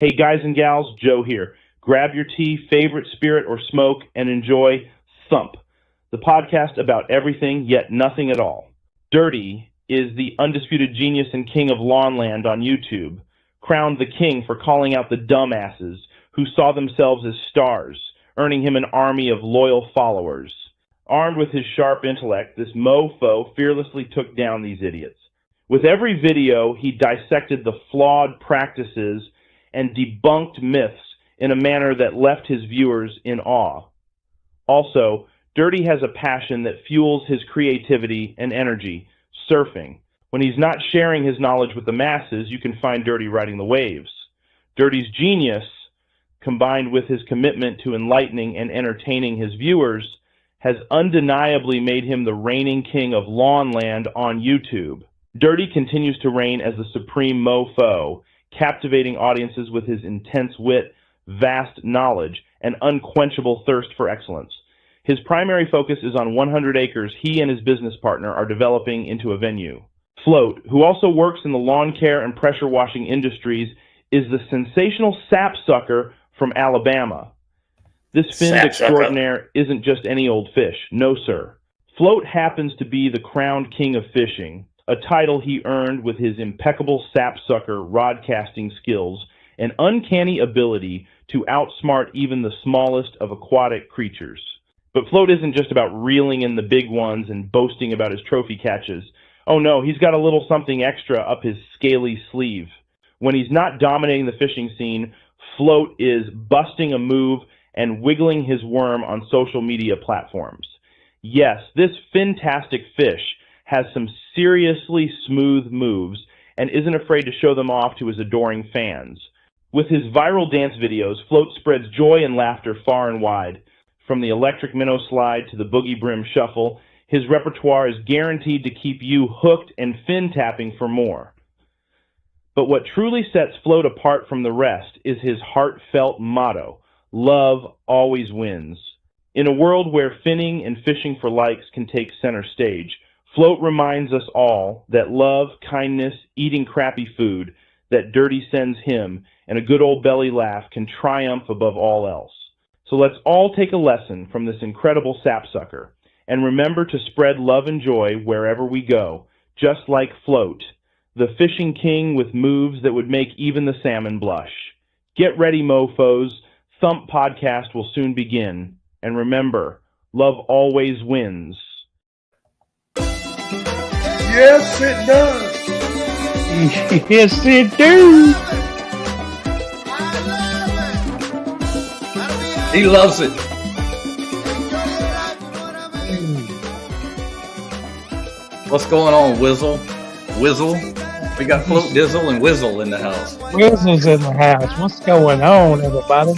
Hey guys and gals, Joe here. Grab your tea, favorite spirit, or smoke and enjoy Thump, the podcast about everything yet nothing at all. Dirty is the undisputed genius and king of Lawnland on YouTube, crowned the king for calling out the dumbasses who saw themselves as stars, earning him an army of loyal followers. Armed with his sharp intellect, this mofo fearlessly took down these idiots. With every video, he dissected the flawed practices and debunked myths in a manner that left his viewers in awe. Also, Dirty has a passion that fuels his creativity and energy, surfing. When he's not sharing his knowledge with the masses, you can find Dirty riding the waves. Dirty's genius, combined with his commitment to enlightening and entertaining his viewers, has undeniably made him the reigning king of Lawnland on YouTube. Dirty continues to reign as the supreme mofo, captivating audiences with his intense wit, vast knowledge, and unquenchable thirst for excellence. His primary focus is on 100 acres he and his business partner are developing into a venue. Float, who also works in the lawn care and pressure washing industries, is the sensational sapsucker from Alabama. This finned extraordinaire isn't just any old fish. No, sir. Float happens to be the crowned king of fishing, a title he earned with his impeccable sapsucker rodcasting skills and uncanny ability to outsmart even the smallest of aquatic creatures. But Float isn't just about reeling in the big ones and boasting about his trophy catches. Oh no, he's got a little something extra up his scaly sleeve. When he's not dominating the fishing scene, Float is busting a move and wiggling his worm on social media platforms. Yes, this fantastic fish has some seriously smooth moves and isn't afraid to show them off to his adoring fans. With his viral dance videos, Float spreads joy and laughter far and wide. From the electric minnow slide to the boogie brim shuffle, his repertoire is guaranteed to keep you hooked and fin tapping for more. But what truly sets Float apart from the rest is his heartfelt motto, love always wins. In a world where finning and fishing for likes can take center stage, Float reminds us all that love, kindness, eating crappy food, that Dirty sends him, and a good old belly laugh can triumph above all else. So let's all take a lesson from this incredible sapsucker, and remember to spread love and joy wherever we go, just like Float, the fishing king with moves that would make even the salmon blush. Get ready, mofos. Thump Podcast will soon begin. And remember, love always wins. Yes, it does. Yes, it do. He loves it. What's going on, Whizzle? We got Float, Dizzle, and Whizzle in the house. Whizzle's in the house. What's going on, everybody?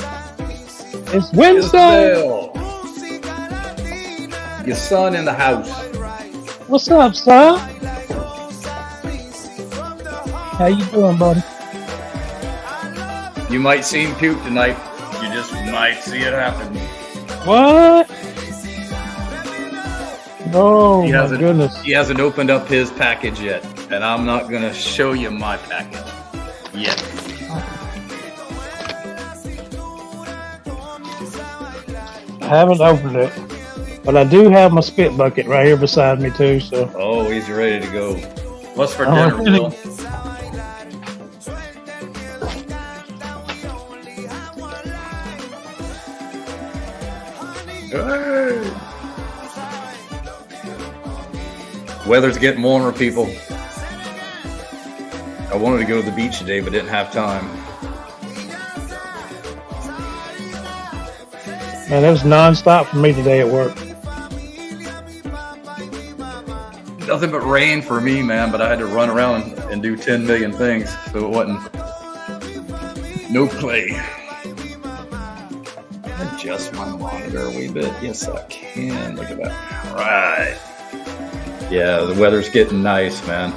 It's Wednesday. Your son in the house. What's up, son? How you doing, buddy? You might see him puke tonight. You just might see it happen. What? Oh, my goodness. He hasn't opened up his package yet, and I'm not going to show you my package yet. I haven't opened it, but I do have my spit bucket right here beside me, too. So. Oh, he's ready to go. What's for dinner, Will? Hey. Weather's getting warmer, people. I wanted to go to the beach today, but didn't have time. Man, it was nonstop for me today at work. Nothing but rain for me, man, but I had to run around and do 10 million things, so it wasn't no play. Adjust my monitor a wee bit. Yes, I can. Look at that. All right. Yeah, the weather's getting nice, man.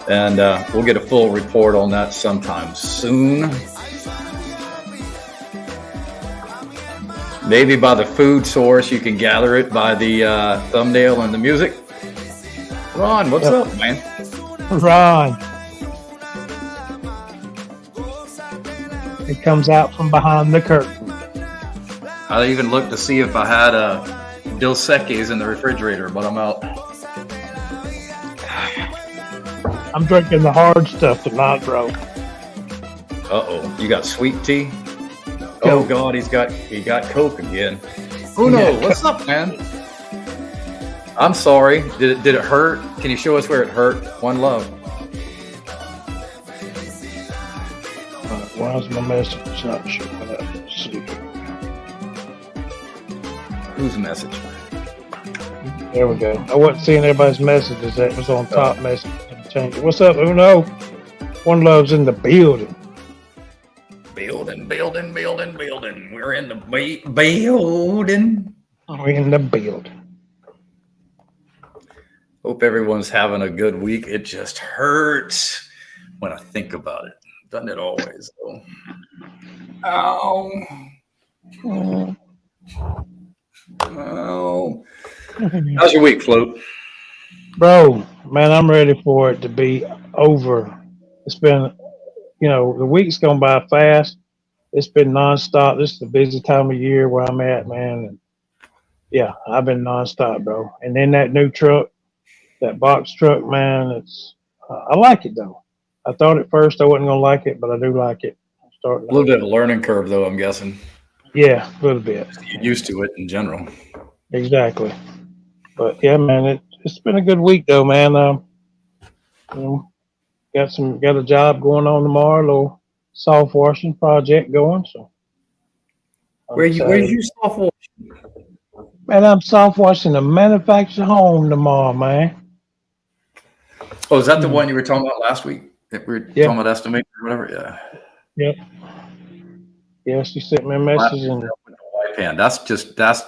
And we'll get a full report on that sometime soon. Maybe by the food source, you can gather it by the thumbnail and the music. Ron, what's up, man? Ron. It comes out from behind the curtain. I even looked to see if I had Dos Equis in the refrigerator, but I'm out. I'm drinking the hard stuff tonight, bro. Uh-oh, you got sweet tea? Oh God, he got Coke again. Oh no, what's up, man? I'm sorry. Did it hurt? Can you show us where it hurt? One love. Why is my message not showing up? Let's see. Whose message? There we go. I wasn't seeing everybody's messages. That was on top message. Change it. What's up, Uno? One love's in the building. Building. We're in the building. We're in the building. Hope everyone's having a good week. It just hurts when I think about it. Doesn't it always, though? Ow. Oh. How's your week, Float? Bro, man, I'm ready for it to be over. It's been, the week's gone by fast. It's been nonstop. This is the busy time of year where I'm at, man. And yeah, I've been nonstop, bro. And then that new truck, that box truck, man, I like it, though. I thought at first I wasn't going to like it, but I do like it. I'm starting a little bit of a learning curve, though, I'm guessing. Yeah, a little bit. You're used to it in general. Exactly. But yeah, man, it's been a good week though, man. Got a job going on tomorrow, a little soft washing project going. So where you soft washing? Man, I'm soft washing a manufactured home tomorrow, man. Oh, is that the one you were talking about last week? We were talking about estimate or whatever. Yeah. Yep. Yeah, she sent me a message and that's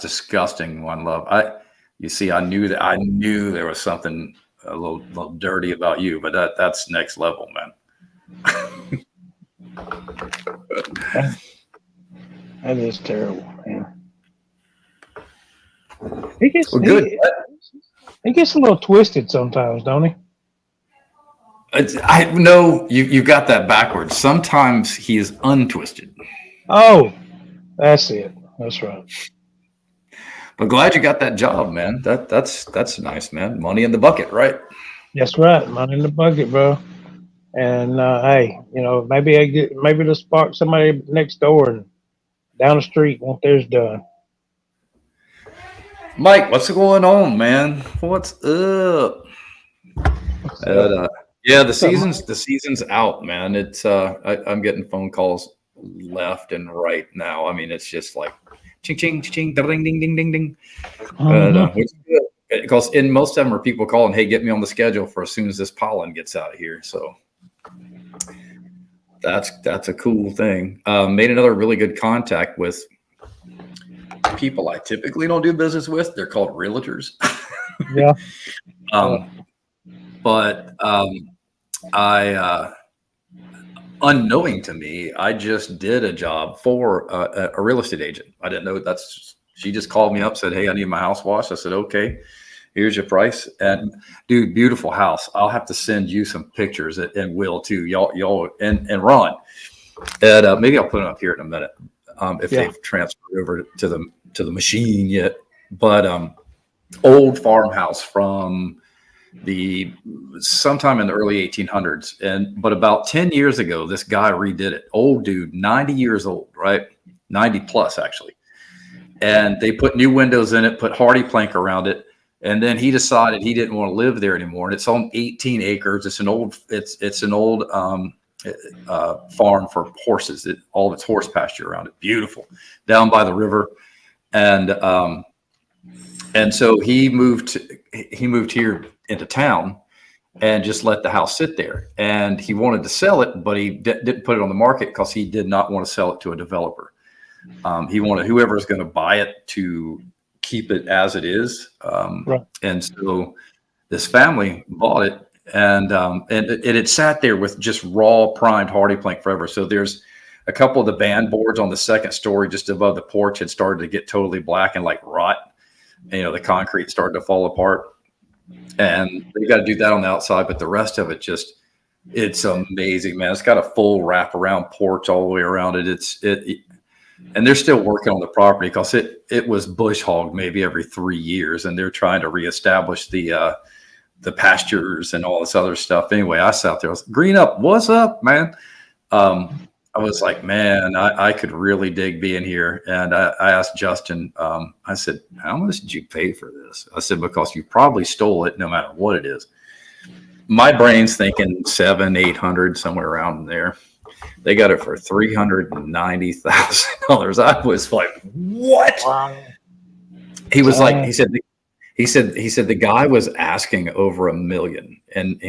disgusting. One love. I knew there was something a little dirty about you, but that's next level, man. That is terrible, man. He gets a little twisted sometimes, don't he? I know you got that backwards. Sometimes he is untwisted. Oh, that's it. That's right. But glad you got that job, man. That's nice, man. Money in the bucket, right? That's right. Money in the bucket, bro. And hey, maybe to spark somebody next door and down the street once theirs done. Mike, what's going on, man? What's up? Yeah, the season's out, man. It's I'm getting phone calls left and right now. I mean, it's just like ching ching ching ding ding ding ding ding. Which is good because in most of them are people calling, hey, get me on the schedule for as soon as this pollen gets out of here. So that's a cool thing. Made another really good contact with people I typically don't do business with. They're called realtors. Yeah. But I unknowing to me, I just did a job for a real estate agent. I didn't know she just called me up, said, hey, I need my house washed. I said, okay, here's your price. And dude, beautiful house. I'll have to send you some pictures and will too. Y'all and Ron. And maybe I'll put them up here in a minute if they've transferred over to the machine yet. But old farmhouse from sometime in the early 1800s, but about 10 years ago, this guy redid it. Old dude, 90 years old, right? 90 plus actually. And they put new windows in it, put hardy plank around it. And then he decided he didn't want to live there anymore. And it's on 18 acres. It's an old farm for horses. All of its horse pasture around it. Beautiful. Down by the river. And so he moved here into town and just let the house sit there. And he wanted to sell it, but he didn't put it on the market because he did not want to sell it to a developer. He wanted whoever is going to buy it to keep it as it is. Right. And so this family bought it, and it had sat there with just raw primed hardy plank forever. So there's a couple of the band boards on the second story just above the porch had started to get totally black and like rot. And, the concrete started to fall apart, and they got to do that on the outside, but the rest of it just It's amazing, man. It's got a full wraparound porch all the way around it. And they're still working on the property because it was bush hogged maybe every 3 years, and they're trying to reestablish the pastures and all this other stuff. Anyway, I sat there, I was green up. What's up, man? I was like, man, I could really dig being here. And I asked Justin, I said, how much did you pay for this? I said, because you probably stole it no matter what it is. My brain's thinking 700-800, somewhere around there. They got it for $390,000. I was like, what? Wow. He was like, he said the guy was asking over $1 million. And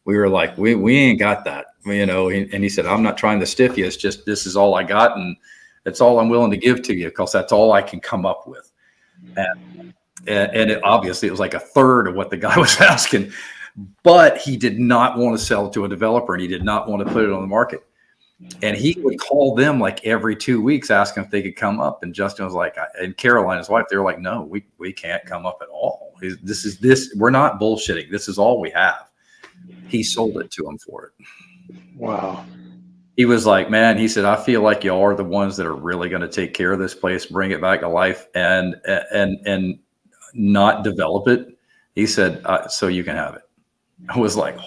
we were like, we ain't got that, you know. And he said, I'm not trying to stiff you. It's just, this is all I got. And it's all I'm willing to give to you because that's all I can come up with. And obviously it was like a third of what the guy was asking. But he did not want to sell it to a developer, and he did not want to put it on the market. And he would call them like every 2 weeks, asking if they could come up. And Justin was like, and Caroline, his wife, they were like, no, we can't come up at all. We're not bullshitting. This is all we have. He sold it to him for it. Wow. He was like, man, he said, I feel like y'all are the ones that are really going to take care of this place, bring it back to life, and not develop it. He said, so you can have it. I was like,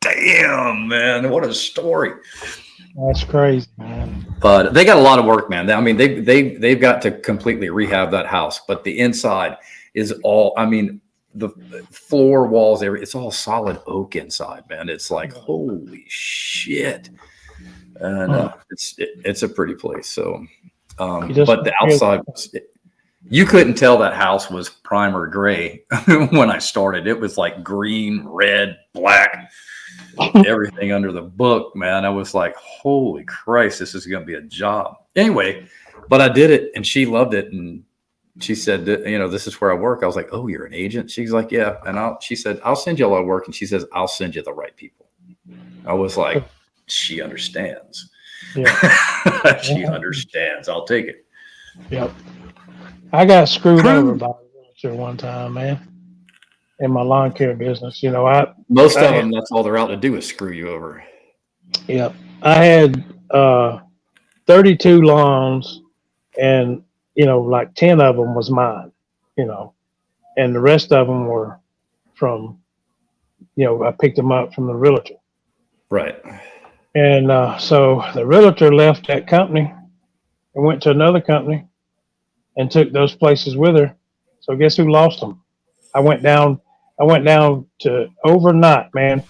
damn, man, what a story. That's crazy, man. But they got a lot of work, man. I mean, they've got to completely rehab that house, but the inside is all, I mean, the floor, walls, it's all solid oak inside, man. It's like, holy shit. And it's a pretty place. So, but the outside was, you couldn't tell that house was primer gray when I started. It was like green, red, black, everything under the book, man. I was like, holy Christ, this is going to be a job. Anyway, but I did it, and she loved it. And she said, you know, this is where I work. I was like, oh, you're an agent? She's like, yeah. And she said, I'll send you a lot of work. And she says, I'll send you the right people. I was like, she understands. Yeah. She understands. I'll take it. Yep. I got screwed over by a realtor one time, man, in my lawn care business. You know, most of them, that's all they're out to do is screw you over. Yep. I had 32 lawns, and, you know, like 10 of them was mine, you know, and the rest of them were from, you know, I picked them up from the realtor. Right. And so the realtor left that company and went to another company and took those places with her. So guess who lost them? I went down to overnight, man.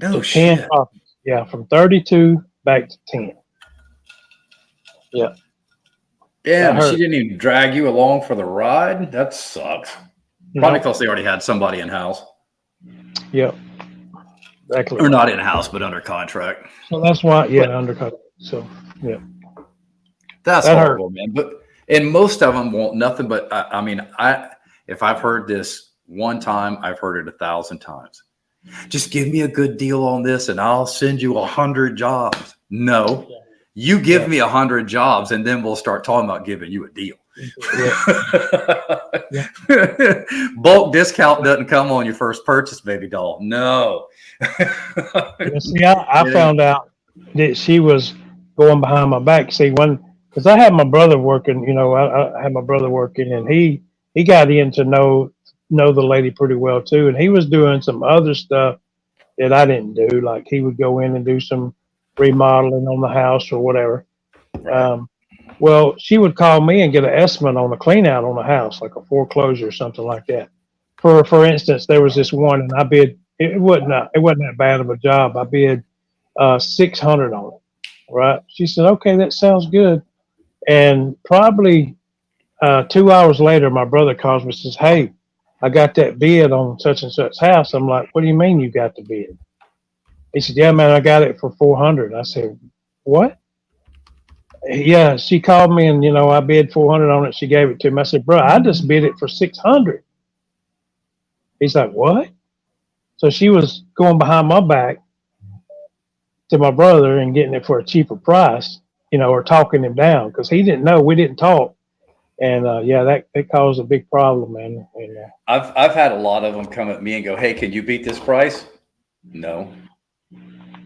No shit. 10 properties. Yeah, from 32 back to 10. Yeah. Damn, she didn't even drag you along for the ride? That sucks. Probably because they already had somebody in-house. Yep. Exactly. Or not in-house, but under contract. So that's why, under contract. So, yeah. That's horrible, man. And most of them want nothing but, I mean, if I've heard this one time, I've heard it 1,000 times. Just give me a good deal on this and I'll send you 100 jobs. No, you give me 100 jobs and then we'll start talking about giving you a deal. Bulk discount doesn't come on your first purchase, baby doll. No. See, I found out that she was going behind my back. See, because I had my brother working, you know, I had my brother working, and he got in to know the lady pretty well too, and he was doing some other stuff that I didn't do. Like he would go in and do some remodeling on the house or whatever. Well, she would call me and get an estimate on a clean out on the house, like a foreclosure or something like that. For instance, there was this one, and I bid. It wasn't that bad of a job. I bid $600 on it. Right? She said, "Okay, that sounds good." And probably 2 hours later, my brother calls me and says, "Hey, I got that bid on such and such house." I'm like, "What do you mean you got the bid?" He said, "Yeah, man, I got it for $400." I said, "What?" Yeah, she called me and, you know, I bid $400 on it. She gave it to him. I said, "Bro, I just bid it for $600. He's like, "What?" So she was going behind my back to my brother and getting it for a cheaper price, you know, or talking him down, because he didn't know. We didn't talk. And yeah, that caused a big problem, man. And, I've had a lot of them come at me and go, "Hey, can you beat this price?" No,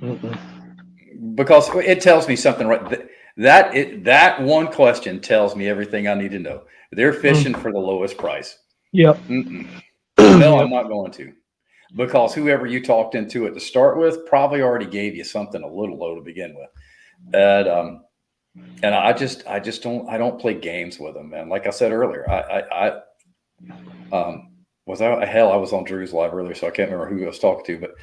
mm-mm. because it tells me something. Right, that one question tells me everything I need to know. They're fishing for the lowest price. Yep. No, Yep. I'm not going to, because whoever you talked into it to start with probably already gave you something a little low to begin with. And I just don't play games with them, man. Like I said earlier, I was on Drew's live earlier, so I can't remember who I was talking to, but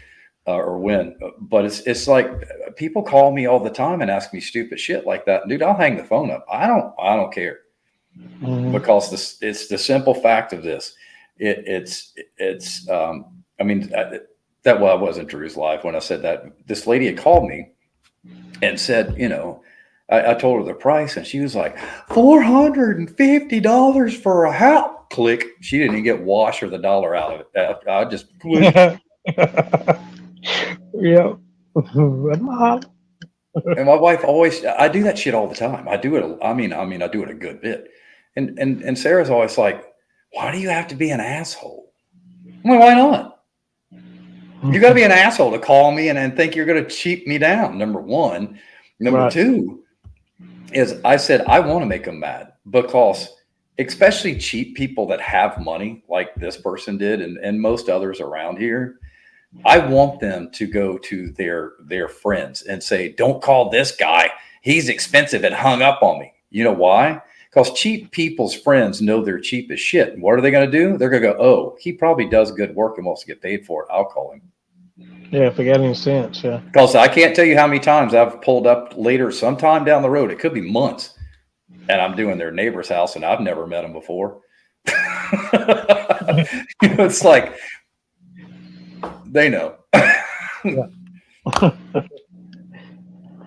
or when. But it's like people call me all the time and ask me stupid shit like that. Dude, I'll hang the phone up. I don't care, because it's the simple fact of this. I mean, that wasn't Drew's live when I said that. This lady had called me and said, I told her the price, and she was like, $450 for a house. Click. She didn't even get wash or the dollar out of it. I just click. Yeah. And my wife always, I do that shit all the time. I do it. I mean, I do it a good bit. And Sarah's always like, why do you have to be an asshole? I'm like, why not? You got to be an asshole to call me and think you're going to cheat me down. Number one. Number two is I said, I want to make them mad, because especially cheap people that have money like this person did, and most others around here, I want them to go to their friends and say, don't call this guy. He's expensive and hung up on me. You know why? Because cheap people's friends know they're cheap as shit. And what are they going to do? They're going to go, oh, he probably does good work and wants to get paid for it. I'll call him. Yeah, if it got any sense, yeah. Because I can't tell you how many times I've pulled up later, sometime down the road, it could be months, and I'm doing their neighbor's house, and I've never met them before. It's like, they know.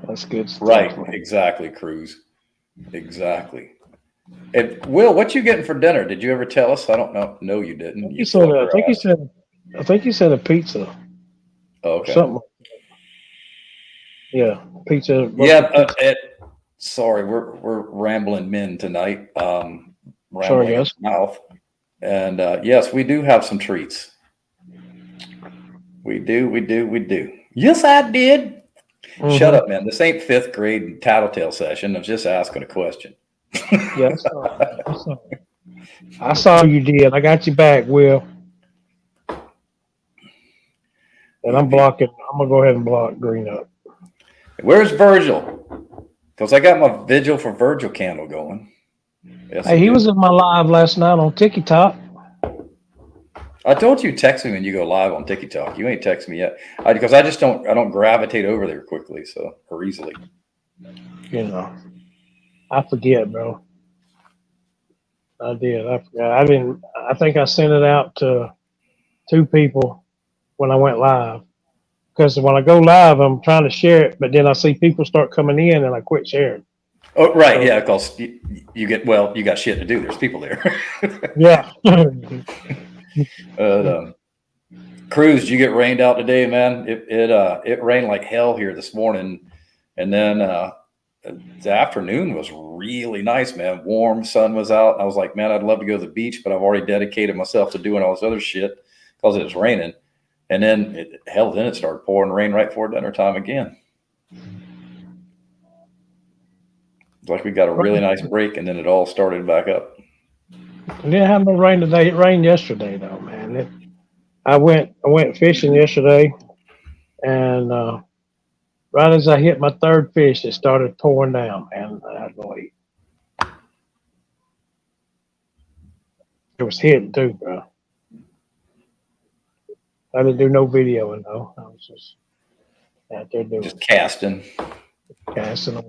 That's good stuff. Right, exactly, Cruz. Exactly. And Will, what you getting for dinner? Did you ever tell us? I don't know. No, you didn't. I think you said a pizza. Oh, okay. Something. Yeah, pizza. Yeah. Sorry, we're rambling men tonight. Rambling yes. mouth. And yes, we do have some treats. We do. Yes, I did. Mm-hmm. Shut up, man. This ain't 5th grade tattletale session. I'm just asking a question. Yeah, I saw you did. I got you back, Will. And I'm going to go ahead and block Green up. Where's Virgil? Because I got my Vigil for Virgil candle going. Yes, hey, he was in my live last night on TikTok. I told you text me when you go live on TikTok. You ain't text me yet, because I don't gravitate over there quickly or easily. I forget, bro. I did. I forgot. I think I sent it out to 2 people when I went live. Because when I go live, I'm trying to share it, but then I see people start coming in and I quit sharing. Oh, right. So, yeah, because you got shit to do. There's people there. Yeah. Cruz, did you get rained out today, man? It rained like hell here this morning, and then the afternoon was really nice, man. Warm, sun was out. I was like, man, I'd love to go to the beach, but I've already dedicated myself to doing all this other shit because it was raining. And then it started pouring rain right before dinner time again. It's like we got a really nice break, and then it all started back up. We didn't have no rain today. It rained yesterday, though, man. I went fishing yesterday, and right as I hit my 3rd fish, it started pouring down, man. I had to wait. It was hitting too, bro. I didn't do no videoing though. I was just out there doing just casting away.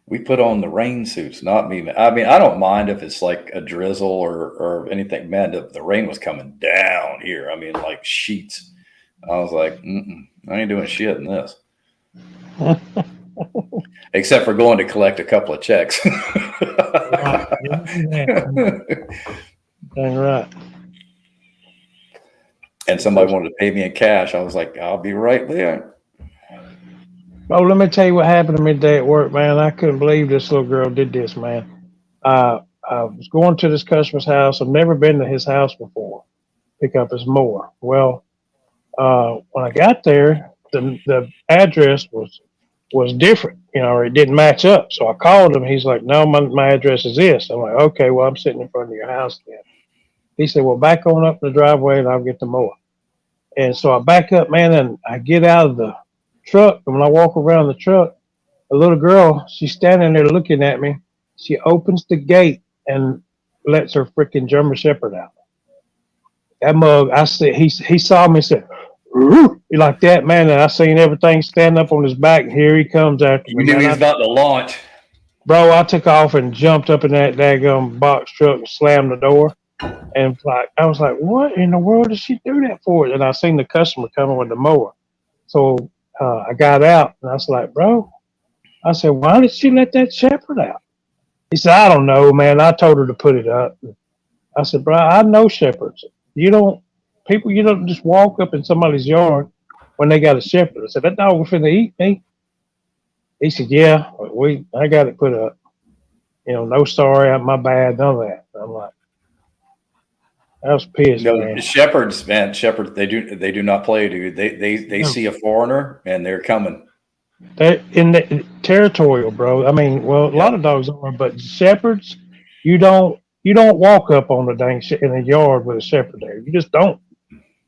We put on the rain suits, not me. I mean, I don't mind if it's like a drizzle or anything. Man, the rain was coming down here. I mean, like sheets. I was like, I ain't doing shit in this. Except for going to collect a couple of checks. Dang right. And somebody wanted to pay me in cash. I was like, I'll be right there. Oh, let me tell you what happened to me today at work, man. I couldn't believe this little girl did this, man. I was going to this customer's house. I've never been to his house before. Pick up his mower. Well, when I got there, the address was different, or it didn't match up. So I called him. He's like, "No, my address is this." I'm like, "Okay, well, I'm sitting in front of your house then." He said, "Well, back on up the driveway and I'll get the mower." And so I back up, man, and I get out of the truck. And when I walk around the truck, a little girl, she's standing there looking at me. She opens the gate and lets her freaking German Shepherd out. That mug, I said, he saw me and said, "Roo!" Like that, man. And I seen everything stand up on his back. And here he comes after You me. knew Man, he was about to launch. Bro, I took off and jumped up in that daggum box truck and slammed the door. And I was like, "What in the world did she do that for?" And I seen the customer coming with the mower. So I got out and I was like, "Bro," I said, "why did she let that Shepherd out?" He said, "I don't know, man. I told her to put it up." I said, "Bro, I know Shepherds. You don't just walk up in somebody's yard when they got a Shepherd." I said, "That dog was finna eat me." He said, "Yeah, I got it put up. No sorry, my bad, none of that." I'm like, I was pissed, man. Shepherds, they do not play, dude. They see a foreigner and they're coming. They're in the territorial, bro. I mean, well, a lot of dogs are, but Shepherds, you don't walk up on the dang in a yard with a Shepherd there. You just don't.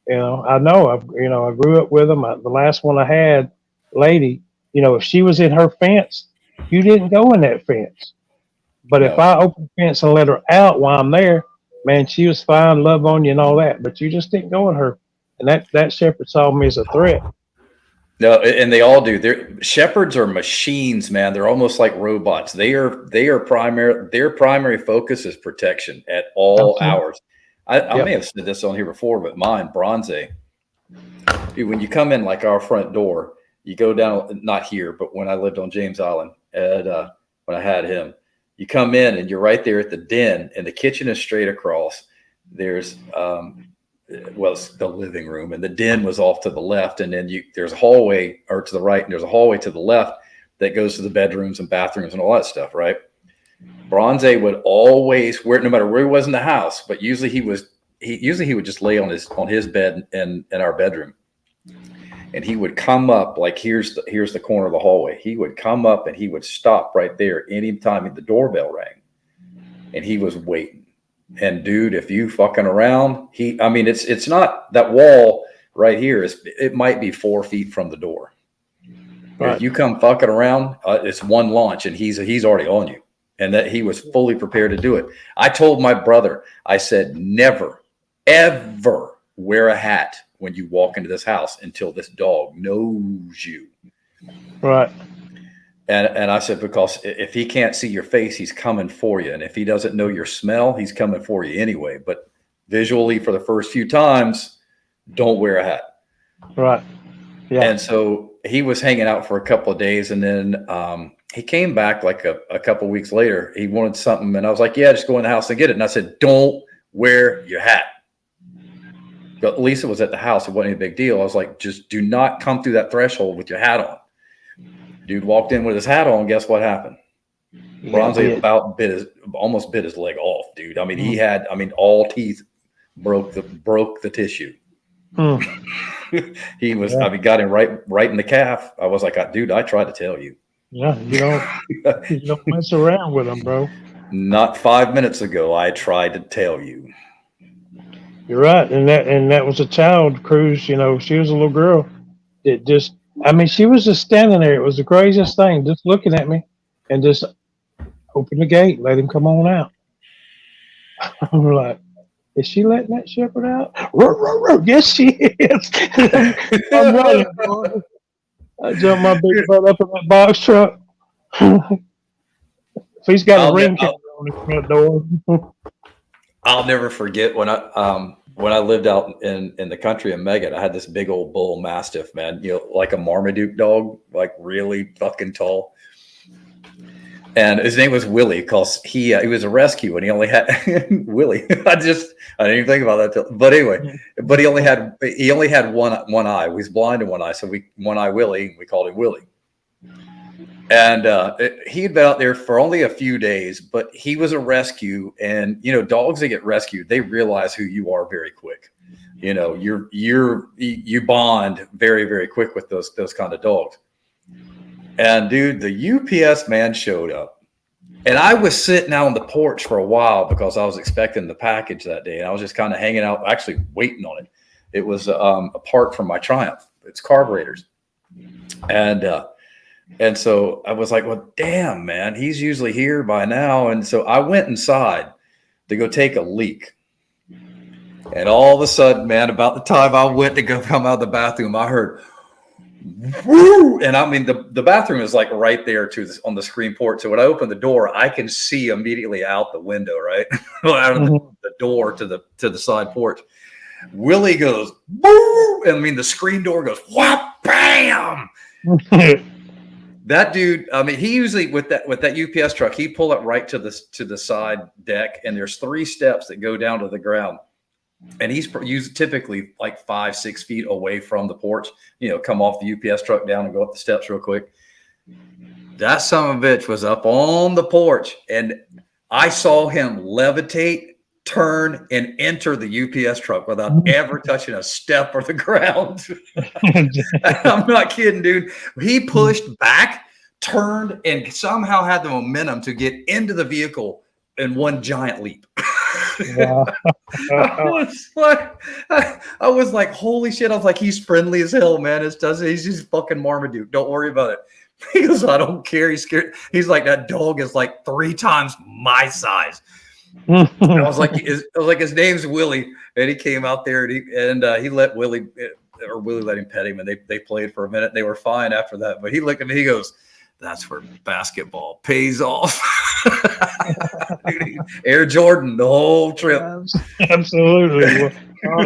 I know. I grew up with them. The last one I had, lady, if she was in her fence, you didn't go in that fence. But if I open the fence and let her out while I'm there, man, she was fine, love on you and all that. But you just didn't go in her. And that Shepherd saw me as a threat. No, and they all do. Shepherds are machines, man. They're almost like robots. Their primary focus is protection at all hours. I may have said this on here before, but mine, Bronze, dude, when you come in like our front door, you go down, not here, but when I lived on James Island, when I had him, you come in and you're right there at the den, and the kitchen is straight across. There's it's the living room, and the den was off to the left, and then there's a hallway or to the right, and there's a hallway to the left that goes to the bedrooms and bathrooms and all that stuff, right? Bronze would always, no matter where he was in the house, but usually he would just lay on his bed in our bedroom, and he would come up like here's the corner of the hallway. He would come up and he would stop right there anytime the doorbell rang, and he was waiting. And dude, if you fucking around, it's not that wall right here. It might be 4 feet from the door. Right. If you come fucking around, it's one launch and he's already on you. And that he was fully prepared to do it. I told my brother, I said, never, ever wear a hat when you walk into this house until this dog knows you. Right. And I said, because if he can't see your face, he's coming for you. And if he doesn't know your smell, he's coming for you anyway. But visually, for the first few times, don't wear a hat. Right. Yeah. And so he was hanging out for a couple of days. And then he came back like a couple of weeks later. He wanted something. And I was like, yeah, just go in the house and get it. And I said, don't wear your hat. But Lisa was at the house. It wasn't a big deal. I was like, just do not come through that threshold with your hat on. Dude walked in with his hat on. Guess what happened? Bronze almost bit his leg off, dude. I mean, he had, all teeth broke the tissue. He was, got him right in the calf. I was like, dude, I tried to tell you. Yeah, you don't mess around with them, bro. Not 5 minutes ago, I tried to tell you. You're right, and that was a child, Cruz. She was a little girl. It just. She was just standing there. It was the craziest thing, just looking at me and just open the gate, let him come on out. I'm like, is she letting that Shepherd out? Yes, she is. I'm running, boy. I jumped my big butt up in that box truck. If he's got a ring camera on his front door. I'll never forget when I lived out in the country in Megan, I had this big old bull mastiff, man, like a Marmaduke dog, like really fucking tall. And his name was Willie because he was a rescue and he only had Willie. I didn't even think about that. But anyway, but he only had one eye. He was blind in one eye. So one eye Willie, we called him Willie. And he'd been out there for only a few days, but he was a rescue. And, you know, dogs that get rescued, they realize who you are very quick. You know, you bond very, very quick with those kind of dogs. And dude, the UPS man showed up. And I was sitting out on the porch for a while because I was expecting the package that day. And I was just kind of hanging out, actually waiting on it. It was a part from my Triumph. It's carburetors. And so I was like, well, damn, man, he's usually here by now. And so I went inside to go take a leak. And all of a sudden, man, about the time I went to go come out of the bathroom, I heard, woo! And I mean, the bathroom is like right there on the screen porch. So when I open the door, I can see immediately out the window, right? Out of the door to the side porch. Willie goes, woo! I mean, the screen door goes, whap, bam! That dude, I mean, he usually with that UPS truck, he pull it right to the side deck, and there's 3 steps that go down to the ground. And he's typically like 5-6 feet away from the porch, you know, come off the UPS truck down and go up the steps real quick. That son of a bitch was up on the porch, and I saw him levitate, turn, and enter the UPS truck without ever touching a step or the ground. I'm not kidding, dude. He pushed back, turned, and somehow had the momentum to get into the vehicle in one giant leap. Wow. I was like, holy shit. I was like, he's friendly as hell, man. He's just fucking Marmaduke. Don't worry about it. He goes, I don't care. He's scared. He's like, that dog is like 3 times my size. I was like, his name's Willie, and he came out there and he let Willie let him pet him, and they played for a minute. They were fine after that, but he looked at me, he goes, that's where basketball pays off. Air Jordan the whole trip. Absolutely.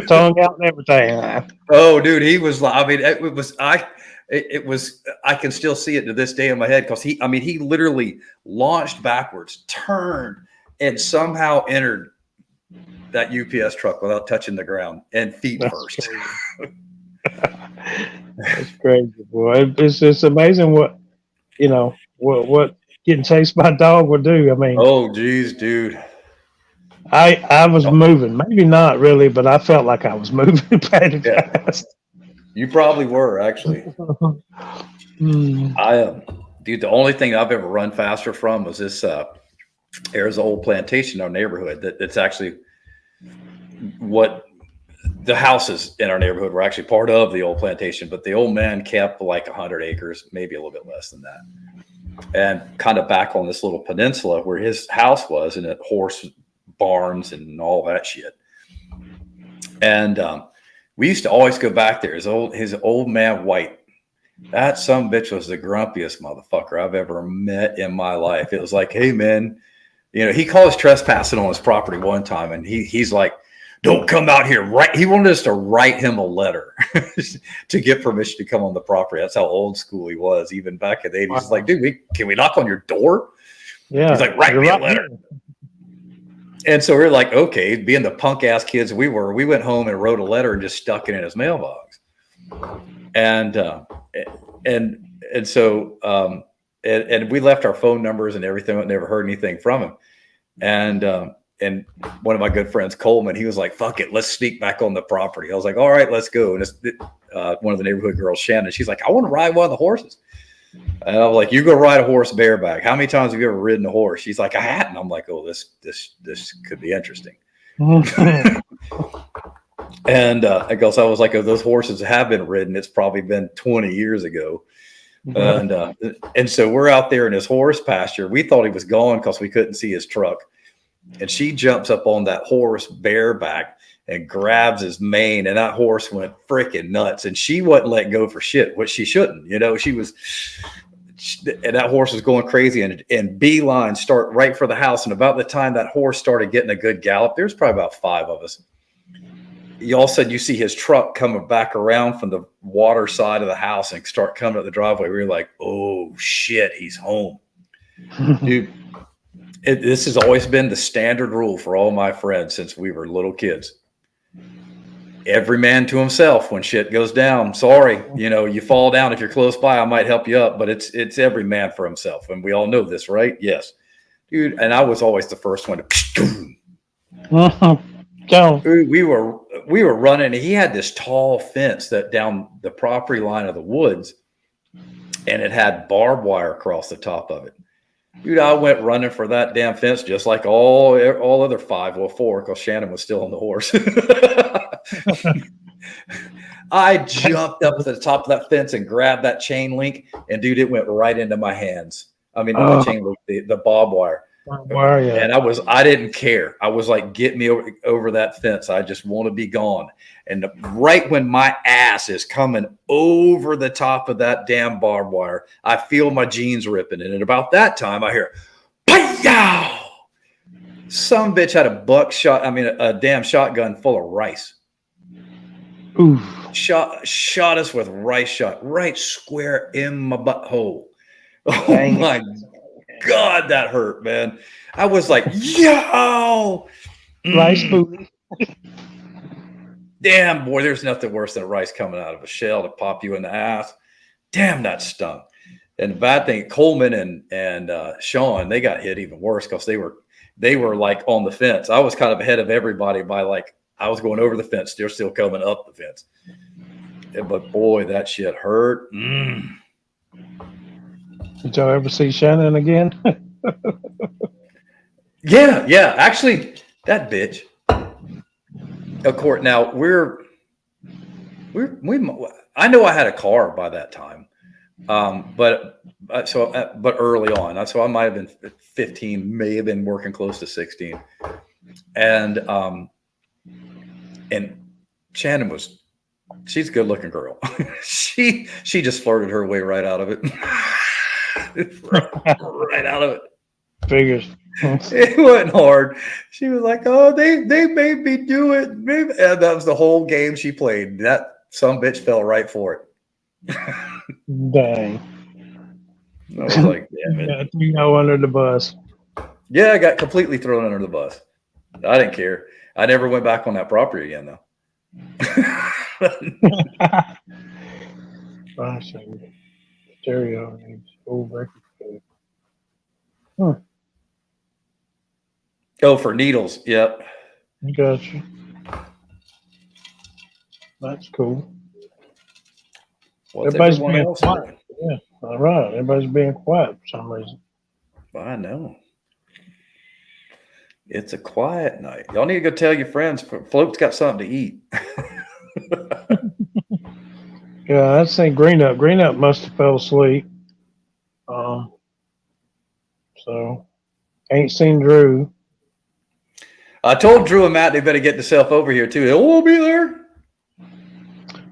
Tongue out and everything. Oh, dude, he was like, I mean, it was, I can still see it to this day in my head because he literally launched backwards, turned, and somehow entered that UPS truck without touching the ground and feet first. That's crazy, boy. It's amazing what, you know, what getting chased by a dog would do. I mean, oh, geez, dude. I was moving, maybe not really, but I felt like I was moving pretty fast. You probably were, actually. Dude, the only thing I've ever run faster from was this. There's an old plantation in our neighborhood that's actually what the houses in our neighborhood were actually part of the old plantation, but the old man kept like 100 acres, maybe a little bit less than that. And kind of back on this little peninsula where his house was, and it horse barns and all that shit. And we used to always go back there. His old man White, that son bitch was the grumpiest motherfucker I've ever met in my life. It was like, hey man, you know, he called us trespassing on his property one time, and he's like, don't come out here. Right. He wanted us to write him a letter to get permission to come on the property. That's how old school he was, even back in the 80s. Wow. He's like, dude, can we knock on your door? Yeah. He's like, write me a letter. And so we're like, okay, being the punk ass kids we were, we went home and wrote a letter and just stuck it in his mailbox. And so we left our phone numbers and everything, but never heard anything from him. And one of my good friends, Coleman, he was like, fuck it, let's sneak back on the property. I was like, all right, let's go. And one of the neighborhood girls, Shannon, she's like, I want to ride one of the horses. And I was like, you go ride a horse bareback. How many times have you ever ridden a horse? She's like, I hadn't. I'm like, oh, this could be interesting. And I guess I was like, if those horses have been ridden, it's probably been 20 years ago. And so we're out there in his horse pasture. We thought he was gone because we couldn't see his truck. And she jumps up on that horse bareback and grabs his mane, and that horse went freaking nuts. And she wasn't let go for shit, which she shouldn't. You know, and that horse was going crazy, and beeline start right for the house. And about the time that horse started getting a good gallop, there's probably about 5 of us. All of a sudden, you see his truck coming back around from the water side of the house and start coming up the driveway. We were like, oh shit, he's home. Dude. This has always been the standard rule for all my friends since we were little kids. every man to himself when shit goes down. Sorry, you fall down. If you're close by, I might help you up, but it's every man for himself. And we all know this, right? Yes. Dude, and I was always the first one to Go. we were running, and he had this tall fence that down the property line of the woods, and it had barbed wire across the top of it. Dude, I went running for that damn fence just like all other 5, well 4, because Shannon was still on the horse. I jumped up to the top of that fence and grabbed that chain link, and dude, it went right into my hands. I mean, not the chain link, the barbed wire. And I didn't care. I was like, get me over that fence. I just want to be gone. And right when my ass is coming over the top of that damn barbed wire, I feel my jeans ripping. And at about that time, I hear, "Pow!" Some bitch had a damn shotgun full of rice. Ooh. Shot us with rice shot right square in my butthole. Oh my God, that hurt, man. I was like, yo! Rice booty. Damn, boy, there's nothing worse than rice coming out of a shell to pop you in the ass. Damn, that stung. And the bad thing, Coleman and Sean, they got hit even worse because they were like on the fence. I was kind of ahead of everybody by like, I was going over the fence. They're still coming up the fence. But boy, that shit hurt. Did y'all ever see Shannon again? Yeah. Actually, that bitch. Of course, now I know I had a car by that time, but early on, so I might have been 15, may have been working close to 16, and Shannon she's a good looking girl. she just flirted her way right out of it. Right out of it. Figures. It wasn't hard. She was like, "Oh, they made me do it." And that was the whole game she played. That some bitch fell right for it. Dang. I was like, "Damn it!" You know, under the bus. Yeah, I got completely thrown under the bus. I didn't care. I never went back on that property again, though. Stereo names over. Oh, for needles. Yep. Gotcha. That's cool. Everybody's being quiet. Yeah, all right. Everybody's being quiet for some reason. I know. It's a quiet night. Y'all need to go tell your friends. Float's got something to eat. Yeah, I'd say Green Up must have fell asleep. So ain't seen Drew. I told Drew and Matt they better get themselves over here too. They'll be there.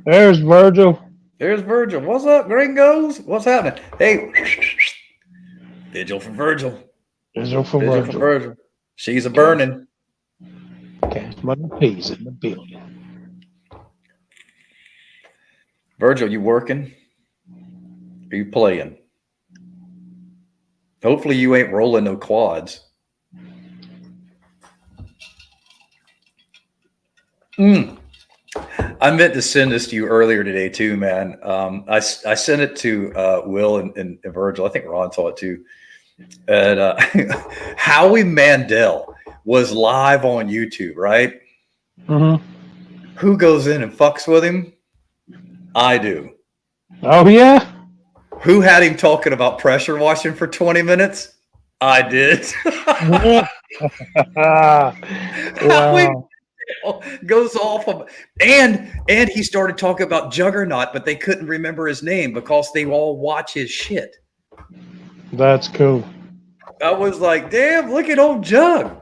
There's Virgil. There's Virgil. What's up, Gringos? What's happening? Hey, Vigil for Virgil. Vigil for Virgil. She's a burning. Cash Money Peas in the building. Virgil, you working? Are you playing? Hopefully you ain't rolling no quads. I meant to send this to you earlier today too, man. I sent it to Will and Virgil. I think Ron saw it too. And Howie Mandel was live on YouTube, right? Mm-hmm. Who goes in and fucks with him? I do. Oh, yeah? Who had him talking about pressure washing for 20 minutes? I did. Wow. Goes off of, and he started talking about Juggernaut, but they couldn't remember his name because they all watch his shit. That's cool. I was like, damn, look at old Jug.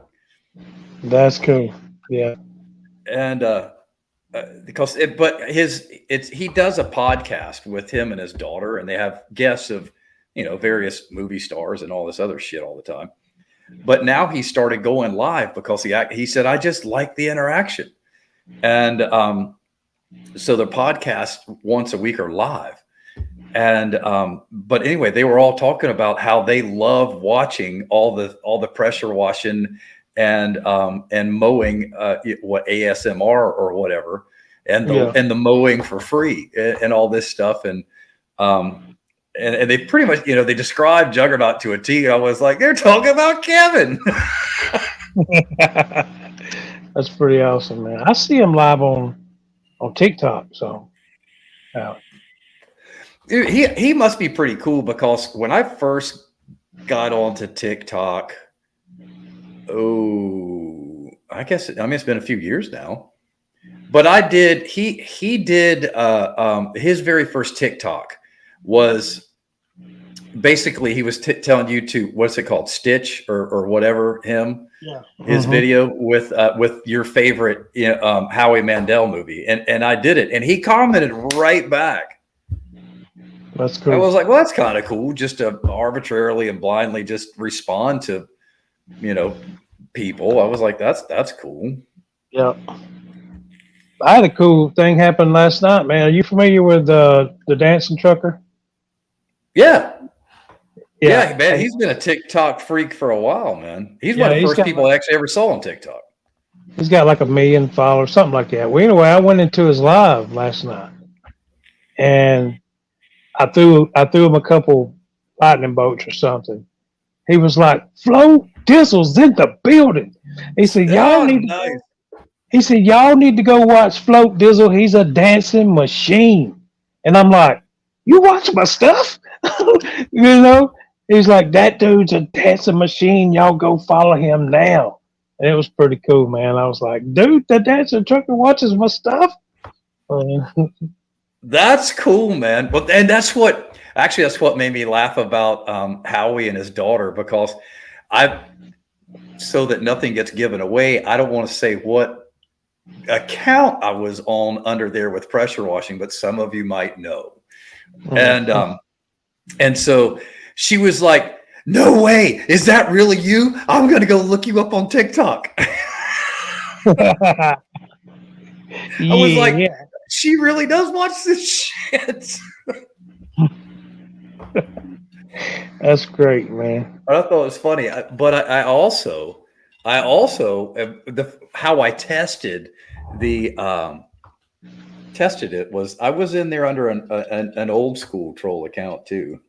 That's cool. Yeah. And he does a podcast with him and his daughter, and they have guests of various movie stars and all this other shit all the time. But now he started going live because he said, I just like the interaction. And so the podcasts once a week are live. And but anyway, they were all talking about how they love watching all the pressure washing and mowing, what ASMR or whatever. and the mowing for free and all this stuff. And they pretty much, they described Juggernaut to a T. I was like, they're talking about Kevin. That's pretty awesome, man. I see him live on TikTok. So he must be pretty cool, because when I first got onto TikTok, I guess, it's been a few years now, but he did his very first TikTok was basically, he was telling you to, what's it called? Stitch or whatever, his video with your favorite, Howie Mandel movie. And I did it, and he commented right back. That's cool. I was like, well, that's kind of cool, just to arbitrarily and blindly just respond to, people. I was like, that's cool. Yeah. I had a cool thing happen last night, man. Are you familiar with the dancing trucker? Yeah, man. He's been a TikTok freak for a while, man. He's one of the first people I actually ever saw on TikTok. He's got like 1 million followers, something like that. Well, anyway, I went into his live last night, and I threw him a couple lightning bolts or something. He was like, "Flo Dizzle's in the building." He said, "Y'all need to." He said, "Y'all need to go watch Float Dizzle. He's a dancing machine." And I'm like, "You watch my stuff?" He's like, "That dude's a dancing machine. Y'all go follow him now." And it was pretty cool, man. I was like, "Dude, the dancing trucker watches my stuff." That's cool, man. But and that's what made me laugh about Howie and his daughter, because so that nothing gets given away, I don't want to say what account I was on under there with pressure washing, but some of you might know. And so she was like, "No way, is that really you? I'm gonna go look you up on TikTok." I was like, she really does watch this shit. That's great, man. I thought it was funny, but I also how I tested it was, I was in there under an old school troll account too.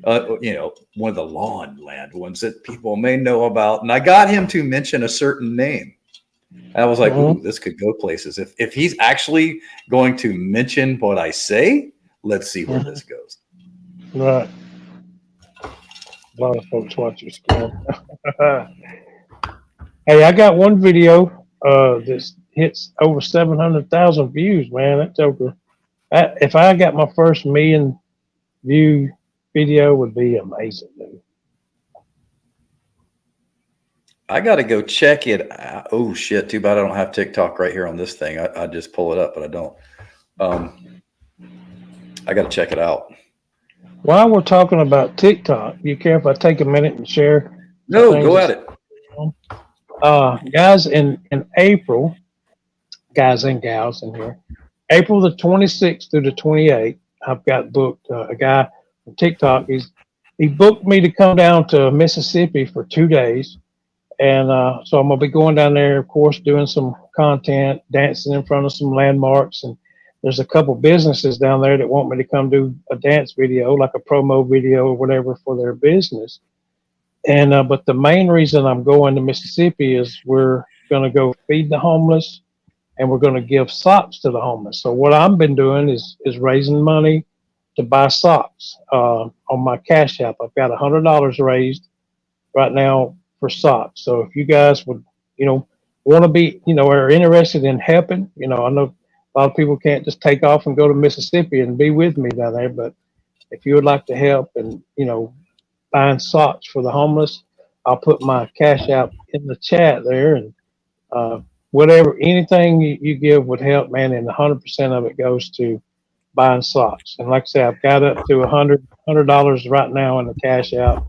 One of the lawn land ones that people may know about, and I got him to mention a certain name. I was like, "Ooh, this could go places. If he's actually going to mention what I say, let's see where this goes." Right. A lot of folks watch your screen. Hey, I got one video that hits over 700,000 views, man. That's over. If I got my first 1 million view video, would be amazing, dude. I got to go check it out. Oh, shit. Too bad I don't have TikTok right here on this thing. I just pull it up, but I don't. I got to check it out. While we're talking about TikTok, you care if I take a minute and share? No, go at it. Guys, in April, guys and gals in here, April the 26th through the 28th, I've got booked a guy from TikTok. He booked me to come down to Mississippi for 2 days. And so I'm going to be going down there, of course, doing some content, dancing in front of some landmarks. And there's a couple businesses down there that want me to come do a dance video, like a promo video or whatever for their business. And but the main reason I'm going to Mississippi is we're going to go feed the homeless, and we're going to give socks to the homeless. So what I've been doing is raising money to buy socks on my Cash App. I've got $100 raised right now for socks. So if you guys would, want to be, are interested in helping, I know a lot of people can't just take off and go to Mississippi and be with me down there, but if you would like to help and, buying socks for the homeless, I'll put my Cash App in the chat there, and anything you give would help, man, and 100% of it goes to buying socks. And like I said, I've got up to $100 right now in the Cash App.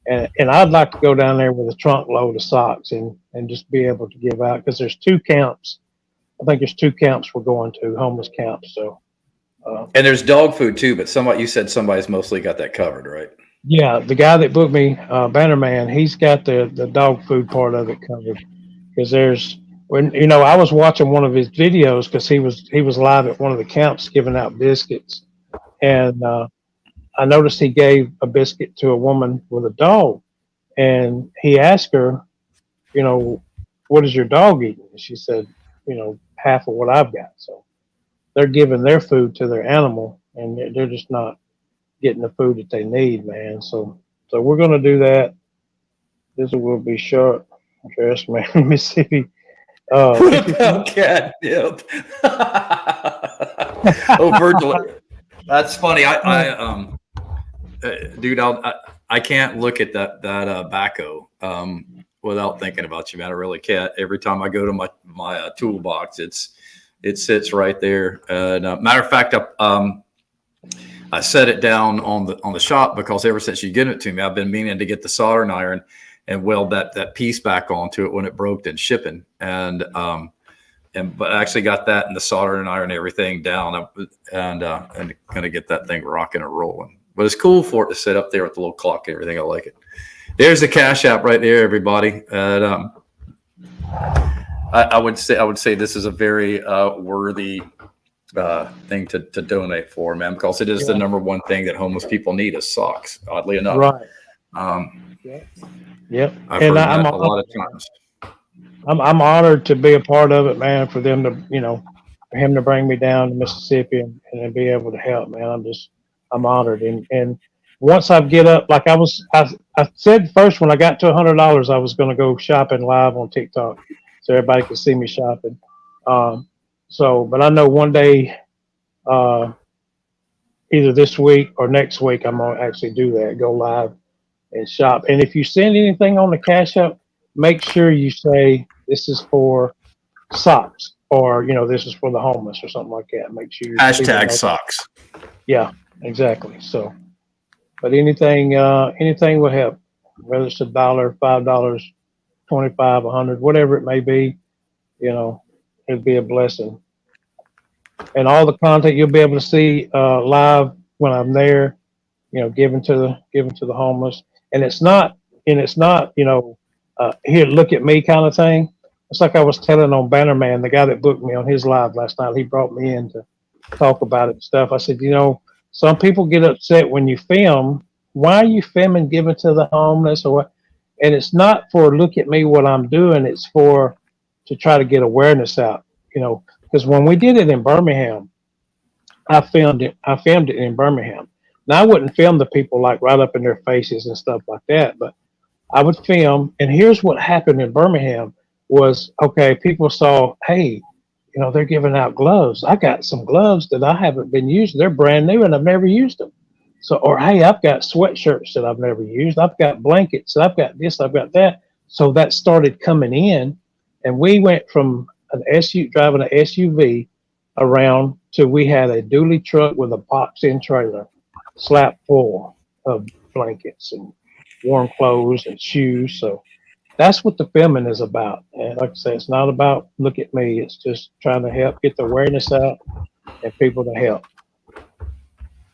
And I'd like to go down there with a trunk load of socks and just be able to give out, because there's 2 camps. I think there's 2 camps we're going to, homeless camps. So, and there's dog food too, but you said somebody's mostly got that covered, right? Yeah, the guy that booked me, Bannerman, he's got the dog food part of it covered, because there's when I was watching one of his videos because he was live at one of the camps giving out biscuits, and I noticed he gave a biscuit to a woman with a dog, and he asked her, what is your dog eating? And she said, half of what I've got. So they're giving their food to their animal, and they're just not getting the food that they need, man. So we're gonna do that. This will be short. Trust me, Mississippi. What about catnip? Oh, Virgil, that's funny. Dude, I can't look at that backhoe without thinking about you, man. I really can't. Every time I go to my toolbox, it sits right there. And matter of fact, I set it down on the shop because ever since you get it to me, I've been meaning to get the soldering iron and weld that piece back onto it when it broke in shipping. But I actually got that and the soldering iron and everything down, and gonna get that thing rocking and rolling. But it's cool for it to sit up there with the little clock and everything. I like it. There's the Cash App right there, everybody. And I would say this is a very worthy thing to donate for, man, because it is the number one thing that homeless people need is socks. Oddly enough, right? Yep. I've heard that a lot of times. I'm honored to be a part of it, man. For them to, for him to bring me down to Mississippi and be able to help, man. I'm honored. And once I get up, like I said first, when I got to $100, I was going to go shopping live on TikTok so everybody could see me shopping. But I know one day, either this week or next week, I'm going to actually do that, go live and shop. And if you send anything on the Cash App, make sure you say this is for socks or, this is for the homeless or something like that. Make sure you hashtag socks. Yeah, exactly. So, but anything will help, whether it's $1, $5, 25, 100, whatever it may be, it'd be a blessing. And all the content you'll be able to see live when I'm there, given to the homeless. And it's not, here, look at me kind of thing. It's like I was telling on Bannerman, the guy that booked me on his live last night. He brought me in to talk about it and stuff. I said, some people get upset when you film. Why are you filming giving to the homeless or what? And it's not for look at me what I'm doing. It's to try to get awareness out, because when we did it in Birmingham, I filmed it in Birmingham. Now I wouldn't film the people like right up in their faces and stuff like that, but I would film. And here's what happened in Birmingham was, okay, people saw, hey, they're giving out gloves. I got some gloves that I haven't been using. They're brand new and I've never used them. So, or hey, I've got sweatshirts that I've never used. I've got blankets. I've got this. I've got that. So that started coming in, and we went from driving an SUV around to we had a dually truck with a box-in trailer, slap full of blankets and warm clothes and shoes. So that's what the filming is about. And like I said, it's not about look at me. It's just trying to help get the awareness out and people to help.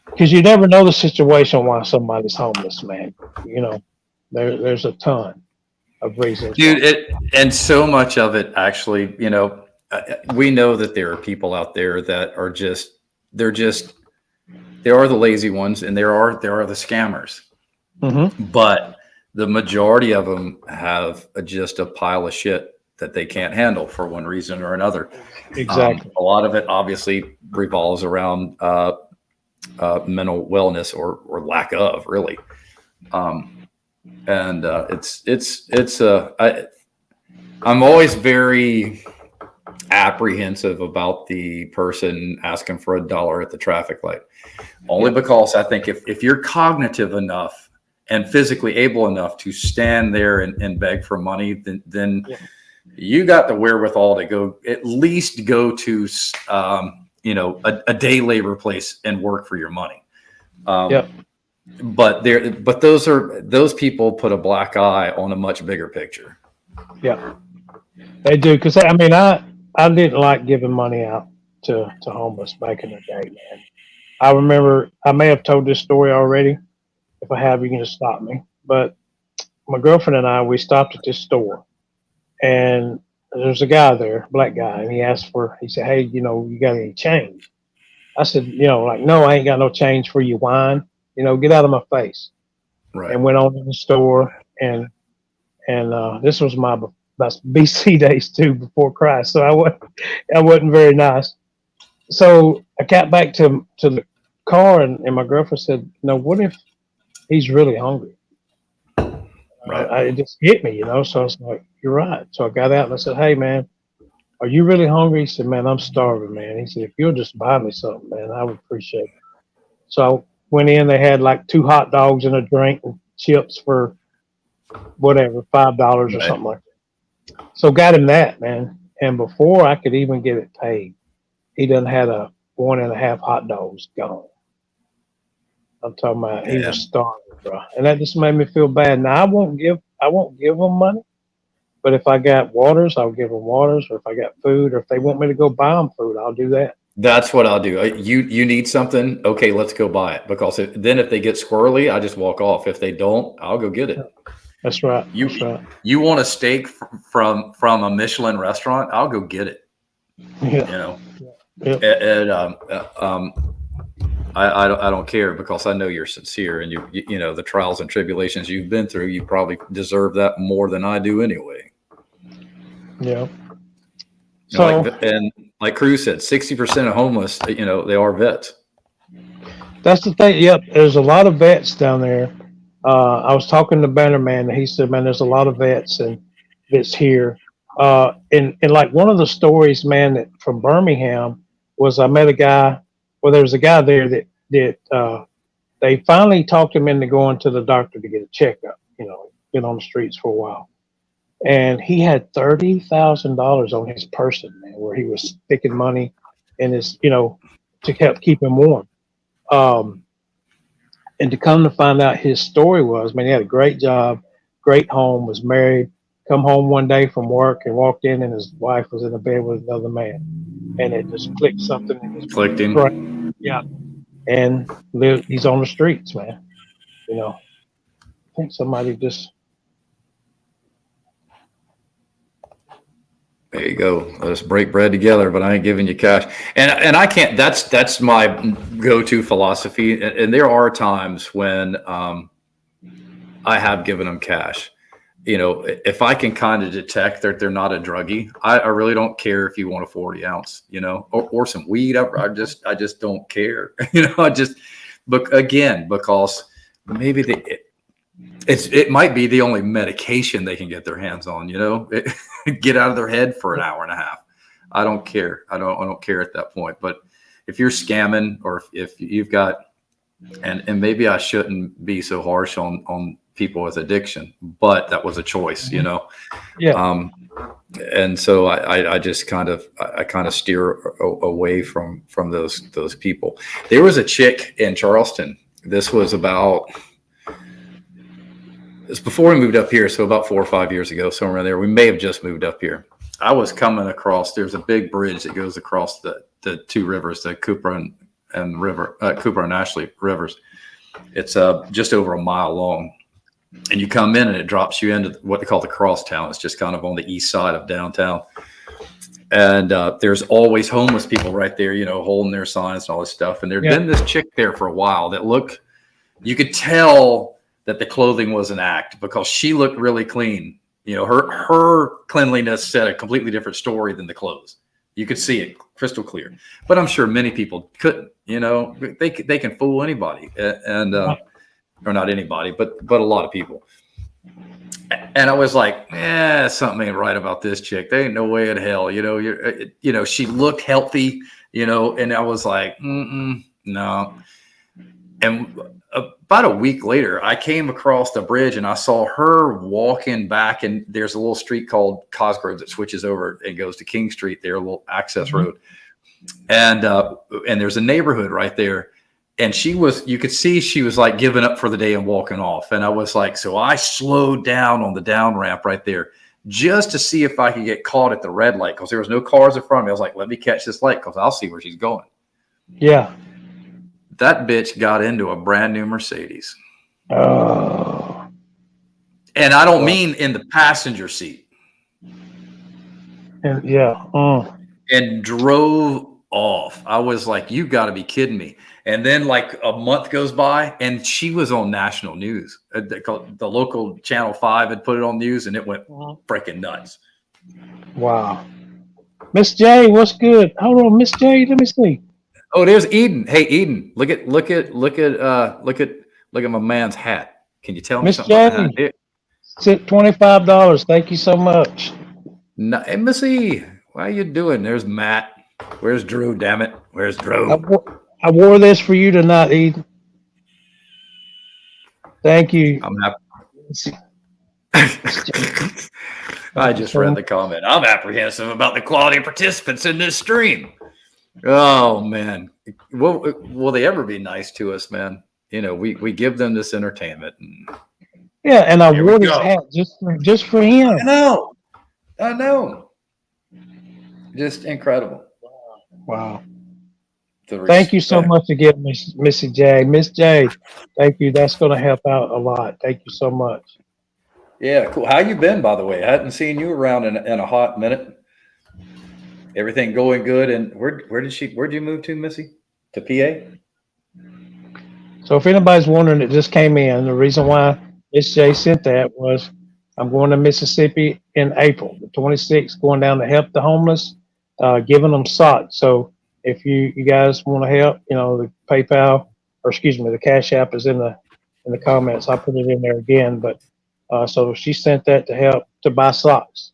Because you never know the situation why somebody's homeless, man. There's a ton of reasons. Dude, and so much of it actually, we know that there are people out there that are there are the lazy ones and there are the scammers. Mm-hmm. But the majority of them have just a pile of shit that they can't handle for one reason or another. Exactly. A lot of it obviously revolves around mental wellness or lack of, really. I'm always very apprehensive about the person asking for $1 at the traffic light, only because I think if you're cognitive enough and physically able enough to stand there and beg for money, then you got the wherewithal to at least go to a day labor place and work for your money. But those people put a black eye on a much bigger picture. Yeah, they do. Because I didn't like giving money out to homeless back in the day, man. I remember, I may have told this story already. If I have, you can just stop me. But my girlfriend and I, we stopped at this store, and there's a guy there, black guy, and he said, hey, you got any change? I said, like, no, I ain't got no change for you, wine. Get out of my face. Right. And went on to the store, and this was my BC days too, before Christ. So I wasn't very nice. So I got back to the car, and my girlfriend said, what if he's really hungry? Right. It just hit me, So I was like, you're right. So I got out and I said, hey, man, are you really hungry? He said, man, I'm starving, man. He said, if you'll just buy me something, man, I would appreciate it. So I went in. They had like 2 hot dogs and a drink and chips for whatever, $5 or something like that. So got him that, man. And before I could even get it paid, he done had a 1.5 hot dogs gone. I'm talking about he was starving, bro, and that just made me feel bad. Now I won't give them money, but if I got waters, I'll give them waters, or if I got food, or if they want me to go buy them food, I'll do that. That's what I'll do. You need something? Okay, let's go buy it. Because then if they get squirrely, I just walk off. If they don't, I'll go get it. That's right. You want a steak from a Michelin restaurant? I'll go get it. Yeah. I don't care, because I know you're sincere, and you know the trials and tribulations you've been through. You probably deserve that more than I do anyway. Yeah. So, and like Cruz said, 60% of homeless, they are vets. That's the thing. Yep, there's a lot of vets down there. I was talking to Bannerman, and he said, "Man, there's a lot of vets and vets here." And like one of the stories, man, that from Birmingham was, I met a guy. Well, there was a guy there that they finally talked him into going to the doctor to get a checkup. Been on the streets for a while, and he had $30,000 on his person, man, where he was sticking money in his, to help keep him warm. And to come to find out, his story was, man, he had a great job, great home, was married, come home one day from work and walked in, and his wife was in the bed with another man. And it just clicked something in his brain. Yeah. And he's on the streets, man. I think somebody just. There you go. Let us break bread together, but I ain't giving you cash. And I can't. That's my go-to philosophy. And there are times when I have given them cash. If I can kind of detect that they're not a druggie, I really don't care if you want a 40 ounce, or some weed. I just don't care. But again, because maybe it might be the only medication they can get their hands on, get out of their head for an hour and a half. I don't care. I don't care at that point. But if you're scamming, or if you've got, and maybe I shouldn't be so harsh on people with addiction, but that was a choice, Yeah. And so I just kind of steer away from those people. There was a chick in Charleston. This was before we moved up here, so about 4 or 5 years ago, somewhere there. We may have just moved up here. I was coming across. There's a big bridge that goes across the two rivers, the Cooper and Ashley rivers. It's just over a mile long, and you come in and it drops you into what they call the crosstown. It's just kind of on the east side of downtown, and there's always homeless people right there, holding their signs and all this stuff. And there'd been this chick there for a while that you could tell that the clothing was an act, because she looked really clean. Her cleanliness said a completely different story than the clothes. You could see it crystal clear. But I'm sure many people couldn't. They can fool anybody, and or not anybody, but a lot of people. And I was like, something ain't right about this chick. There ain't no way in hell. She looked healthy. And I was like, no. And about a week later, I came across the bridge and I saw her walking back, and there's a little street called Cosgrove that switches over and goes to King Street there, a little access road. And there's a neighborhood right there. And you could see she was like giving up for the day and walking off. And I was like, so I slowed down on the down ramp right there just to see if I could get caught at the red light, because there was no cars in front of me. I was like, let me catch this light, because I'll see where she's going. Yeah. That bitch got into a brand new Mercedes. Oh. And I don't mean in the passenger seat. And yeah. and drove off. I was like, you got to be kidding me. And then like a month goes by and she was on national news. The local Channel 5 had put it on news and it went freaking nuts. Wow. Miss J, what's good? Hold on, Miss J, let me see. Oh, there's Eden. Hey, Eden, look at my man's hat. Can you tell me Miss something about J, that? $25. Thank you so much. No, hey, Missy, how you doing? There's Matt. Where's Drew? Damn it. Where's Drew? I wore this for you tonight, Eden. Thank you. I'm not. I just read the comment. I'm apprehensive about the quality of participants in this stream. Oh man, will they ever be nice to us, man? You know, we give them this entertainment. Yeah, and I wore this hat just for him. I know. Just incredible. Wow. Thank you so much again, Missy J. Miss J, thank you. That's going to help out a lot. Thank you so much. Yeah, cool. How you been, by the way? I hadn't seen you around in a hot minute. Everything going good? And where'd you move to, Missy? To PA? So if anybody's wondering, it just came in. The reason why Miss J sent that was I'm going to Mississippi in April, the 26th, going down to help the homeless, giving them socks. So if you guys want to help, the PayPal, or excuse me, the Cash App is in the comments. I'll put it in there again. But so she sent that to help to buy socks.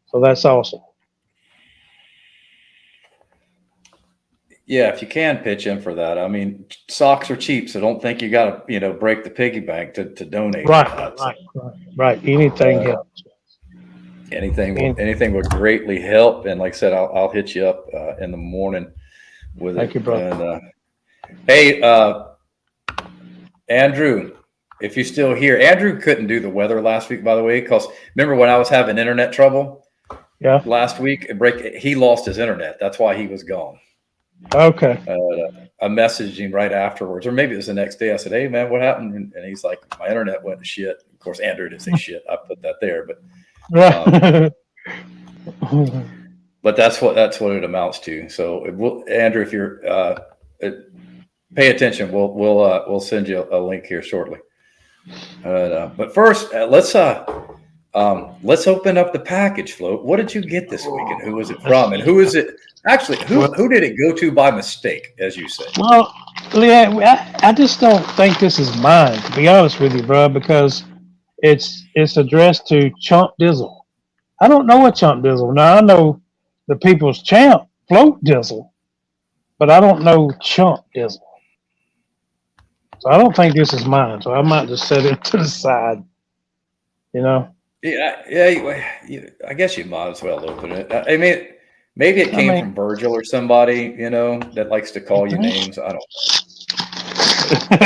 So that's awesome. Yeah, if you can pitch in for that. I mean, socks are cheap, so don't think you got to, break the piggy bank to donate. Right. Anything helps. Anything would greatly help. And like I said, I'll hit you up in the morning with it. Thank you, brother. And, hey, Andrew, if you're still here, Andrew couldn't do the weather last week, by the way, because remember when I was having internet trouble? Yeah. Last week, he lost his internet. That's why he was gone. Okay. I messaged him right afterwards, or maybe it was the next day. I said, "Hey, man, what happened?" And he's like, "My internet went to shit." Of course, Andrew didn't say shit. I put that there, but that's what it amounts to. So, Andrew, if you're pay attention, we'll send you a link here shortly. But first, let's open up the package, Float. What did you get this week, and who was it from, and who is it? Actually, who did it go to by mistake, as you say? Well, yeah, I just don't think this is mine, to be honest with you, bro, because it's addressed to Chump Dizzle. I don't know a Chump Dizzle. Now, I know the people's champ, Float Dizzle, but I don't know Chump Dizzle. So I don't think this is mine, so I might just set it to the side, Yeah, I guess you might as well open it. I mean, maybe it came from Virgil or somebody, that likes to call you names. I don't know.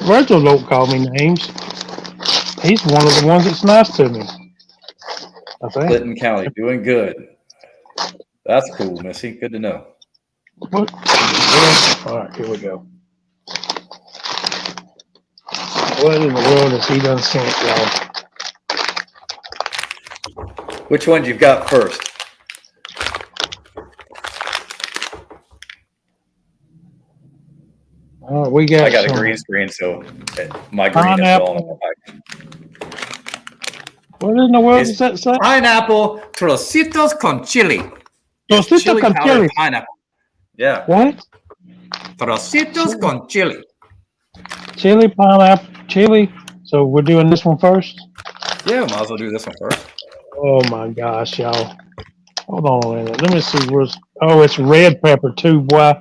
Virgil don't call me names. He's one of the ones that's nice to me. I think. Clinton County, doing good. That's cool, Missy. Good to know. What? All right, here we go. What in the world has he done sent, y'all? Which ones you've got first? We got. I got a green screen, so my green is all on the back. What in the world is that say? Pineapple trocitos con chili. Trocitos con chili. Pineapple. Yeah. What? Trocitos con chili. Chili, pineapple, chili. So we're doing this one first? Yeah, might as well do this one first. Oh my gosh, y'all. Hold on a minute. Let me see where's. Oh, it's red pepper too, boy.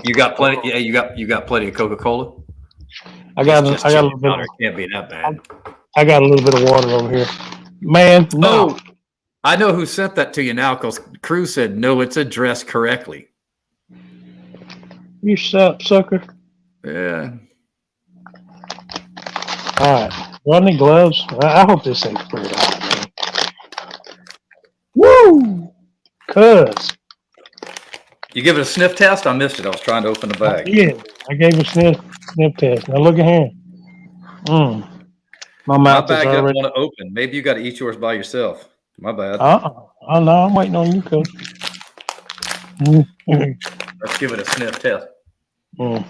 You got plenty. Yeah, you got plenty of Coca-Cola. I got a little bit. It can't be that bad. I got a little bit of water over here, man. No, I know who sent that to you now because Cruz said no, it's addressed correctly. You suck, sucker. Yeah. All right. Running gloves. I hope this ain't pretty hot. Woo! Cuz. You give it a sniff test? I missed it. I was trying to open the bag. Yeah, I gave a sniff test. Now look at here. My My mouth is bag doesn't already. want to open. Maybe you got to eat yours by yourself. My bad. Oh no, I'm waiting on you, Coach. Let's give it a sniff test. Mm.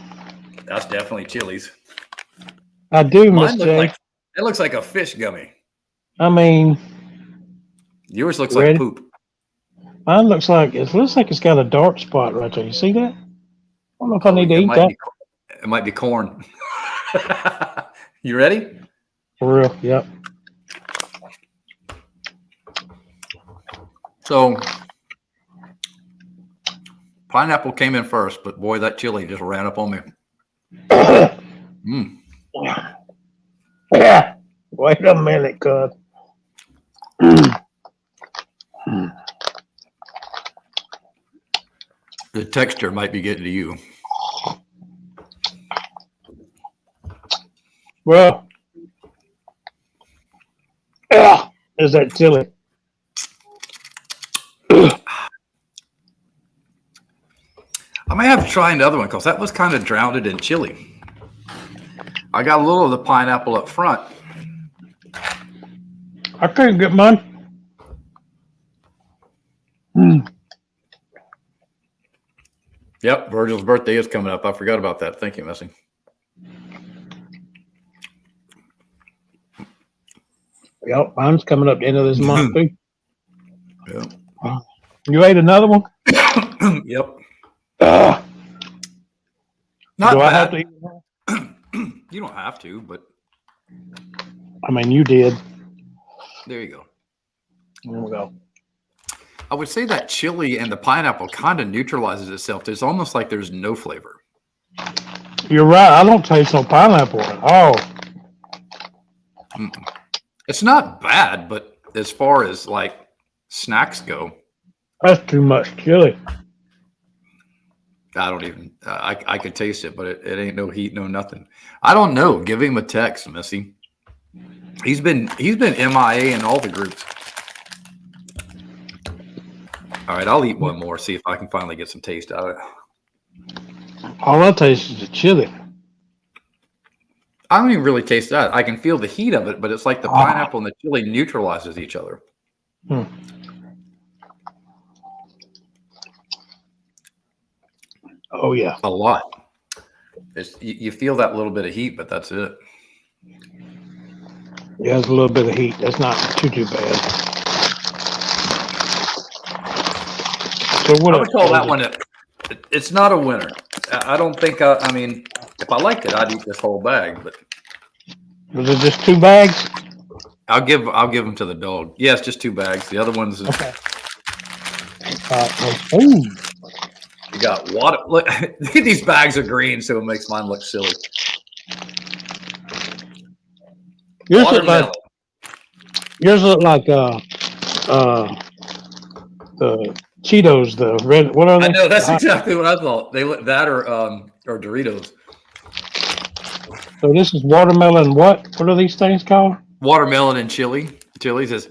That's definitely Chili's. I do, Miss Mine J. it looks like a fish gummy. I mean, Yours looks ready? like poop. Mine looks like it's got a dark spot right there. You see that? I don't know if I need to eat that. It might be corn. You ready? For real, yep. So, pineapple came in first, but boy, that chili just ran up on me. Yeah. Wait a minute, cuz. The texture might be getting to you. Well, yeah, is that chili? I may have to try another one because that was kind of drowned in chili. I got a little of the pineapple up front. I couldn't get mine. Yep, Virgil's birthday is coming up. I forgot about that. Thank you, Missy. Yep, mine's coming up the end of this month too. Yeah. You ate another one? Yep. Not Not do bad. I have to eat one? You don't have to, but I mean, you did. there you go. There we go. I would say that chili and the pineapple kind of neutralizes itself. It's almost like there's no flavor. You're right. I don't taste no pineapple at all. It's not bad, but as far as like snacks go, That's too much chili. I don't even. I could taste it, but it ain't no heat, no nothing. I don't know. Give him a text, Missy. He's been MIA in all the groups. All right, I'll eat one more. See if I can finally get some taste out of it. All I taste is the chili. I don't even really taste that. I can feel the heat of it, but it's like the pineapple and the chili neutralizes each other. Oh yeah, A lot. You feel that little bit of heat, but that's it. yeah. There's a little bit of heat. That's not too bad. So what I would call that one. It's not a winner. I don't think. I mean, if I liked it, I'd eat this whole bag. But Was it just 2 bags? I'll give them to the dog. Yeah, it's just 2 bags. The other ones is Okay. Oh, you got water. Look, these bags are green, so it makes mine look silly. yours look like the Cheetos, the red. What are they? I know that's exactly what I thought. They look that or Doritos. So this is watermelon. What are these things called? Watermelon and chili. Chili says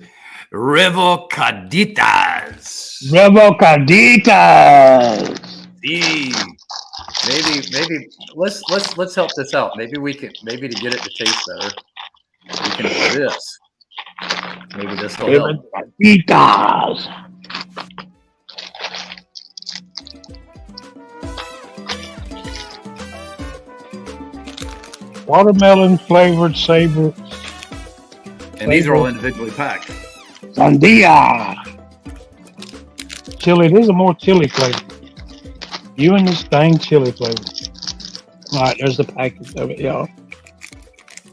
Revocaditas. Revocaditas. See, maybe let's help this out. Maybe to get it to taste better, we can do this. Maybe this will help. Revocaditas. Watermelon flavored saber. And these are all individually packed. Sandia. Chili. These are more chili flavor. You and this dang chili flavor. All right, there's the package of it, y'all.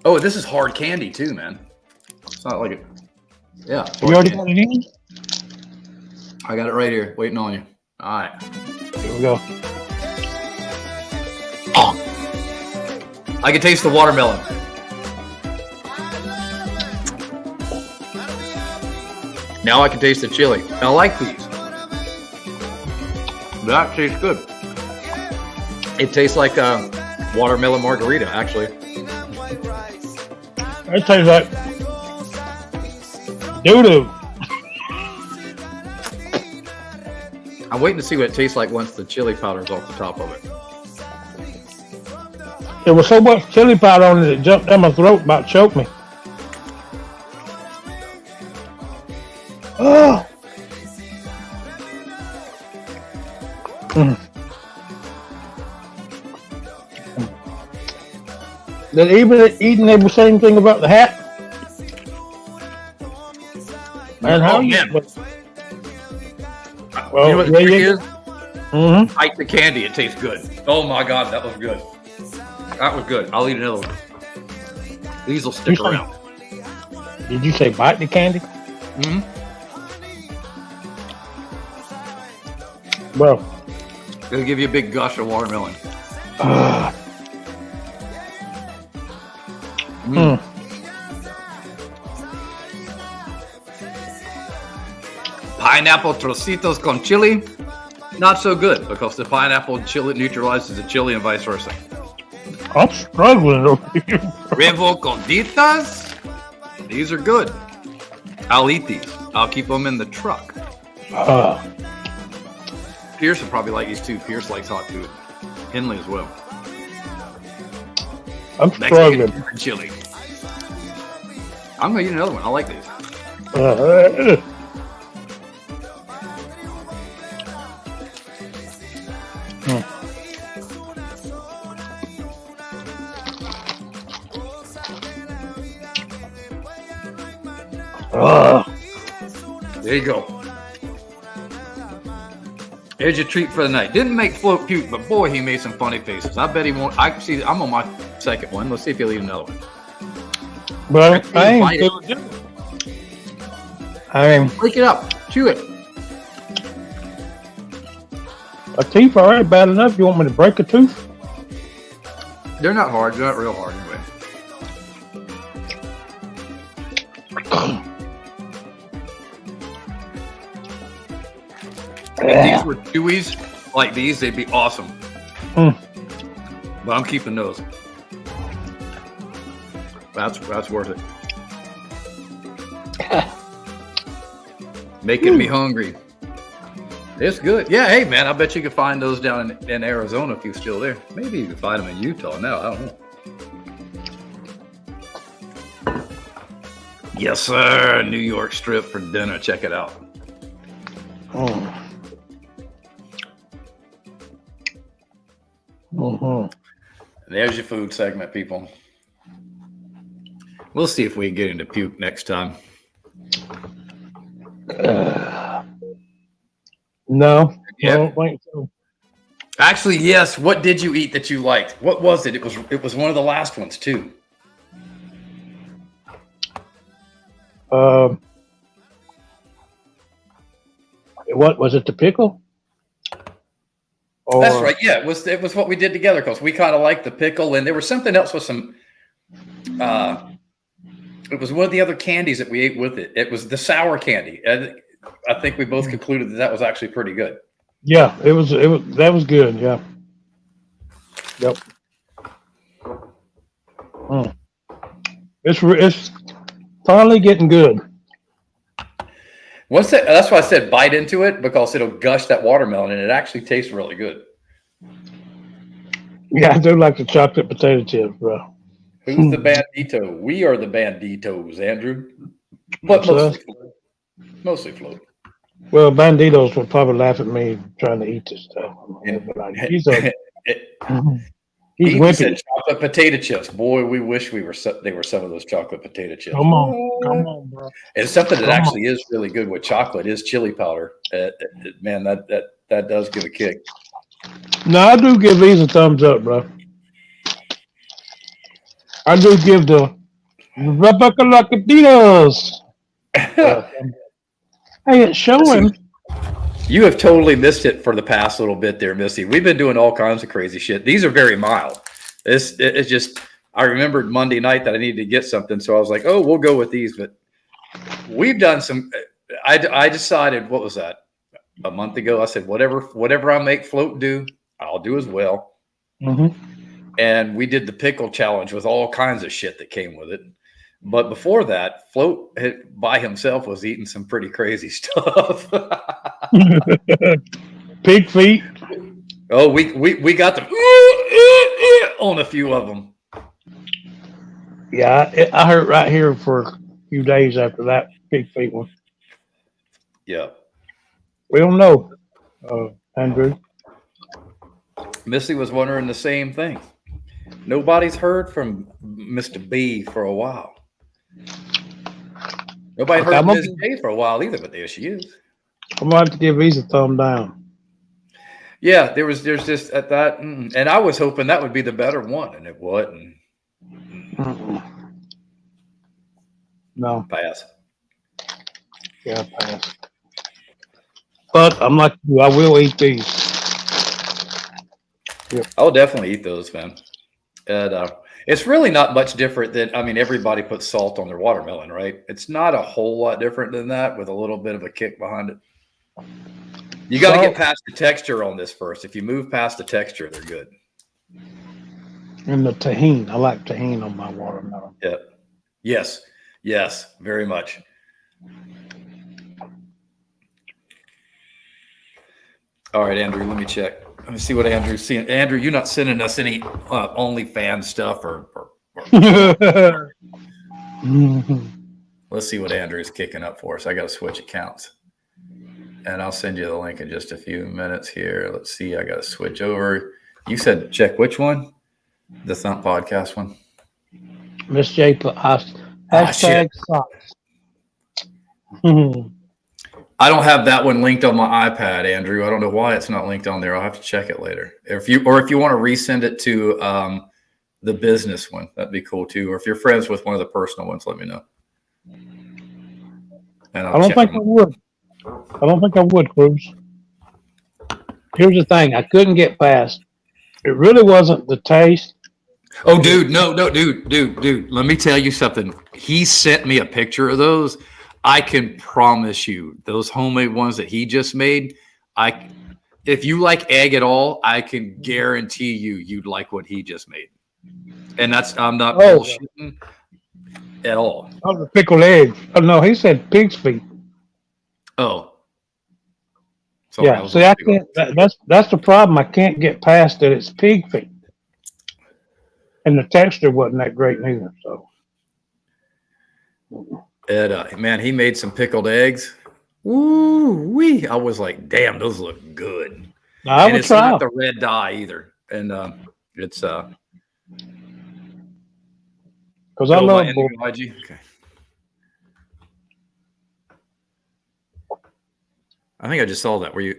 Oh, this is hard candy too, man. It's not like it. Yeah. You already got it in? I got it right here, waiting on you. All right. Here we go. I can taste the watermelon. Now I can taste the chili. And I like these. That tastes good. It tastes like a watermelon margarita, actually. It tastes like doo-doo. I'm waiting to see what it tastes like once the chili powder's off the top of it. There was so much chili powder on it, it jumped down my throat, about choked me. Did Eden ever say anything about the hat? And how you? man. Well, you know what the trick is? Mm-hmm. Bite the candy. It tastes good. Oh my God, that was good. That was good. I'll eat another one. These will stick around. Did you say bite the candy? Mm-hmm. Well, It'll give you a big gush of watermelon. Pineapple trocitos con chili. Not so good because the pineapple chili neutralizes the chili and vice versa. I'm struggling over here. Revolcoditas. These are good. I'll eat these. I'll keep them in the truck. Pierce would probably like these too. Pierce likes hot food. Henley as well. I'm struggling. Mexican chili. I'm gonna eat another one. I like these. There you go. Here's your treat for the night. Didn't make Float puke, but boy, he made some funny faces. I bet he won't. I see. I'm on my second one. Let's see if he'll eat another one. But I ain't. Wake it up. Chew it. A teeth already bad enough. You want me to break a tooth? They're not hard. They're not real hard anyway. If these were chewies like these, they'd be awesome. But I'm keeping those. That's worth it. Making me hungry. It's good. Yeah, hey man, I bet you could find those down in Arizona if you're still there. Maybe you can find them in Utah now. I don't know. Yes, sir. New York strip for dinner. Check it out. There's your food segment, people. We'll see if we can get into puke next time. No, Yeah. I don't think so. Actually, yes. What did you eat that you liked? What was it? It was one of the last ones too. What was it? The pickle? Or, That's right. Yeah, it was what we did together because we kind of liked the pickle, and there was something else with some. It was one of the other candies that we ate with it. It was the sour candy. I think we both concluded that was actually pretty good. Yeah, it was. That was good. Yeah. Yep. It's finally getting good. That's why I said bite into it because it'll gush that watermelon, and it actually tastes really good. Yeah, I do like the chocolate potato chips, bro. Who's the Bandito? We are the Banditos, Andrew. But mostly Float. Well, Banditos will probably laugh at me trying to eat this stuff. He's he said chocolate potato chips. Boy, we wish they were some of those chocolate potato chips. Come on, bro. And something that actually is really good with chocolate is chili powder. Man, that does give a kick. No, I do give these a thumbs up, bro. I do give the Rebecca Lacaditos. Hey, it's showing. You have totally missed it for the past little bit there, Missy. We've been doing all kinds of crazy shit. These are very mild. It's just, I remembered Monday night that I needed to get something, so I was like, oh, we'll go with these. But we've done some. I decided, what was that? A month ago, I said, whatever I make Float do, I'll do as well. And we did the pickle challenge with all kinds of shit that came with it. But before that, Float by himself was eating some pretty crazy stuff. Pig feet. Oh, we got them on a few of them. Yeah, I hurt right here for a few days after that pig feet one. Yeah. We don't know, Andrew. Missy was wondering the same thing. Nobody's heard from Mr. B for a while. Nobody heard from Ms. J for a while either, but there she is. I'm going to have to give these a thumb down. Yeah, there's just at that, and I was hoping that would be the better one, and it wasn't. No. Pass. Yeah, pass. But I'm like you, I will eat these. Yep. I'll definitely eat those, man. And it's really not much different than, I mean, everybody puts salt on their watermelon, right? It's not a whole lot different than that with a little bit of a kick behind it. You got to get past the texture on this first. If you move past the texture, they're good. And the tahini. I like tahini on my watermelon. Yeah. Yes. Yes. Very much. All right, Andrew, let me check. Let me see what Andrew's seeing. Andrew, you're not sending us any OnlyFans stuff or Let's see what Andrew's kicking up for us. I got to switch accounts. And I'll send you the link in just a few minutes here. Let's see. I got to switch over. You said check which one? The Thump Podcast one? Miss J put hashtag socks. I don't have that one linked on my iPad, Andrew. I don't know why it's not linked on there. I'll have to check it later. If you want to resend it to the business one, that'd be cool too. Or if you're friends with one of the personal ones, let me know. And I don't think I would. I don't think I would, Cruz. Here's the thing. I couldn't get past. It really wasn't the taste. Oh, dude. No, dude. Let me tell you something. He sent me a picture of those. I can promise you those homemade ones that he just made. If you like egg at all, I can guarantee you'd like what he just made. And I'm not bullshitting at all. Oh, the pickled egg. Oh, no, he said pig's feet. Oh. Sorry, yeah, see, I can't. That's the problem. I can't get past it. It's pig feet, and the texture wasn't that great neither. So, man, he made some pickled eggs. Woo-wee. I was like, damn, those look good. I would try. Not the red dye either, and it's because I love okay. I think I just saw that. Were you?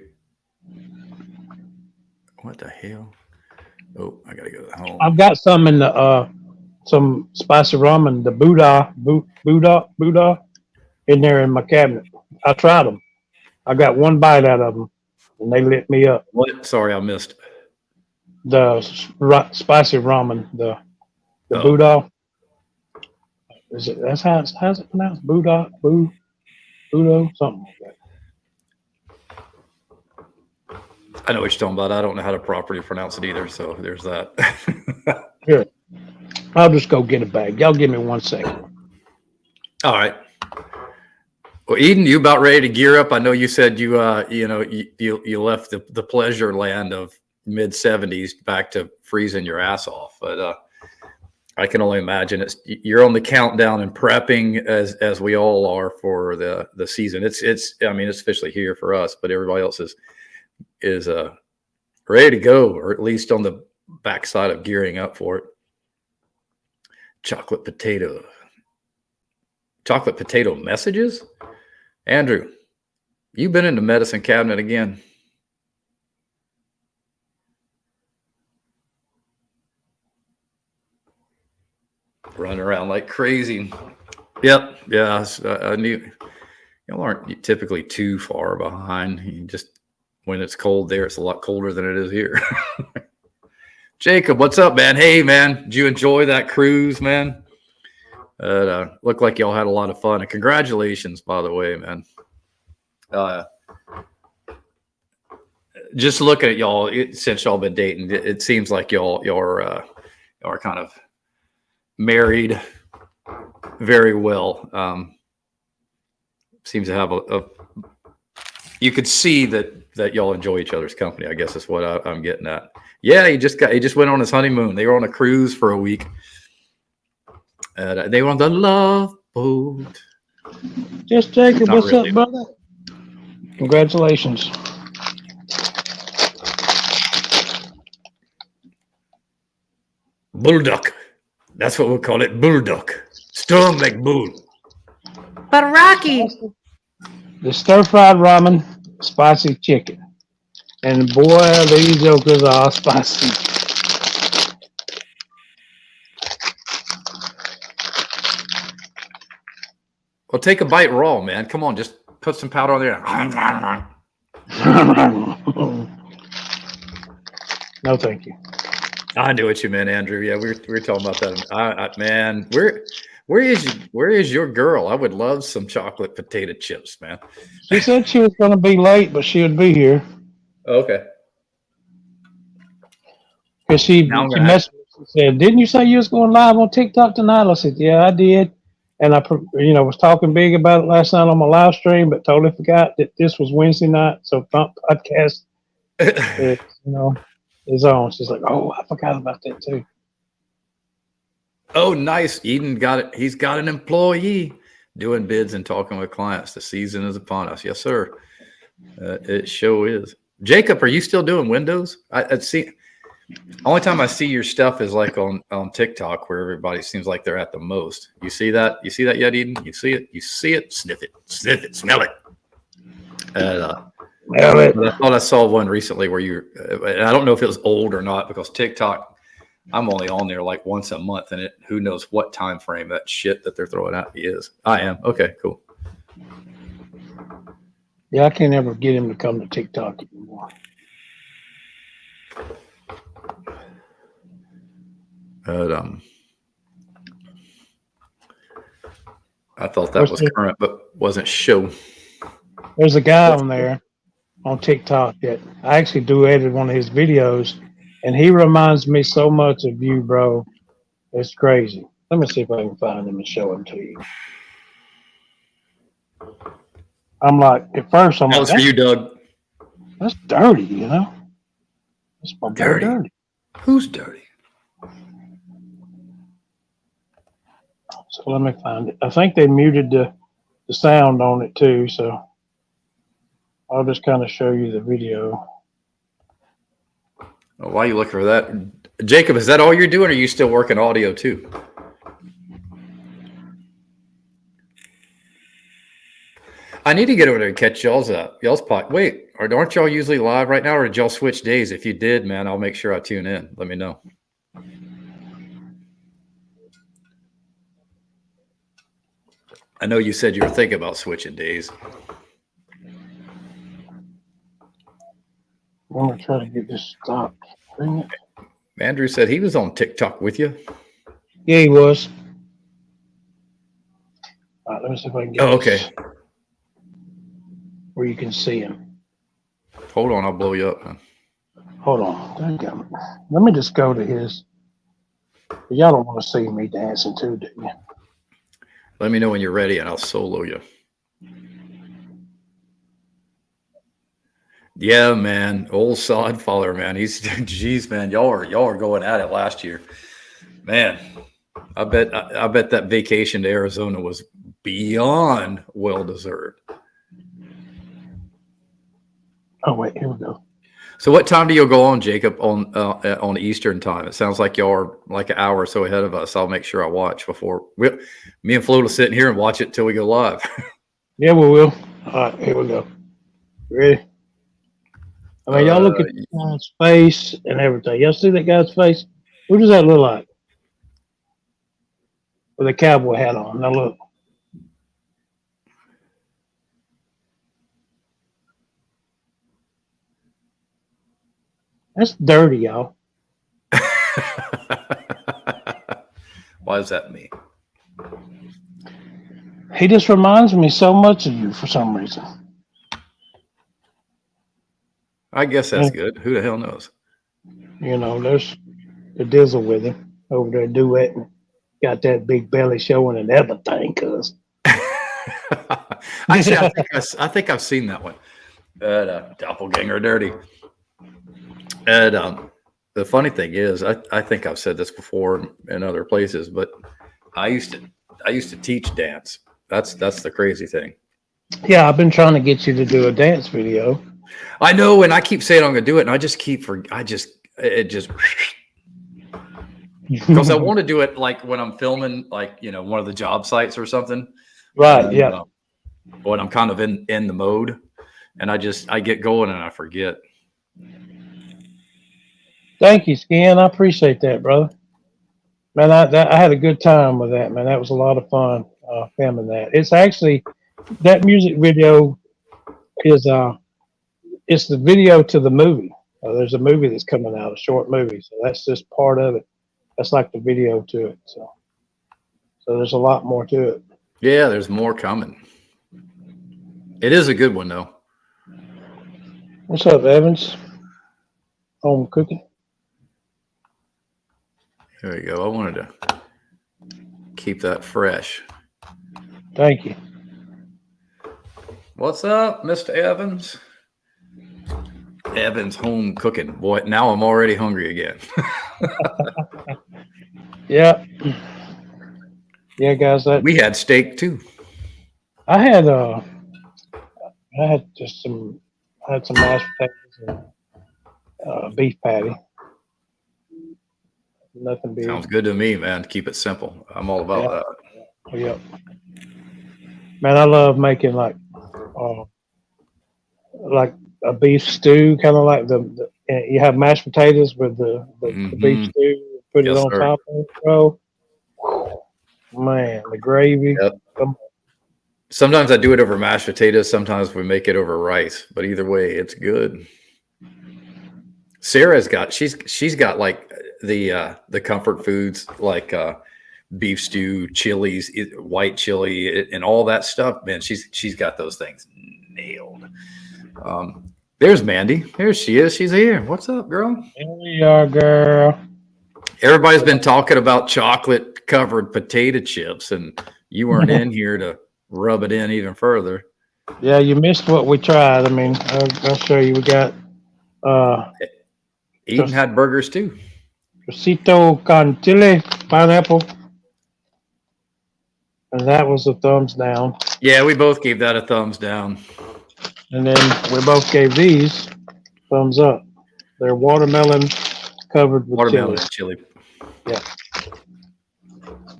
What the hell? Oh, I gotta go home. I've got some in the some spicy ramen, the Buddha in there in my cabinet. I tried them. I got one bite out of them, and they lit me up. What? Sorry, I missed. The spicy ramen, the Buddha. Is it? How's it pronounced? Buddha, something like that. I know what you're talking about. I don't know how to properly pronounce it either, so there's that. Here, I'll just go get a bag. Y'all give me 1 second. All right. Well, Eden, you about ready to gear up? I know you said you left the pleasure land of mid-70s back to freezing your ass off, but I can only imagine you're on the countdown and prepping as we all are for the season. It's officially here for us, but everybody else is ready to go, or at least on the backside of gearing up for it. Chocolate potato messages. Andrew, you've been in the medicine cabinet again. Running around like crazy. Yep. Yeah. I knew y'all aren't typically too far behind. You just, when it's cold there, it's a lot colder than it is here. Jacob, what's up, man? Hey, man, did you enjoy that cruise, man? Looked like y'all had a lot of fun. And congratulations, by the way, man. Just looking at y'all, since y'all been dating, it seems like y'all are kind of married very well. Seems to have you could see that y'all enjoy each other's company, I guess is what I'm getting at. Yeah, he just went on his honeymoon. They were on a cruise for a week. They were on the Love Boat. Just Jacob, what's up, brother? Congratulations. Bulldog. That's what we'll call it. Bulldog. Strong like bull. But Rocky, The stir-fried ramen, spicy chicken. And boy, these jokers are spicy. Well, take a bite raw, man. Come on, just put some powder on there. No, thank you. I knew what you meant, Andrew. Yeah, we were talking about that. Man, where is your girl? I would love some chocolate potato chips, man. She said she was going to be late, but she would be here. Okay. Because she Now I'm gonna messaged me. She said, "Didn't you say you was going live on TikTok tonight?" I said, "Yeah, I did." And I, was talking big about it last night on my live stream, but totally forgot that this was Wednesday night. So Thump Podcast, is on. She's like, "Oh, I forgot about that too." Oh, nice. Eden got it. He's got an employee doing bids and talking with clients. The season is upon us. Yes, sir. It sure is. Jacob, are you still doing Windows? I see. Only time I see your stuff is like on TikTok, where everybody seems like they're at the most. You see that? You see that yet, Eden? You see it? You see it? Sniff it. Sniff it. Smell it. Smell it. I thought I saw one recently where and I don't know if it was old or not, because TikTok, I'm only on there like once a month, and who knows what time frame that shit that they're throwing at me is. I am. Okay, cool. Yeah, I can't ever get him to come to TikTok anymore. I thought that was current, but wasn't show. There's a guy on there on TikTok that I actually duetted one of his videos, and he reminds me so much of you, bro. It's crazy. Let me see if I can find him and show him to you. I'm like, at first, I'm That like, was for you, Doug. That's dirty, you know? That's my dirty. Who's dirty? So let me find it. I think they muted the sound on it too, so I'll just kind of show you the video. Oh, why are you looking for that? Jacob, is that all you're doing, or are you still working audio too? I need to get over there and catch y'all's pot. Wait, aren't y'all usually live right now, or did y'all switch days? If you did, man, I'll make sure I tune in. Let me know. I know you said you were thinking about switching days. I'm going to try to get this stopped. Bring it. Andrew said he was on TikTok with you. Yeah, he was. All right, let me see if I can get this where you can see him. Hold on, I'll blow you up, man. Hold on. Let me just go to his. Y'all don't want to see me dancing too, do you? Let me know when you're ready, and I'll solo you. Yeah, man. Old sod faller, man. Geez, man. Y'all are going at it last year. Man, I bet that vacation to Arizona was beyond well deserved. Oh wait, here we go. So what time do you go on, Jacob, on Eastern time? It sounds like y'all are like an hour or so ahead of us. I'll make sure I watch before me and Flo will sit in here and watch it till we go live. Yeah, we will. All right, here we go. Ready? I mean, y'all look at the guy's face and everything. Y'all see that guy's face? What does that look like? With a cowboy hat on. Now look. That's dirty, y'all. Why does that mean? He just reminds me so much of you for some reason. I guess that's good. Who the hell knows? You know, there's the Dizzle with him over there duetting. Got that big belly showing and everything, cuz. Actually, I think I've seen that one. Doppelganger dirty. And the funny thing is, I think I've said this before in other places, but I used to teach dance. That's the crazy thing. Yeah, I've been trying to get you to do a dance video. I know, and I keep saying I'm gonna do it, and it just because I want to do it like when I'm filming, like, one of the job sites or something. Right. And, Yeah. when I'm kind of in the mode, and I get going and I forget. Thank you, Skin. I appreciate that, brother. Man, I had a good time with that, man. That was a lot of fun filming that. It's actually that music video is it's the video to the movie. There's a movie that's coming out, a short movie, so that's just part of it. That's like the video to it. So there's a lot more to it. Yeah, there's more coming. It is a good one though. What's up, Evans? Home cooking. There you go. I wanted to keep that fresh. Thank you. What's up, Mr. Evans? Evans home cooking. Boy, now I'm already hungry again. Yeah. Yeah, guys. We had steak too. I had just some mashed potatoes and beef patty. Nothing big. Sounds good to me, man. Keep it simple. I'm all about that. Yep. Man, I love making like a beef stew, kind of like the you have mashed potatoes with the beef stew. Put it on top of it, bro. Man, the gravy. Yep. Sometimes I do it over mashed potatoes. Sometimes we make it over rice. But either way, it's good. Sarah's got she's got like the comfort foods like beef stew, chilies, white chili, and all that stuff. Man, she's got those things nailed. There's Mandy. Here she is. She's here. What's up, girl? Here we are, girl. Everybody's been talking about chocolate covered potato chips, and you weren't in here to rub it in even further. Yeah, you missed what we tried. I mean, I'll show you. We got Eden had burgers too. Rosito con chile, pineapple. And that was a thumbs down. Yeah, we both gave that a thumbs down. And then we both gave these thumbs up. They're watermelon covered with watermelon chili. Yeah.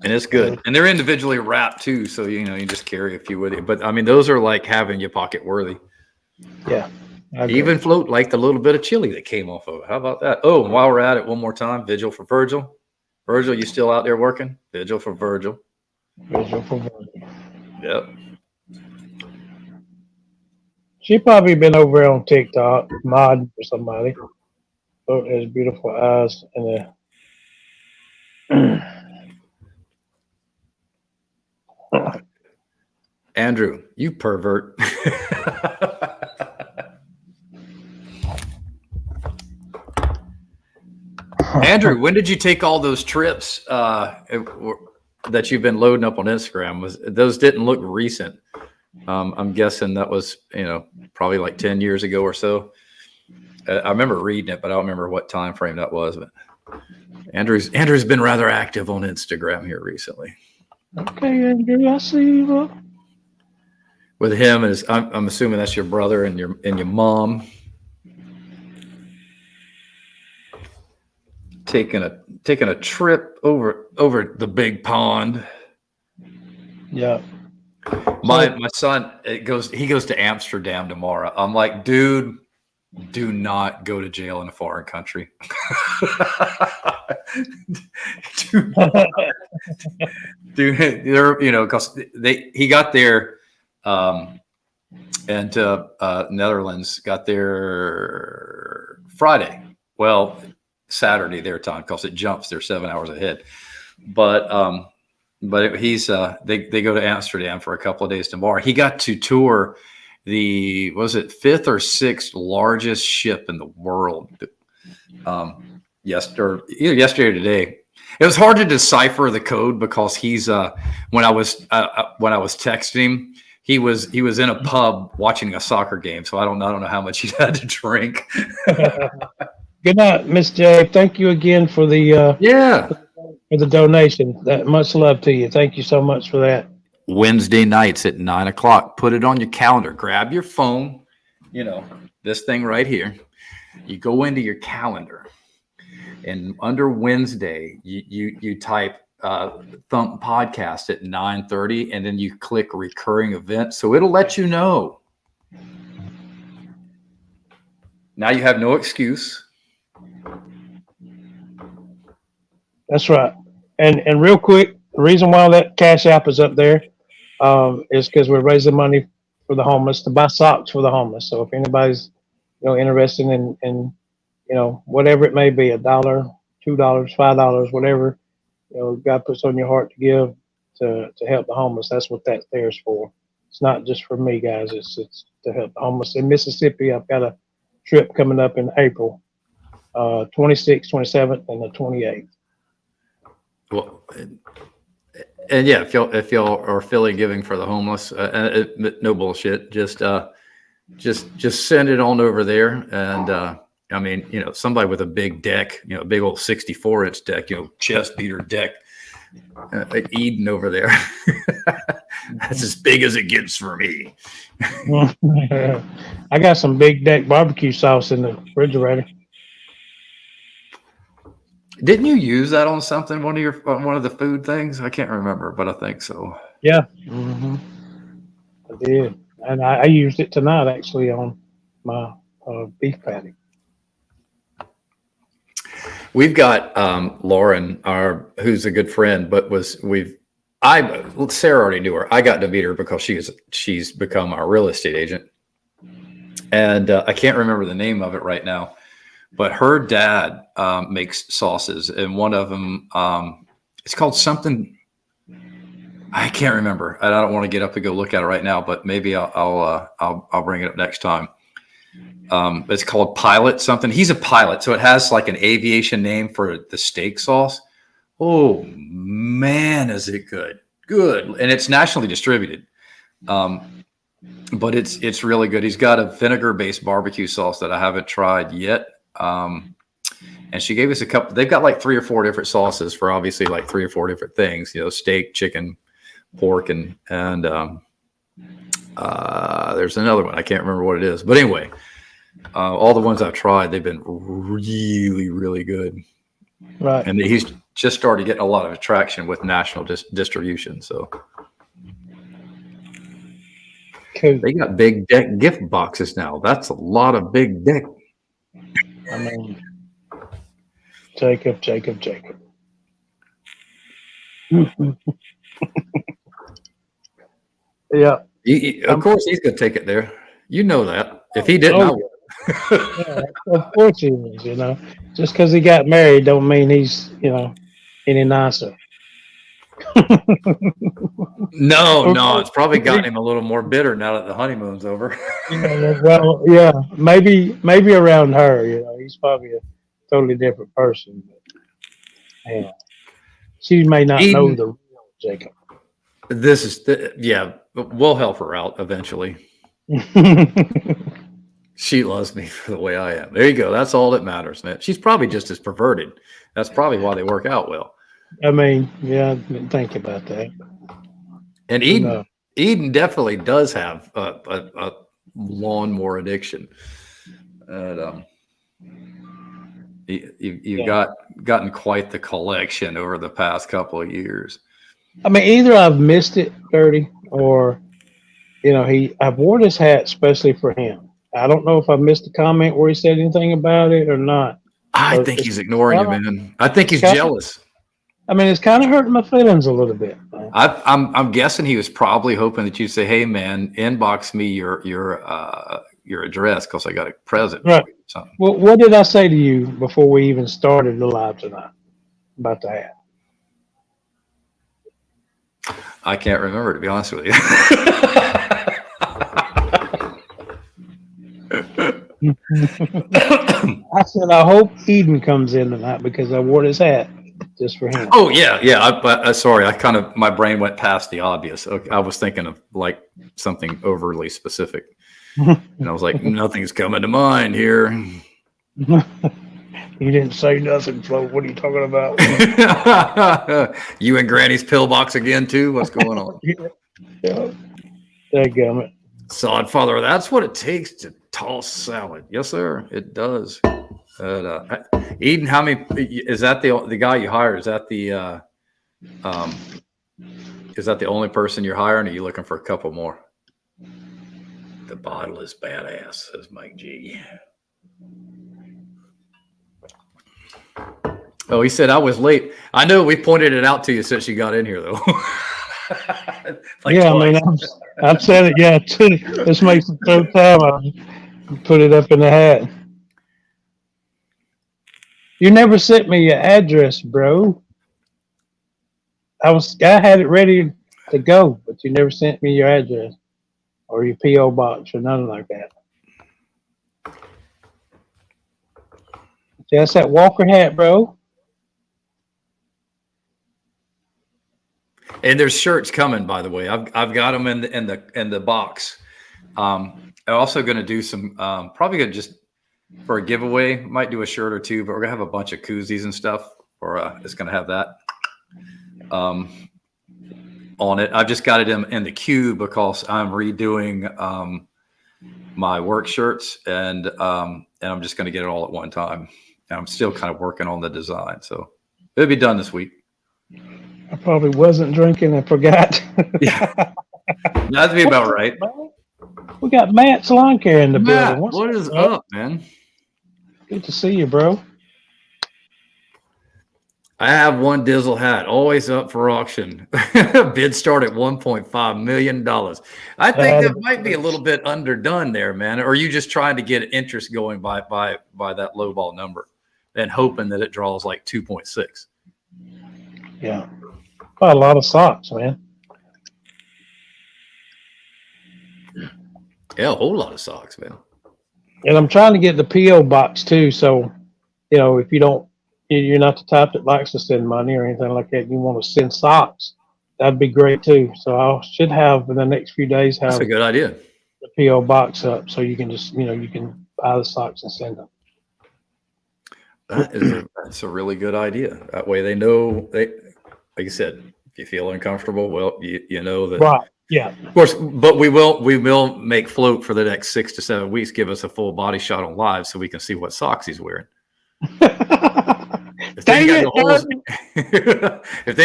And it's good. And they're individually wrapped too, so you just carry a few with you. But I mean, those are like having your pocket worthy. Yeah. Even float like the little bit of chili that came off of it. How about that? Oh, and while we're at it, one more time, vigil for Virgil. Virgil, you still out there working? Vigil for Virgil. Vigil for Virgil. Yep. She probably been over on TikTok modding for somebody. Boat has beautiful eyes and Andrew, you pervert. Andrew, when did you take all those trips that you've been loading up on Instagram? Those didn't look recent. I'm guessing that was, probably like 10 years ago or so. I remember reading it, but I don't remember what time frame that was. But Andrew's been rather active on Instagram here recently. Okay, Andrew, I see you, bro. With him is I'm assuming that's your brother and your mom. Taking a trip over the big pond. Yeah. My son he goes to Amsterdam tomorrow. I'm like, dude, do not go to jail in a foreign country. Dude, because he got there and Netherlands got there Friday. Well, Saturday their time because it jumps. They're 7 hours ahead. But he's they go to Amsterdam for a couple of days tomorrow. He got to tour the fifth or sixth largest ship in the world. Either yesterday or today. It was hard to decipher the code because he's when I was texting him, he was in a pub watching a soccer game. So I don't know how much he had to drink. Good night, Miss J. Thank you again for the for the donation. That much love to you. Thank you so much for that. Wednesday nights at 9:00. Put it on your calendar. Grab your phone. This thing right here. You go into your calendar. and under Wednesday, you type Thump Podcast at 9:30, and then you click recurring event. So it'll let you know. Now you have no excuse. That's right. And real quick, the reason why that Cash App is up there is because we're raising money for the homeless to buy socks for the homeless. So if anybody's interested in whatever it may be, $1, $2, $5, whatever God puts on your heart to give to help the homeless, that's what that there's for. It's not just for me, guys. It's to help the homeless in Mississippi. I've got a trip coming up in April, 26th, 27th, and the 28th. Well, and yeah, if y'all are Philly giving for the homeless, no bullshit. Just send it on over there. And I mean, somebody with a big deck, a big old 64-inch deck, chest beater deck, Eden over there. That's as big as it gets for me. I got some big deck barbecue sauce in the refrigerator. Didn't you use that on something? One of the food things? I can't remember, but I think so. Yeah, I did, and I used it tonight actually on my beef patty. We've got Lauren, who's a good friend, but Sarah already knew her. I got to meet her because she's become our real estate agent, and I can't remember the name of it right now. But her dad makes sauces, and one of them, it's called something. I can't remember. I don't want to get up and go look at it right now, but maybe I'll bring it up next time. It's called Pilot something. He's a pilot, so it has like an aviation name for the steak sauce. Oh man, is it good? Good, and it's nationally distributed. But it's really good. He's got a vinegar-based barbecue sauce that I haven't tried yet. And she gave us a couple. They've got like 3 or 4 different sauces for obviously like 3 or 4 different things. Steak, chicken, pork, and there's another one. I can't remember what it is. But anyway, all the ones I've tried, they've been really, really good. Right. And he's just started getting a lot of traction with national distribution. So cool. They got big deck gift boxes now. That's a lot of big deck. I mean, Jacob. Yeah. Of course, he's going to take it there. You know that. If he didn't, I would. Yeah, of course he is. Just because he got married don't mean he's, any nicer. No, it's probably gotten him a little more bitter now that the honeymoon's over. Well, yeah, maybe around her, he's probably a totally different person. But, yeah, she may not know the real Jacob. This is, we'll help her out eventually. She loves me for the way I am. There you go. That's all that matters, man. She's probably just as perverted. That's probably why they work out well. I mean, yeah, I didn't think about that. And Eden definitely does have a lawnmower addiction. And you've gotten quite the collection over the past couple of years. I mean, either I've missed it, Dirty, or I've worn his hat especially for him. I don't know if I missed a comment where he said anything about it or not. I think he's ignoring you, man. I think he's jealous. I mean, it's kind of hurting my feelings a little bit. I'm guessing he was probably hoping that you say, "Hey, man, inbox me your address because I got a present." Right. Well, what did I say to you before we even started the live tonight about the hat? I can't remember, to be honest with you. I said, I hope Eden comes in tonight because I wore his hat just for him. Oh yeah. Sorry, my brain went past the obvious. I was thinking of like something overly specific, and I was like, nothing's coming to mind here. You didn't say nothing, Flo. What are you talking about? You and Granny's pillbox again too? What's going on? Yeah. Dadgummit. Sod Father, that's what it takes to toss salad. Yes, sir. It does. Eden, how many is that? The guy you hire? Is that the only person you're hiring? Or are you looking for a couple more? The bottle is badass, says Mike G. Oh, he said I was late. I know we pointed it out to you since you got in here, though. Yeah, twice. I mean, I've said it. Yeah, too. This makes the third time I put it up in the hat. You never sent me your address, bro. I had it ready to go, but you never sent me your address or your PO box or nothing like that. That's that Walker hat, bro. And there's shirts coming, by the way. I've got them in the box. I'm also going to do some. Probably going to just for a giveaway. Might do a shirt or two, but we're gonna have a bunch of koozies and stuff. Or it's going to have that on it. I've just got it in the queue because I'm redoing my work shirts, and I'm just going to get it all at one time. And I'm still kind of working on the design, so it'll be done this week. I probably wasn't drinking and forgot. Yeah, that'd be about right. We got Matt's Lawn Care in the building. What is up, man? Good to see you, bro. I have one Dizzle hat, always up for auction. Bid start at $1.5 million. I think that might be a little bit underdone there, man. Or are you just trying to get interest going by that low ball number and hoping that it draws like 2.6? Yeah. A lot of socks, man. Yeah, a whole lot of socks, man. And I'm trying to get the PO box too. So, if you're not the type that likes to send money or anything like that, you want to send socks, that'd be great too. So I should have in the next few days That's a good idea. The PO box up so you can just you can buy the socks and send them. That's a really good idea. That way they know like you said, if you feel uncomfortable, well, you know that. Right. Yeah. Of course, but we will make Float for the next 6 to 7 weeks. Give us a full body shot on live so we can see what socks he's wearing. If they ain't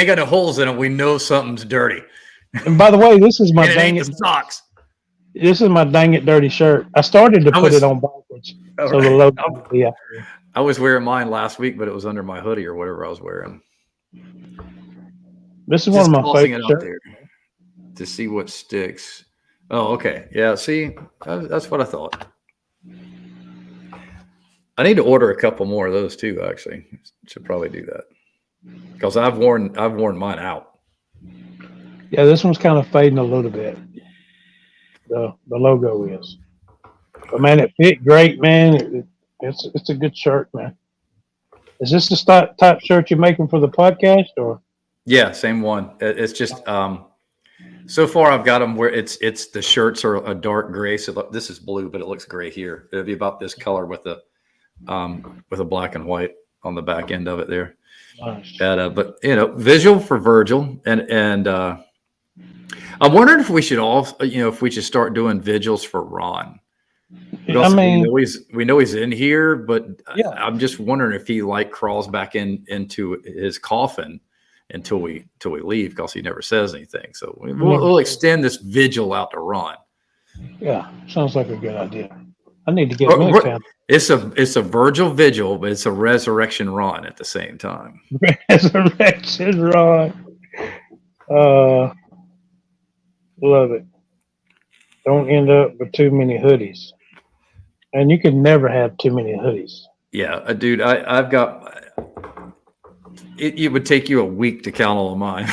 got no holes in them, we know something's dirty. And by the way, this is my dang it socks. This is my dang it dirty shirt. I started to put it on backwards, so the logo. Yeah. I was wearing mine last week, but it was under my hoodie or whatever I was wearing. This is one of my favorite shirts. To see what sticks. Oh, okay. Yeah, see, that's what I thought. I need to order a couple more of those too, actually. Should probably do that. Because I've worn mine out. Yeah, this one's kind of fading a little bit. The logo is. But man, it fit great, man. It's a good shirt, man. Is this the type shirt you're making for the podcast or? Yeah, same one. It's just so far I've got them where it's the shirts are a dark gray. So this is blue, but it looks gray here. It'll be about this color with a black and white on the back end of it there. Nice. But visual for Virgil and I'm wondering if we should if we should start doing vigils for Ron. I mean, we know he's in here, but yeah. I'm just wondering if he crawls back into his coffin until we leave because he never says anything. So we'll extend this vigil out to Ron. Yeah, sounds like a good idea. I need to get me a It's a Virgil vigil, but it's a resurrection Ron at the same time. Resurrection Ron. Love it. Don't end up with too many hoodies. And you can never have too many hoodies. Yeah, dude, I've got it would take you a week to count all of mine.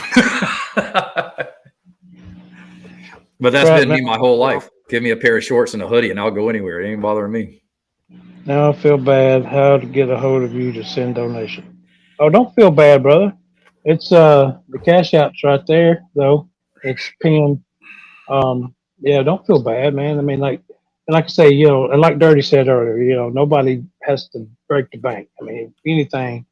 But that's been me my whole life. Give me a pair of shorts and a hoodie and I'll go anywhere. It ain't bothering me. Now I feel bad. How to get a hold of you to send donation. Oh, don't feel bad, brother. It's the Cash App's right there, though. It's pinned. Yeah, don't feel bad, man. I mean, like I say, and like Dirty said earlier, nobody has to break the bank. I mean, if anything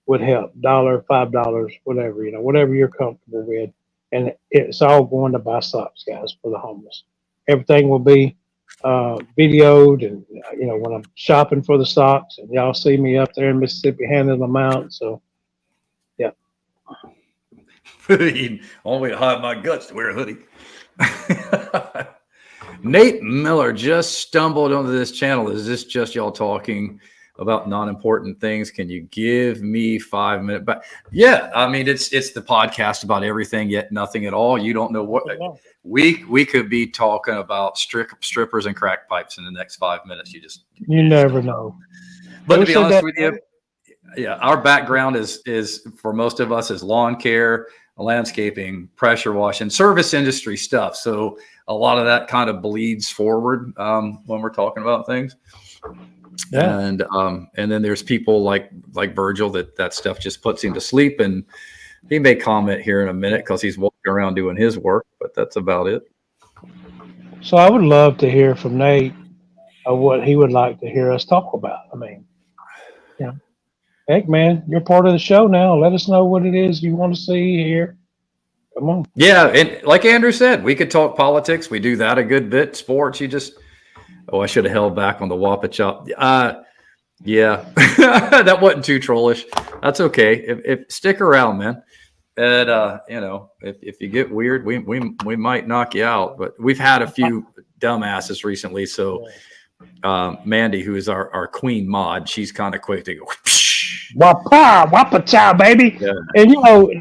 would help, $1, $5, whatever, whatever you're comfortable with. And it's all going to buy socks, guys, for the homeless. Everything will be videoed, and when I'm shopping for the socks, and y'all see me up there in Mississippi handing them out. So yeah. Only way to hide my guts to wear a hoodie. Nate Miller just stumbled onto this channel. Is this just y'all talking about non-important things? Can you give me 5 minutes? But yeah, I mean, it's the podcast about everything yet nothing at all. You don't know what we could be talking about strippers and crack pipes in the next 5 minutes. You never know. But to be honest with you, yeah, our background is for most of us is lawn care, landscaping, pressure washing, service industry stuff. So a lot of that kind of bleeds forward when we're talking about things. Yeah. And then there's people like Virgil that stuff just puts him to sleep, and he may comment here in a minute because he's walking around doing his work, but that's about it. So I would love to hear from Nate of what he would like to hear us talk about. I mean, heck, man, you're part of the show now. Let us know what it is you want to see here. Come on. Yeah, and like Andrew said, we could talk politics. We do that a good bit. Sports, I should have held back on the Wappa Chop. Yeah, that wasn't too trollish. That's okay. If stick around, man. And if you get weird, we might knock you out. But we've had a few dumbasses recently. So Mandy, who is our queen mod, she's kind of quick to go. Wappa chow, baby. Yeah. And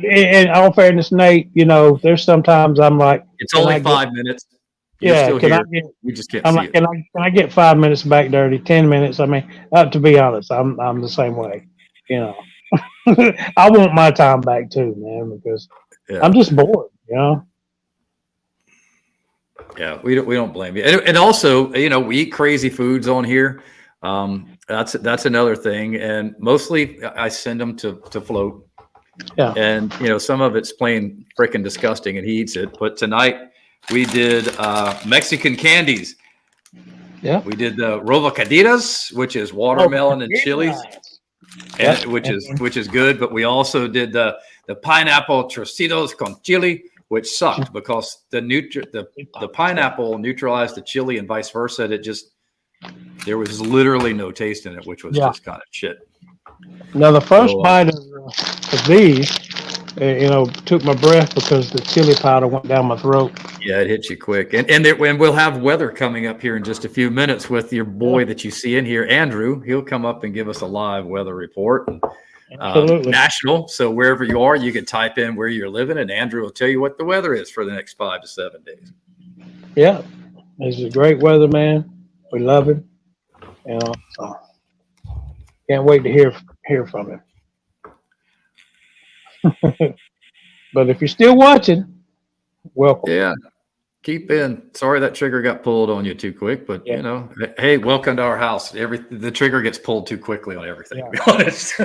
in all fairness, Nate, there's sometimes I'm like, it's only 5 minutes. You're we just can't I'm see like, it. Can I get 5 minutes back dirty? 10 minutes. I mean, to be honest, I'm the same way. I want my time back too, man, because I'm just bored. Yeah, we don't blame you. And also, we eat crazy foods on here. That's another thing. And mostly I send them to float. Yeah. And some of it's plain freaking disgusting and he eats it. But tonight we did Mexican candies. Yeah. We did the rovocaditas, which is watermelon and chilies. And which is good. But we also did the pineapple trocitos con chili, which sucked because the pineapple neutralized the chili and vice versa. There was literally no taste in it, which was just kind of shit. Now the first bite of these, took my breath because the chili powder went down my throat. Yeah, it hit you quick. And we'll have weather coming up here in just a few minutes with your boy that you see in here, Andrew. He'll come up and give us a live weather report. National. So wherever you are, you can type in where you're living, and Andrew will tell you what the weather is for the next 5 to 7 days. Yeah, he's a great weather man. We love him. So can't wait to hear from him. But if you're still watching, welcome. Yeah, keep in. Sorry that trigger got pulled on you too quick, but hey, welcome to our house. The trigger gets pulled too quickly on everything. To be honest.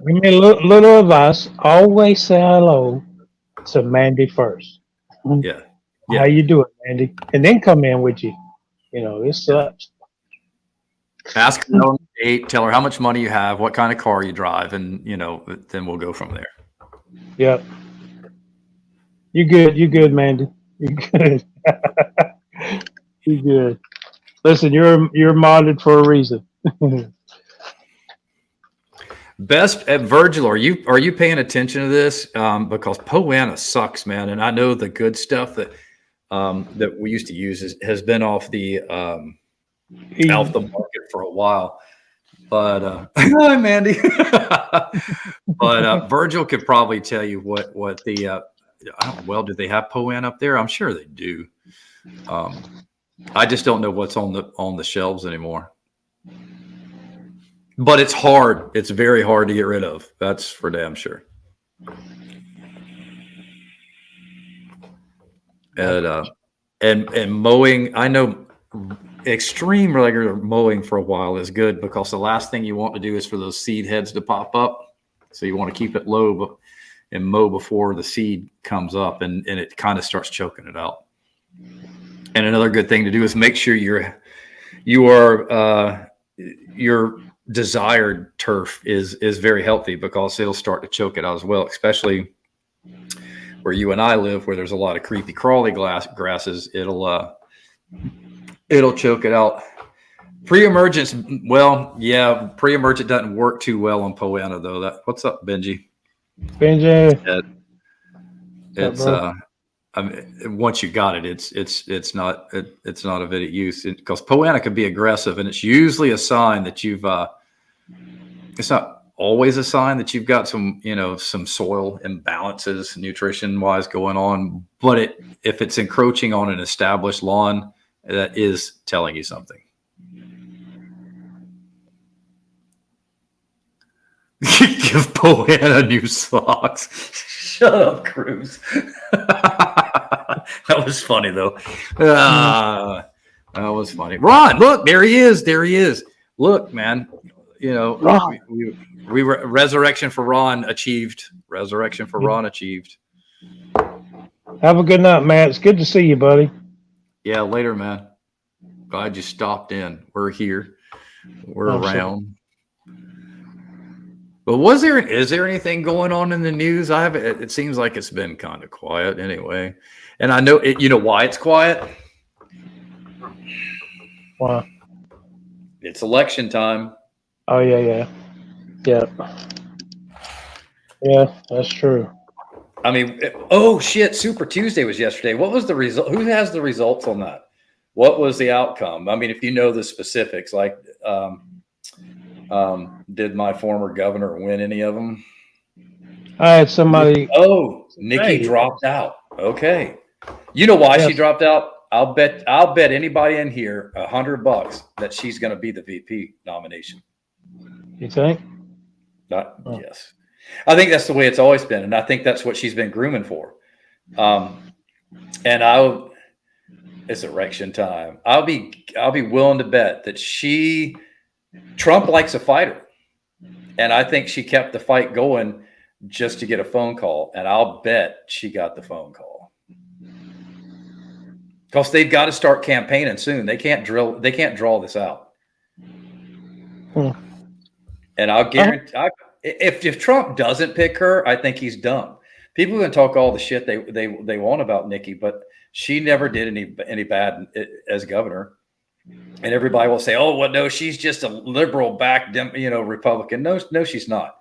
We need a little advice. Always say hello to Mandy first. Yeah. How you doing, Mandy? And then come in with you. This sucks. Ask her on a date, tell her how much money you have, what kind of car you drive, and then we'll go from there. Yep. You good, Mandy. You good. You good. Listen, you're modded for a reason. Best at Virgil, are you paying attention to this? Because Poana sucks, man, and I know the good stuff that we used to use has been off the market for a while. But hi, Mandy. But Virgil could probably tell you what the do they have Poan up there? I'm sure they do. I just don't know what's on the shelves anymore. But it's hard. It's very hard to get rid of. That's for damn sure. And mowing, I know extreme regular mowing for a while is good because the last thing you want to do is for those seed heads to pop up. So you want to keep it low and mow before the seed comes up and it kind of starts choking it out. And another good thing to do is make sure your desired turf is very healthy because it'll start to choke it out as well, especially where you and I live, where there's a lot of creepy crawly grasses. It'll It'll choke it out. Pre-emergence, well, yeah, pre-emergent doesn't work too well on Poana though. What's up, Benji? Benji. It's I mean, once you got it, it's not of any use because Poana can be aggressive, and it's usually a sign that you've. It's not always a sign that you've got some soil imbalances nutrition wise going on, but if it's encroaching on an established lawn, that is telling you something. Give Poana new socks. Shut up, Cruz. That was funny though. That was funny. Ron, look, there he is. Look, man, we were resurrection for Ron achieved. Resurrection for Ron achieved. Have a good night, Matt. It's good to see you, buddy. Yeah, later, man. Glad you stopped in. We're here. We're around. But is there anything going on in the news? It seems like it's been kind of quiet anyway. And I know you know why it's quiet? Why? It's election time. Oh yeah. Yeah, that's true. I mean, oh shit, Super Tuesday was yesterday. What was the result? Who has the results on that? What was the outcome? I mean, if you know the specifics, like did my former governor win any of them? I had somebody. Oh, Nikki dropped out. Okay. You know why she dropped out? I'll bet anybody in here $100 that she's going to be the VP nomination. You think? Yes. I think that's the way it's always been, and I think that's what she's been grooming for. It's election time. I'll be willing to bet that Trump likes a fighter, and I think she kept the fight going just to get a phone call, and I'll bet she got the phone call because they've got to start campaigning soon. They can't draw this out. And I'll guarantee, if Trump doesn't pick her, I think he's dumb. People can talk all the shit they want about Nikki, but she never did any bad as governor. And everybody will say, "Oh, well, no, she's just a liberal backed, Republican." No, she's not.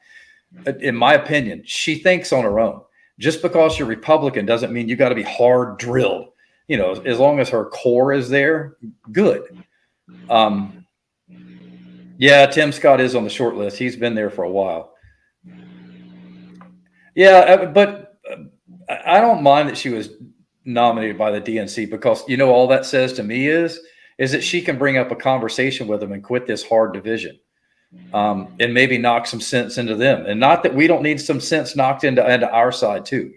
In my opinion, she thinks on her own. Just because you're Republican doesn't mean you got to be hard drilled. As long as her core is there, good. Yeah, Tim Scott is on the short list. He's been there for a while. Yeah, but I don't mind that she was nominated by the DNC because all that says to me is that she can bring up a conversation with them and quit this hard division, and maybe knock some sense into them. And not that we don't need some sense knocked into our side too.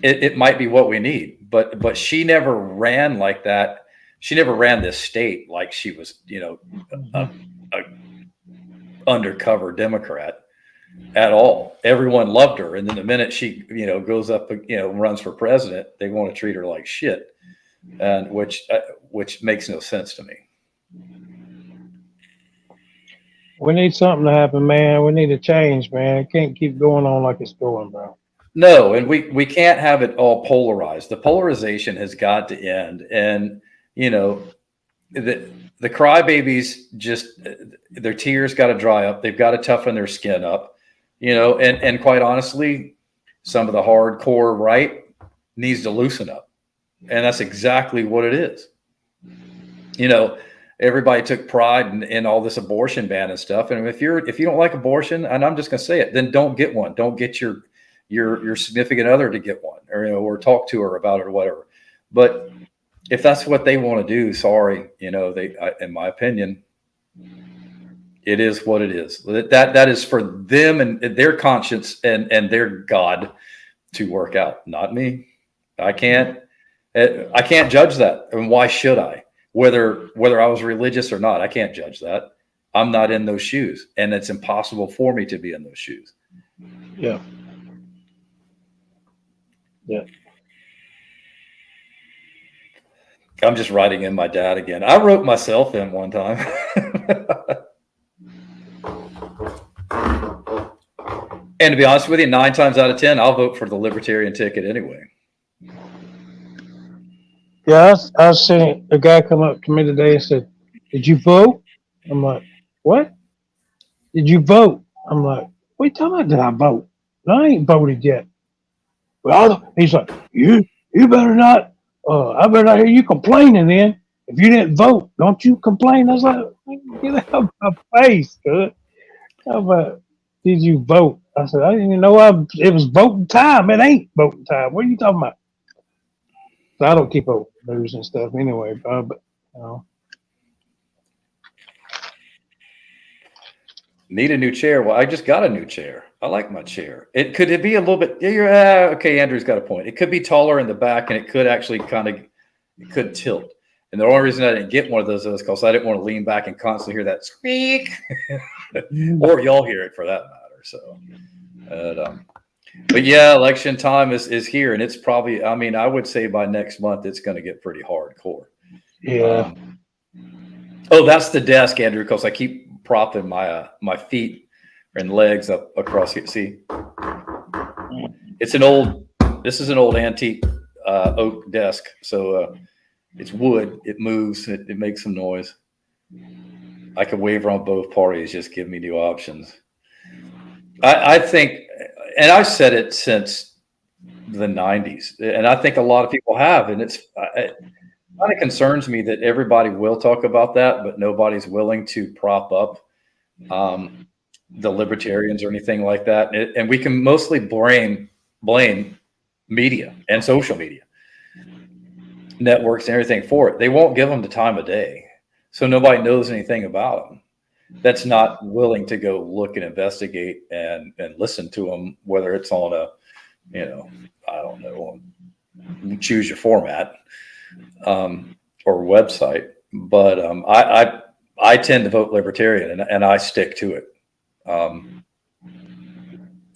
It might be what we need, but she never ran like that. She never ran this state like she was, a undercover Democrat at all. Everyone loved her. And then the minute she, goes up, runs for president, they want to treat her like shit. And which makes no sense to me. We need something to happen, man. We need a change, man. It can't keep going on like it's going, bro. No, and we can't have it all polarized. The polarization has got to end. And the crybabies just their tears got to dry up. They've got to toughen their skin up, and quite honestly, some of the hardcore right needs to loosen up. And that's exactly what it is. Everybody took pride in all this abortion ban and stuff. And if you don't like abortion, and I'm just going to say it, then don't get one. Don't get your significant other to get one, or talk to her about it or whatever. But if that's what they want to do, sorry, in my opinion, it is what it is. That is for them and their conscience and their God to work out, not me. I can't judge that. And why should I? Whether I was religious or not, I can't judge that. I'm not in those shoes, and it's impossible for me to be in those shoes. Yeah. I'm just writing in my dad again. I wrote myself in one time. And to be honest with you, 9 times out of 10, I'll vote for the libertarian ticket anyway. Yeah, I seen a guy come up to me today and said, "Did you vote?" I'm like, "What? Did you vote?" I'm like, "What are you talking about? Did I vote? No, I ain't voted yet." Well, he's like, "You better not. I better not hear you complaining. Then if you didn't vote, don't you complain." I was like, "Get out of my face, good." How about did you vote? I said, "I didn't even know it was voting time. It ain't voting time. What are you talking about?" So I don't keep up with news and stuff anyway, but you know. Need a new chair. Well, I just got a new chair. I like my chair. Could it be a little bit? Yeah, okay. Andrew's got a point. It could be taller in the back, and it could actually it could tilt. And the only reason I didn't get one of those is because I didn't want to lean back and constantly hear that squeak, or y'all hear it for that matter. So, but yeah, election time is here, and it's probably. I mean, I would say by next month it's going to get pretty hardcore. Yeah. Oh, that's the desk, Andrew, because I keep propping my feet and legs up across here. See, this is an old antique oak desk. So it's wood. It moves. It makes some noise. I could waver on both parties. Just give me new options. I think, and I've said it since the 90s, and I think a lot of people have, and it kind of concerns me that everybody will talk about that, but nobody's willing to prop up the libertarians or anything like that. And we can mostly blame media and social media networks and everything for it. They won't give them the time of day, so nobody knows anything about them. That's not willing to go look and investigate and listen to them, whether it's on a, I don't know, choose your format or website. But I tend to vote libertarian, and I stick to it.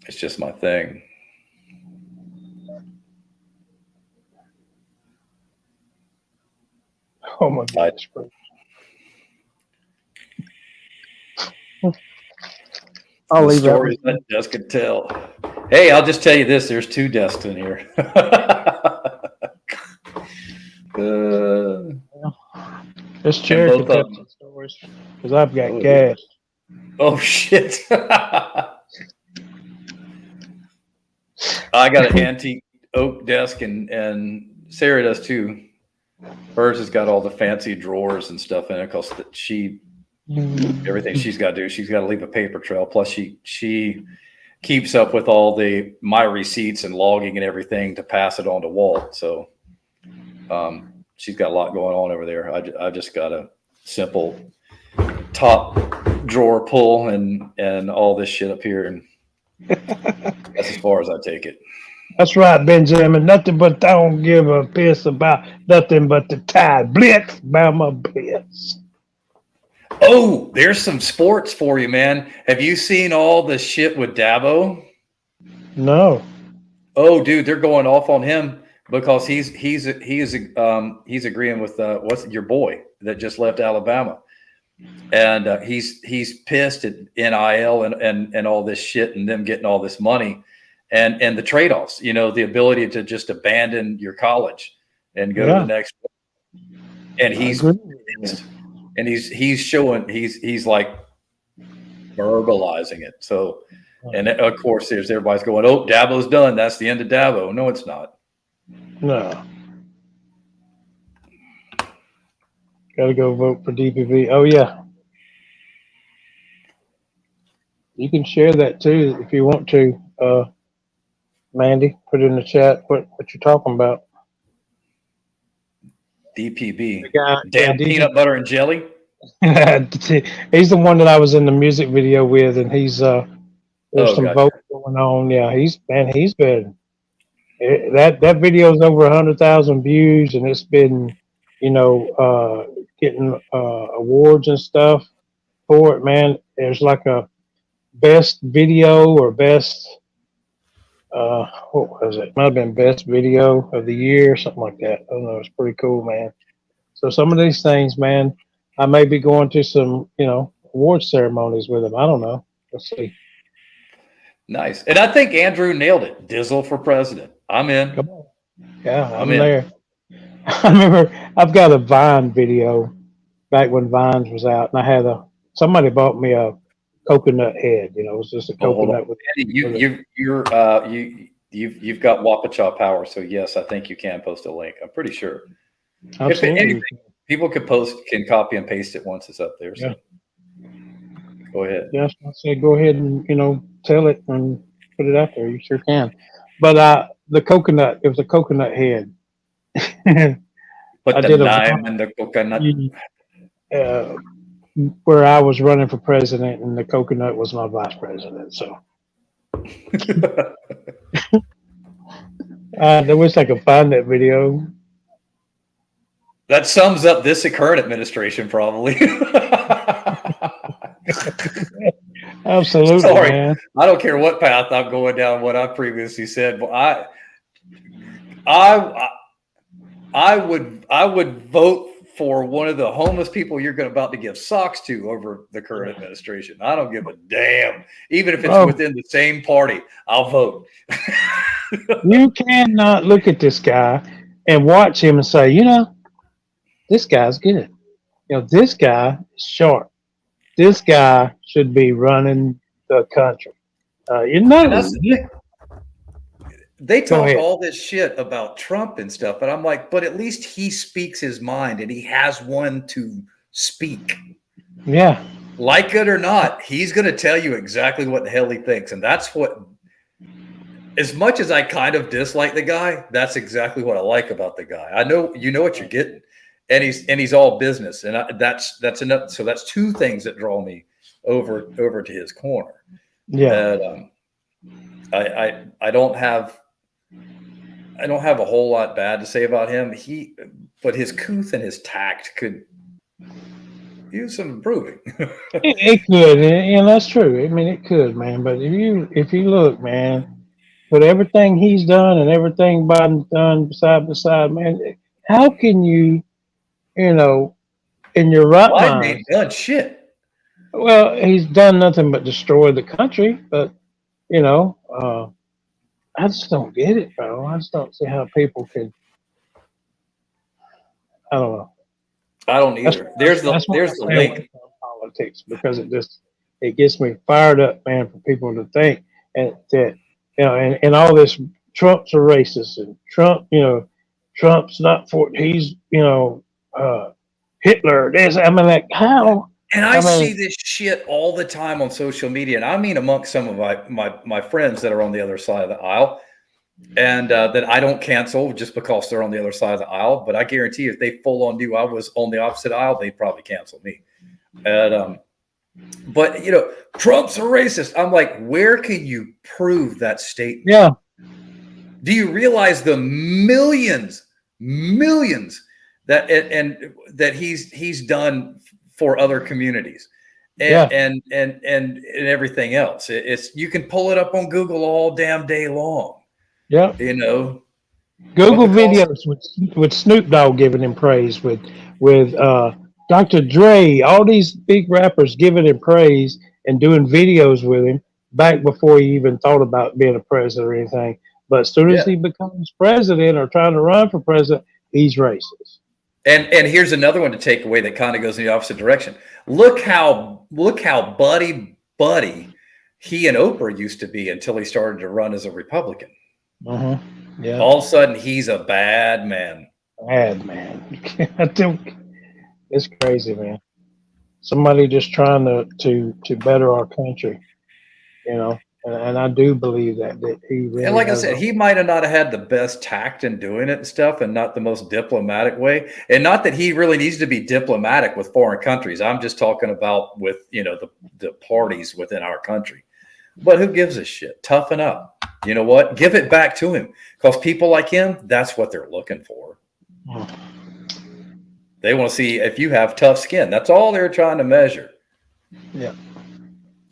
It's just my thing. Oh my gosh, bro. I'll leave Stories that desk could tell. Hey, I'll just tell you this: there's 2 desks in here. This chair could tell some stories because I've got gas. Oh shit! I got an antique oak desk, and Sarah does too. Hers has got all the fancy drawers and stuff in it because everything she's got to do, she's got to leave a paper trail. Plus, she keeps up with all my receipts and logging and everything to pass it on to Walt. So she's got a lot going on over there. I just got a simple top drawer pull and all this shit up here, and that's as far as I take it. That's right, Benjamin. Nothing but I don't give a piss about nothing but the Tide Blitz about my piss. Oh, there's some sports for you, man. Have you seen all the shit with Dabo? No. Oh, dude, they're going off on him because he's agreeing with what's your boy that just left Alabama, and he's pissed at NIL and all this shit and them getting all this money. And the trade-offs, the ability to just abandon your college and go to the next one. And he's showing, he's like verbalizing it. So, and of course, everybody's going, "Oh, Dabo's done. That's the end of Dabo." No, it's not. No. Got to go vote for DPV. Oh yeah. You can share that too if you want to. Mandy, put it in the chat what you're talking about. DPB. Damn peanut butter and jelly. He's the one that I was in the music video with, and he's there's some votes going on. Yeah, he's been that video's over 100,000 views, and it's been getting awards and stuff for it. Man, there's like a best video or best. What was it? Might have been best video of the year, or something like that. I don't know. It's pretty cool, man. So some of these things, man, I may be going to some, award ceremonies with them. I don't know. Let's see. Nice. And I think Andrew nailed it. Dizzle for president. I'm in. Come on. Yeah, I'm there. I remember I've got a Vine video back when Vines was out, and I had somebody bought me a coconut head. You know, it was just a Oh, hold on, coconut with Andy. with a You've got Wapachaw power. So yes, I think you can post a link. I'm pretty sure. If anything, absolutely. people can copy and paste it once it's up there. Yeah. So go ahead. Yes, I said go ahead and tell it and put it out there. You sure can. But the coconut, it was a coconut head. Put I the did a lime in the coconut. uh, where I was running for president, and the coconut was my vice president. So I wish I could find that video. That sums up this current administration, probably. Absolutely, Sorry, man. I don't care what path I'm going down. What I previously said, but I would vote for one of the homeless people you're about to give socks to over the current administration. I don't give a damn, even if it's within the same party. I'll vote. You cannot look at this guy and watch him and say, this guy's good. This guy is sharp. This guy should be running the country. And that's the thing. They talk all this shit about Trump and stuff, and I'm like, but at least he speaks his mind and he has one to speak. Yeah. Like it or not, he's going to tell you exactly what the hell he thinks. And that's what, as much as I kind of dislike the guy, that's exactly what I like about the guy. I know, you know what you're getting. And he's all business. And that's enough. So that's two things that draw me over to his corner. Yeah. And, I don't have a whole lot bad to say about him. But his couth and his tact could use some improving. It could, and that's true. I mean, it could, man. But if you look, man, with everything he's done and everything Biden's done side by side, man, how can you, in your right Biden mind? ain't done shit. Well, he's done nothing but destroy the country. But I just don't get it, bro. I just don't see how people can. I don't know. I don't either. There's the link. Politics, because it gets me fired up, man, for people to think and that and all this Trump's a racist and Trump's not for he's Hitler. I mean, like, how? And I see this shit all the time on social media, and I mean amongst some of my friends that are on the other side of the aisle, and that I don't cancel just because they're on the other side of the aisle. But I guarantee you, if they full on knew I was on the opposite aisle, they'd probably cancel me. And but Trump's a racist. I'm like, where can you prove that statement? Yeah. Do you realize the millions that and that he's done for other communities and everything else? It's you can pull it up on Google all damn day long. Yeah. Google videos with Snoop Dogg giving him praise, with Dr. Dre, all these big rappers giving him praise and doing videos with him back before he even thought about being a president or anything. But as soon as he becomes president or trying to run for president, he's racist. And here's another one to take away that kind of goes in the opposite direction. Look how buddy he and Oprah used to be until he started to run as a Republican. Yeah. All of a sudden, he's a bad man. Bad man. I think it's crazy, man. Somebody just trying to better our country, And I do believe that he really. And like I said, he might have not had the best tact in doing it and stuff, and not the most diplomatic way. And not that he really needs to be diplomatic with foreign countries. I'm just talking about with the parties within our country. But who gives a shit? Toughen up. You know what? Give it back to him, because people like him, that's what they're looking for. They want to see if you have tough skin. That's all they're trying to measure. Yeah.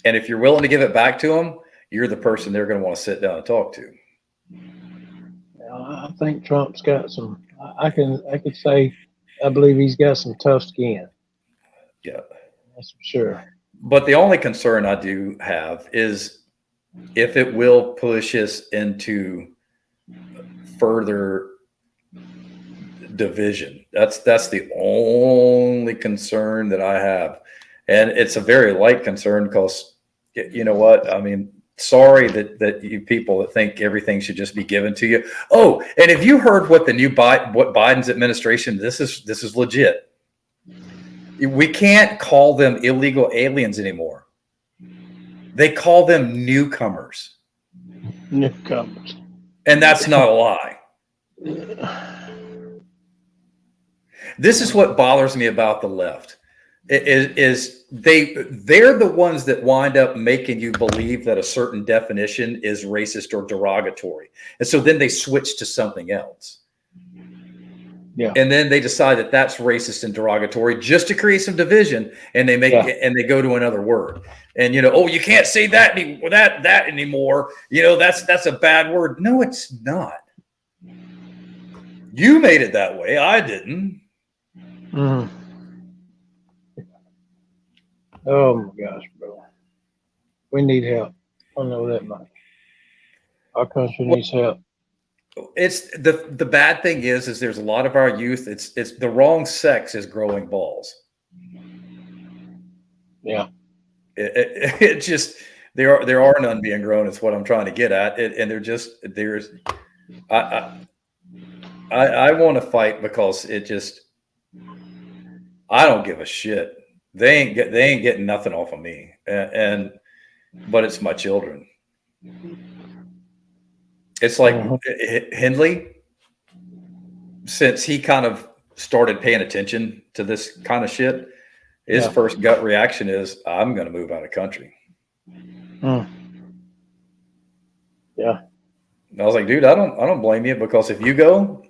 And if you're willing to give it back to them, you're the person they're going to want to sit down and talk to. I think Trump's got some. I could say I believe he's got some tough skin. Yeah, that's for sure. But the only concern I do have is if it will push us into further division. That's the only concern that I have. And it's a very light concern because, you know what? I mean, sorry that you people that think everything should just be given to you. Oh, and have you heard what what Biden's administration, this is legit. We can't call them illegal aliens anymore. They call them newcomers. Newcomers. And that's not a lie. This is what bothers me about the left. Is they're the ones that wind up making you believe that a certain definition is racist or derogatory. And so then they switch to something else. Yeah. And then they decide that that's racist and derogatory just to create some division, and they make and they go to another word. And oh, you can't say that anymore. That's a bad word. No, it's not. You made it that way. I didn't. Mm. Oh my gosh, bro. We need help. I know that much. Our country needs help. It's the bad thing is there's a lot of our youth. It's the wrong sex is growing balls. Yeah. It just there are none being grown. It's what I'm trying to get at. And there's I want to fight because I don't give a shit. They ain't getting nothing off of me. But it's my children. It's like Hindley, since he kind of started paying attention to this kind of shit, his first gut reaction is, I'm going to move out of country. Mm. Yeah. And I was like, dude, I don't blame you, because if you go,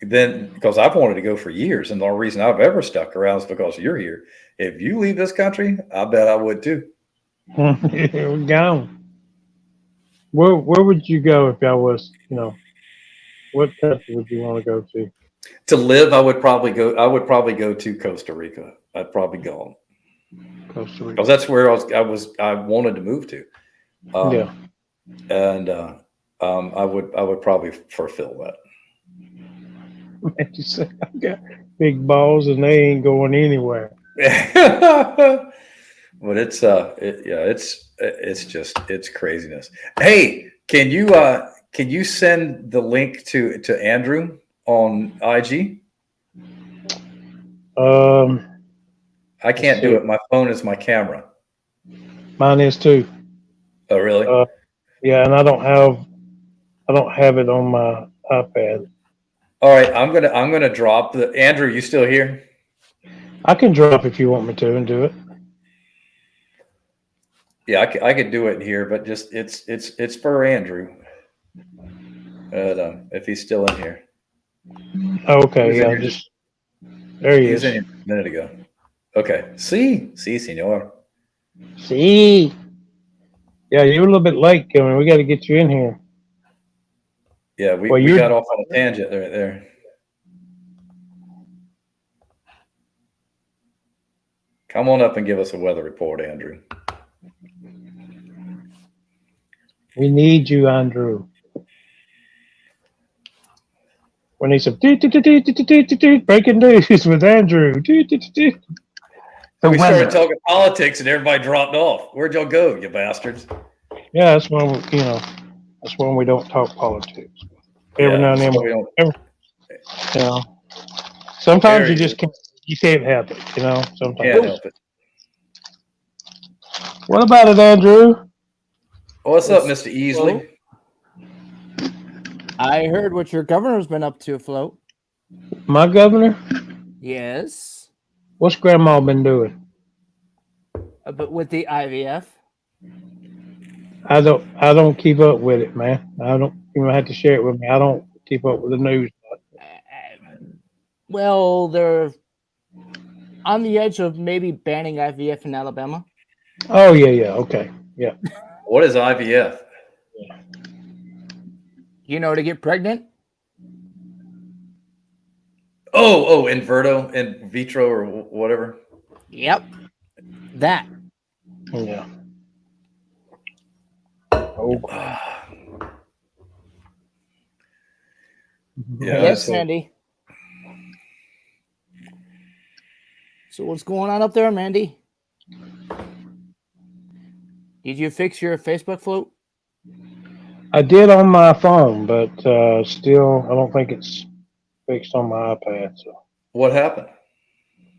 then because I've wanted to go for years, and the only reason I've ever stuck around is because you're here. If you leave this country, I bet I would too. We're gone. Where would you go if I was, what country would you want to go to? To live, I would probably go to Costa Rica. I'd probably go. Costa Rica. Because that's where I wanted to move to. And I would probably fulfill that. Man, you say I got big balls and they ain't going anywhere. But it's craziness. Hey, can you send the link to Andrew on IG? I can't do it. My phone is my camera. Mine is too. Oh, really? Yeah, and I don't have it on my iPad. All right, I'm gonna drop the Andrew. You still here? I can drop if you want me to and do it. Yeah, I could do it here, but just it's for Andrew. If he's still in here. Okay, there he is. He was in here a minute ago. Okay. Sí, señor. See. Yeah, you're a little bit late, Kevin. We got to get you in here. Yeah, we got off on a tangent right there. Come on up and give us a weather report, Andrew. We need you, Andrew. We need some breaking news with Andrew. We started talking politics and everybody dropped off. Where'd y'all go, you bastards? Yeah, that's when we don't talk politics. Every now and then, sometimes you just can't help it, Sometimes can't help it. What about it, Andrew? What's up, Mr. Easley? I heard what your governor's been up to afloat. My governor? Yes. What's Grandma been doing? But with the IVF? I don't keep up with it, man. I don't even have to share it with me. I don't keep up with the news. Well, they're on the edge of maybe banning IVF in Alabama. Oh, yeah. Okay. Yeah. What is IVF? To get pregnant? Oh, in vitro or whatever. Yep. That. Yeah. Oh. Yeah. Yes, Sandy. So what's going on up there, Mandy? Did you fix your Facebook float? I did on my phone, but still, I don't think it's fixed on my iPad. So, What happened?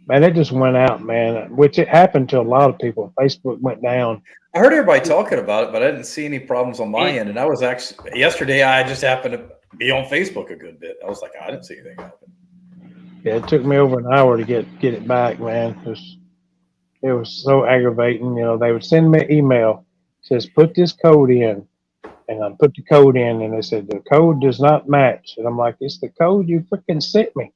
man, it just went out, man. Which it happened to a lot of people. Facebook went down. I heard everybody talking about it, but I didn't see any problems on my It- end. And I was actually yesterday. I just happened to be on Facebook a good bit. I was like, I didn't see anything happen. Yeah, it took me over an hour to get it back, man. It was so aggravating. You know, they would send me an email, says put this code in, and I put the code in, and they said the code does not match, and I'm like, it's the code you freaking sent me,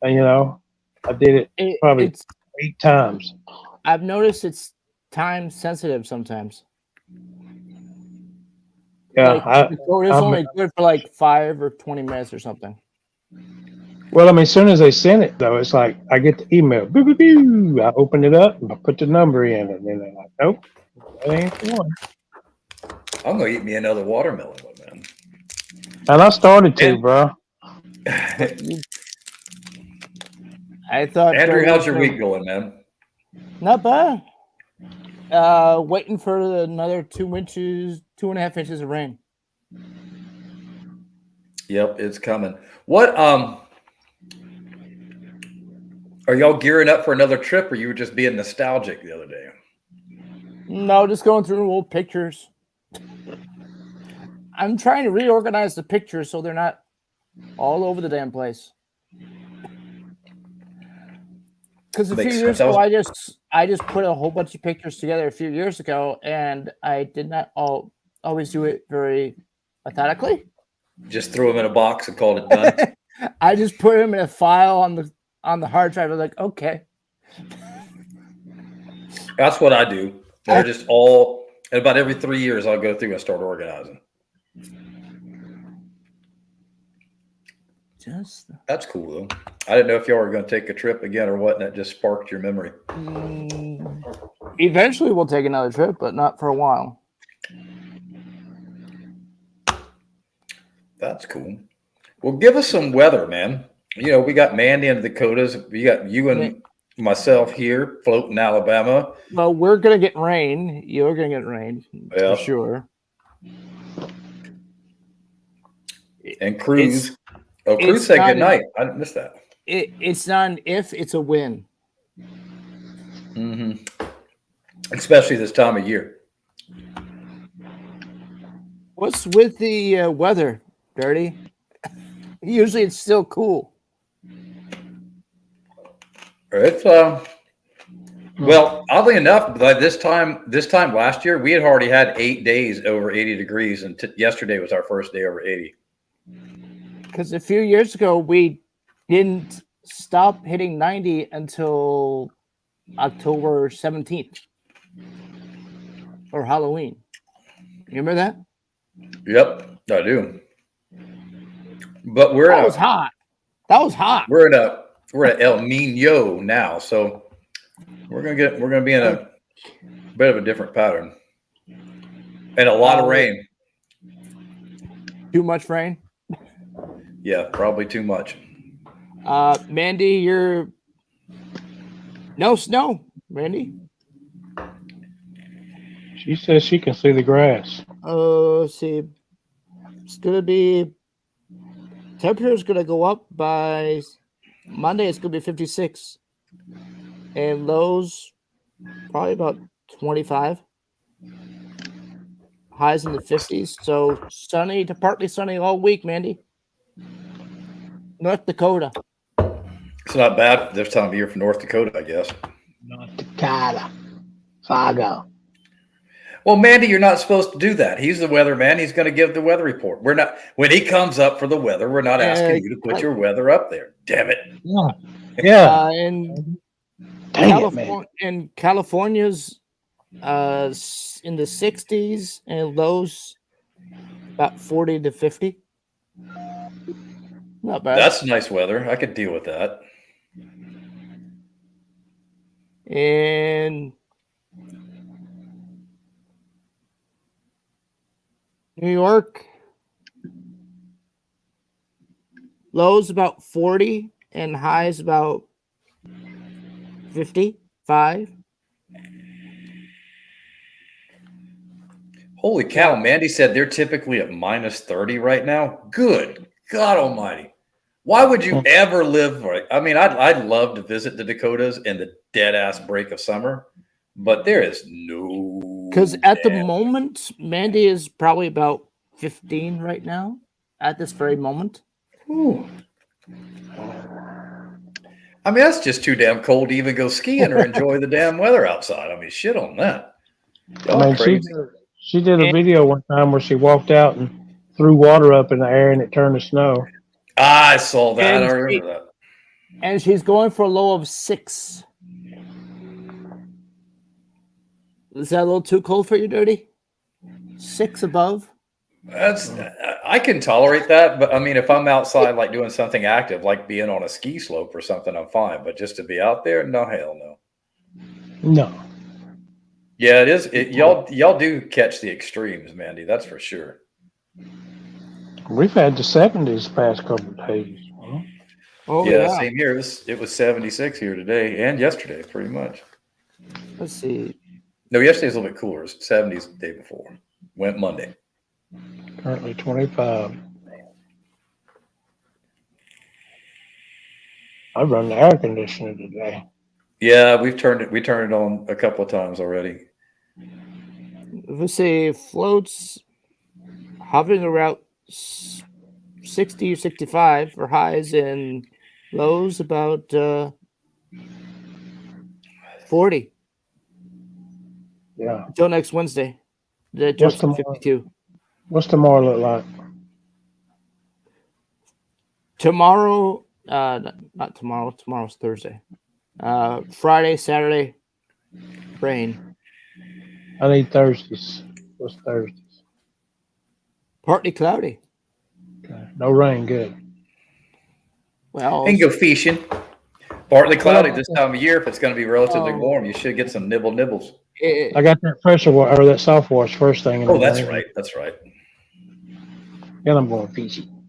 and you know, I did it probably it's 8 times. I've noticed it's time sensitive sometimes. Yeah, Like the code is I'm- only good for like 5 or 20 minutes or something. well, I mean, as soon as they send it though, it's like I get the email, boo, boo, boo. I open it up and I put the number in, and then they're like, nope, that ain't the one. I'm gonna eat me another watermelon one, man. And I started to, And- bro. I thought Andrew, Dirty how's your was week going, man? not bad. Waiting for another 2.5 inches of rain. Yep, it's coming. What are y'all gearing up for another trip, or you were just being nostalgic the other day? No, just going through old pictures. I'm trying to reorganize the pictures so they're not all over the damn place. Because a few Makes years sense. ago, I just put a whole bunch of pictures together a few years ago, and I did not always do it very methodically. Just threw them in a box and called it done. I just put them in a file on the hard drive. I was like, okay. That's what I do. They're just all, and about every 3 years, I'll go through and start organizing. That's cool, though. I didn't know if y'all were going to take a trip again or what, and that just sparked your memory. Eventually, we'll take another trip, but not for a while. That's cool. Well, give us some weather, man. You know, we got Mandy in the Dakotas. We got you and myself here floating Alabama. Well, we're going to get rain. You're going to get rain, Yeah. for sure. And Cruz. Cruz said good night. I didn't miss that. It's not an if, it's a win. Mm-hmm. Especially this time of year. What's with the weather, Dirty? Usually it's still cool. It's well, oddly enough, by this time last year, we had already had 8 days over 80 degrees, and yesterday was our first day over 80. Because a few years ago, we didn't stop hitting 90 until October 17th or Halloween. You remember that? Yep, I do. But That was hot. That was hot. We're at El Nino now, so we're gonna be in a bit of a different pattern and a lot of rain. Too much rain. Yeah, probably too much. Mandy, you're no snow, Mandy. She says she can see the grass. Let's see. It's gonna be temperature is gonna go up by Monday. It's gonna be 56, and lows probably about 25. Highs in the 50s. So sunny to partly sunny all week, Mandy. North Dakota. It's not bad this time of year for North Dakota, I guess. North Dakota. Fargo. Well, Mandy, you're not supposed to do that. He's the weatherman. He's going to give the weather report. We're not, when he comes up for the weather, we're not asking you to put your weather up there. Damn it. Yeah. Yeah. In California's in the 60s and lows about 40 to 50. Not bad. That's nice weather. I could deal with that. In New York, lows about 40 and highs about 55. Holy cow! Mandy said they're typically at minus 30 right now. Good God Almighty! Why would you ever live for it? I mean, I'd love to visit the Dakotas in the dead ass break of summer, but there is no. Because at the moment, Mandy is probably about 15 right now. At this very moment. Whew. I mean, that's just too damn cold to even go skiing or enjoy the damn weather outside. I mean, shit on that. I mean, she did a video one time where she walked out and threw water up in the air and it turned to snow. I saw that. I remember that. And she's going for a low of 6. Is that a little too cold for you, Dirty? 6 above? I can tolerate that, but I mean, if I'm outside like doing something active, like being on a ski slope or something, I'm fine. But just to be out there, no, hell no. No. Yeah, it is. Y'all do catch the extremes, Mandy. That's for sure. We've had the 70s past couple of days. Oh yeah, same here. It was 76 here today and yesterday, pretty much. Let's see. No, yesterday's a little bit cooler. It was 70s the day before. Went Monday. Currently 25. I run the air conditioner today. Yeah, we turned it on a couple of times already. Let's say floats hovering around 60 or 65 for highs and lows about 40. Yeah. Until next Wednesday. What's 52. What's tomorrow look like? Tomorrow, not tomorrow. Tomorrow's Thursday. Friday, Saturday, rain. I need Thursdays. What's Thursdays? Partly cloudy. Okay. No rain, good. Well, and go fishing. Partly cloudy this time of year. If it's going to be relatively warm, you should get some nibbles. I got that pressure wash or that soft wash first thing. In the that's morning. right. That's right. And I'm going fishing.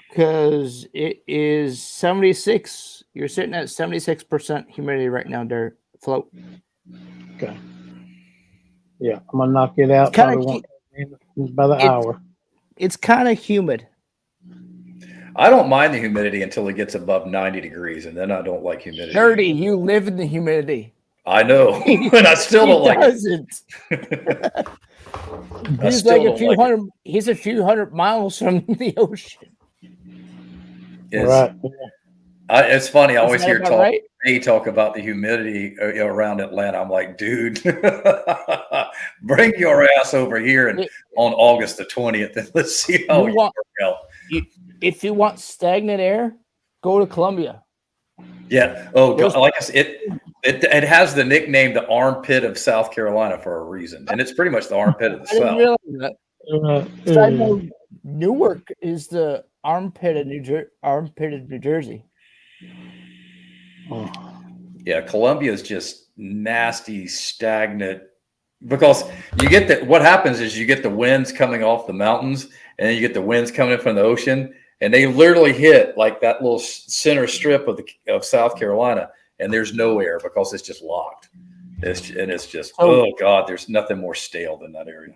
Because it is 76. You're sitting at 76% humidity right now, there, float. Okay. Yeah, I'm gonna knock it out. Probably by the hour. It's kind of humid. I don't mind the humidity until it gets above 90 degrees, and then I don't like humidity. Dirty, you live in the humidity. I know, and I still don't like it. He's like a few hundred. He's a few hundred miles from the ocean. Right. It's funny. I always hear right? talk about the humidity around Atlanta. I'm like, dude, bring your ass over here on August the 20th, and let's see how it works out. If you want stagnant air, go to Columbia. Yeah. Oh, God. Like I said, it has the nickname the armpit of South Carolina for a reason, and it's pretty much the armpit of the South. Realize that. I know Newark is the armpit of New Jersey. Yeah, Columbia is just nasty, stagnant. Because you get that. What happens is you get the winds coming off the mountains, and then you get the winds coming in from the ocean, and they literally hit like that little center strip of South Carolina, and there's no air because it's just locked. It's just oh God, there's nothing more stale than that area.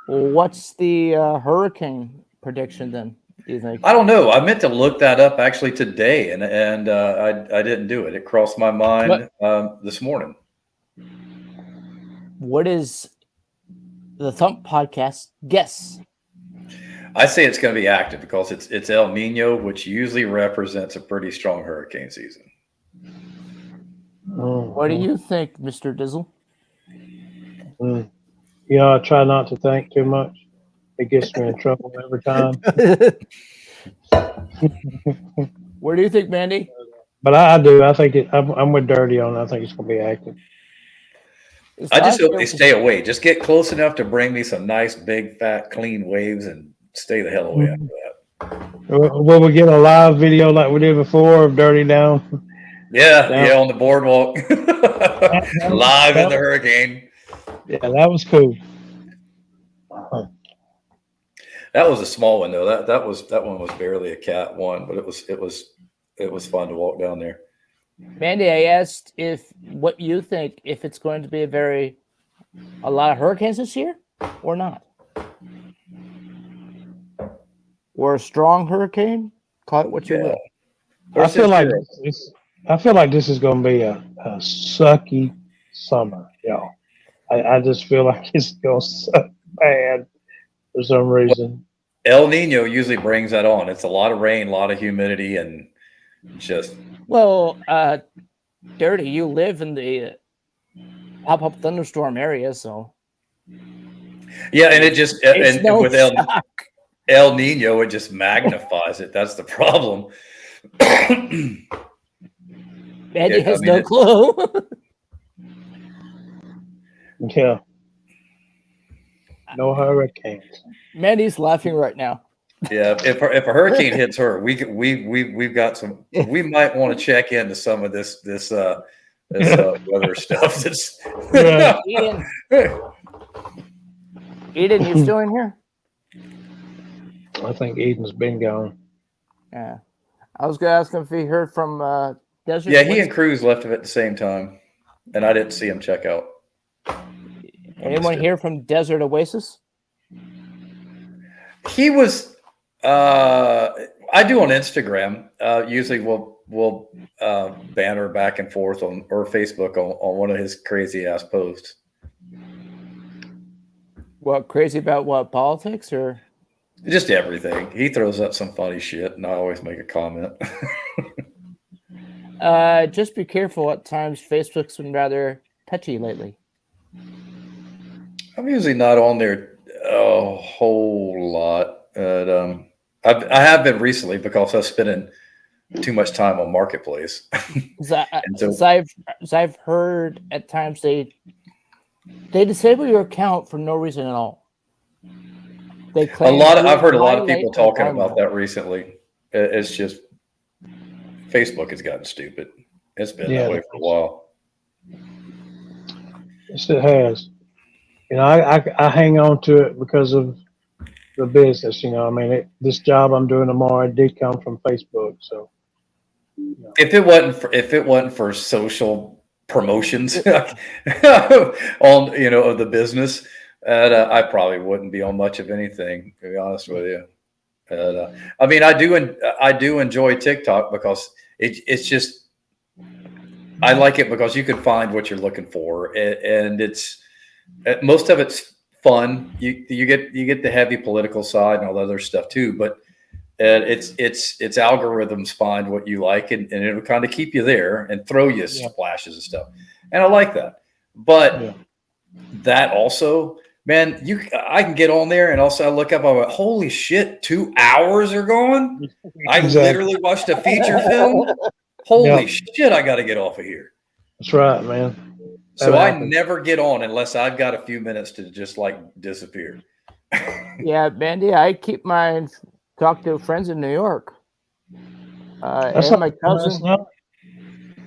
What's the hurricane prediction then? Do you think? I don't know. I meant to look that up actually today, and I didn't do it. It crossed my mind this morning. What is the Thump podcast guess? I say it's going to be active because it's El Nino, which usually represents a pretty strong hurricane season. What do you think, Mr. Dizzle? Yeah, I try not to think too much. It gets me in trouble every time. Where do you think, Mandy? But I do. I think I'm with Dirty on it. I think it's going to be active. I just hope they stay away. Just get close enough to bring me some nice, big, fat, clean waves and stay the hell away after that. Will we get a live video like we did before of Dirty down? Yeah, on the boardwalk. Live in the hurricane. Yeah, that was cool. That was a small one though. That one was barely a Cat 1, but it was it was fun to walk down there. Mandy, I asked what you think, if it's going to be a lot of hurricanes this year or not. Or a strong hurricane? Call it what you will. I feel like this is going to be a sucky summer, y'all. I just feel like it's going to suck bad for some reason. El Nino usually brings that on. It's a lot of rain, a lot of humidity, and just. Well, Dirty, you live in the pop-up thunderstorm area, so. Yeah, and it just and with shock. El Nino, it just magnifies it. That's the problem. Mandy has no clue. Yeah. No hurricanes. Mandy's laughing right now. Yeah, if a hurricane hits her, we've got some. We might want to check into some of this weather stuff. That's Eden, you still in here? I think Eden's been gone. Yeah, I was gonna ask him if he heard from Desert. Yeah, he and Cruz left at the same time, and I didn't see him check out. Anyone hear from Desert Oasis? He was. I do on Instagram. Usually, we'll banter back and forth on Facebook on one of his crazy ass posts. What, crazy about what, politics or just everything? He throws up some funny shit, and I always make a comment. Just be careful. At times, Facebook's been rather touchy lately. I'm usually not on there a whole lot. But, I have been recently because I was spending too much time on Marketplace. I've heard at times they disable your account for no reason at all. They claim I've heard a lot of people talking about that recently. It's just Facebook has gotten stupid. It's been that way for a while. Yes, it has. You know, I hang on to it because of the business. You know, I mean, this job I'm doing tomorrow did come from Facebook. So, you know. If it wasn't for social promotions on of the business, I probably wouldn't be on much of anything, to be honest with you. I mean, I do enjoy TikTok because it's just, I like it because you can find what you're looking for, and it's most of it's fun. You get the heavy political side and all the other stuff too, but it's algorithms find what you like, and it'll kind of keep you there and throw you splashes and stuff, and I like that. But that also, man, I can get on there and also I look up, I'm like, holy shit, 2 hours are gone. I literally watched a feature film. Holy shit, I got to get off of here. That's right, man. So I never get on unless I've got a few minutes to just like disappear. Yeah, Mandy, I keep mine. Talk to friends in New York. That's and my cousin.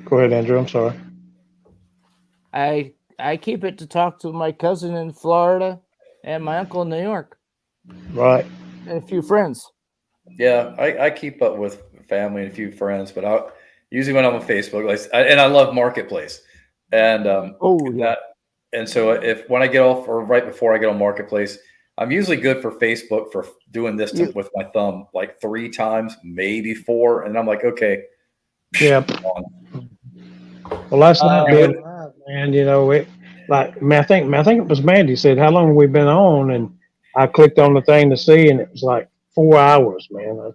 Go ahead, Andrew. I'm sorry. I keep it to talk to my cousin in Florida and my uncle in New York. Right. And a few friends. Yeah, I keep up with family and a few friends, but usually when I'm on Facebook, and I love Marketplace. And and so when I get off or right before I get on Marketplace, I'm usually good for Facebook for doing this with my thumb like 3 times, maybe 4, and I'm like, okay. Yeah. Well, that's not bad, man. You know, I think it was Mandy said, "How long have we been on?" And I clicked on the thing to see, and it was like 4 hours, man.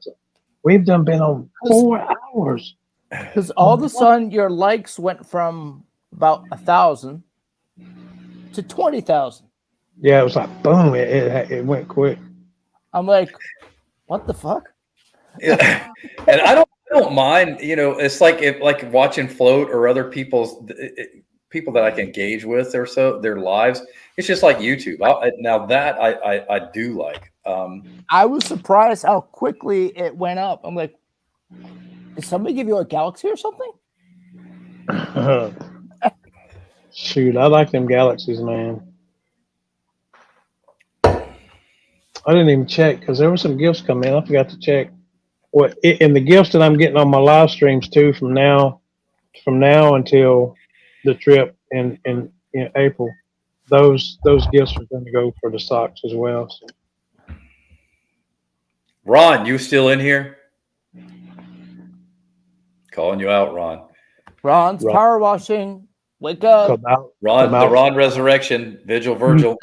We've been on 4 hours. Because all of a sudden your likes went from about 1,000 to 20,000. Yeah, it was like boom. It went quick. I'm like, what the fuck? Yeah. And I don't mind. You know, it's like watching Float or other people that I can engage with or so their lives. It's just like YouTube. Now that I do like. I was surprised how quickly it went up. I'm like, did somebody give you a galaxy or something? Shoot, I like them galaxies, man. I didn't even check because there were some gifts coming in. I forgot to check. And the gifts that I'm getting on my live streams too from now until the trip in April, those gifts are going to go for the socks as well. So. Ron, you still in here? Calling you out, Ron. Ron's power washing. Wake up. The Ron resurrection. Virgil.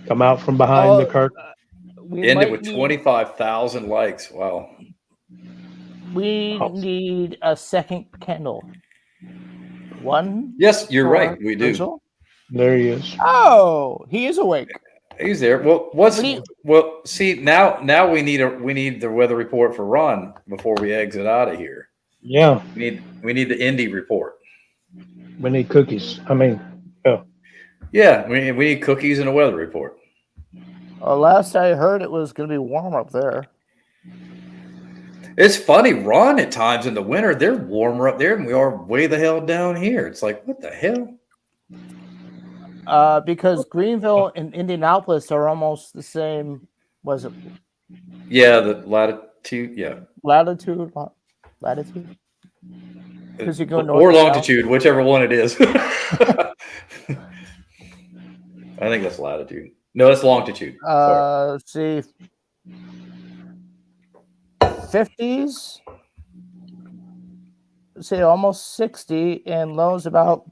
Come out from behind the curtain. End it with 25,000 likes. Wow. We need a second candle. One. Yes, you're right. We do. Virgil. There he is. Oh, he is awake. He's there. Well, see now we need the weather report for Ron before we exit out of here. Yeah. We need the indie report. We need cookies. Yeah, we need cookies and a weather report. Last I heard, it was going to be warm up there. It's funny, Ron, at times in the winter, they're warmer up there than we are way the hell down here. It's like, what the hell? Because Greenville and Indianapolis are almost the same. Was it? Yeah, the latitude. Yeah. Latitude. Because you go north or longitude, whichever one it is. I think that's latitude. No, that's longitude. Let's see. 50s. Let's say almost 60, and lows about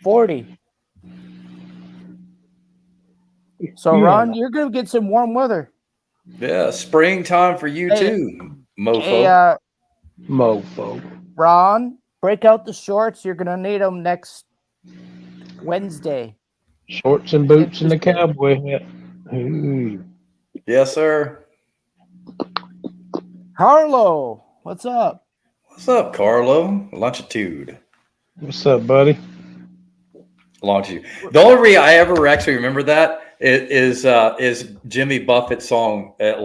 40. So, Ron, you're going to get some warm weather. Yeah, springtime for you too, mofo. Mofo. Ron, break out the shorts. You're going to need them next Wednesday. Shorts and boots and the cowboy hat. Ooh. Yes, sir. Carlo, what's up? What's up, Carlo? Longitude. What's up, buddy? Longitude. The only reason I ever actually remember that is Jimmy Buffett's song at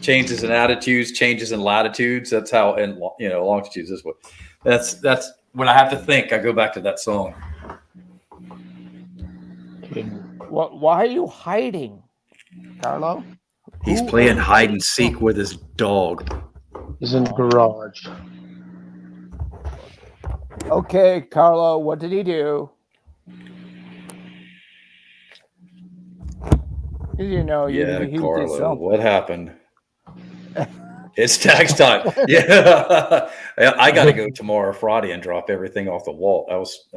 changes in attitudes, changes in latitudes. That's how longitudes is what. That's when I have to think. I go back to that song. Why are you hiding, Carlo? He's playing hide and seek with his dog. He's in the garage. Okay, Carlo, what did he do? Carlo, what happened? It's tax time. Yeah. I got to go tomorrow, Friday, and drop everything off the wall.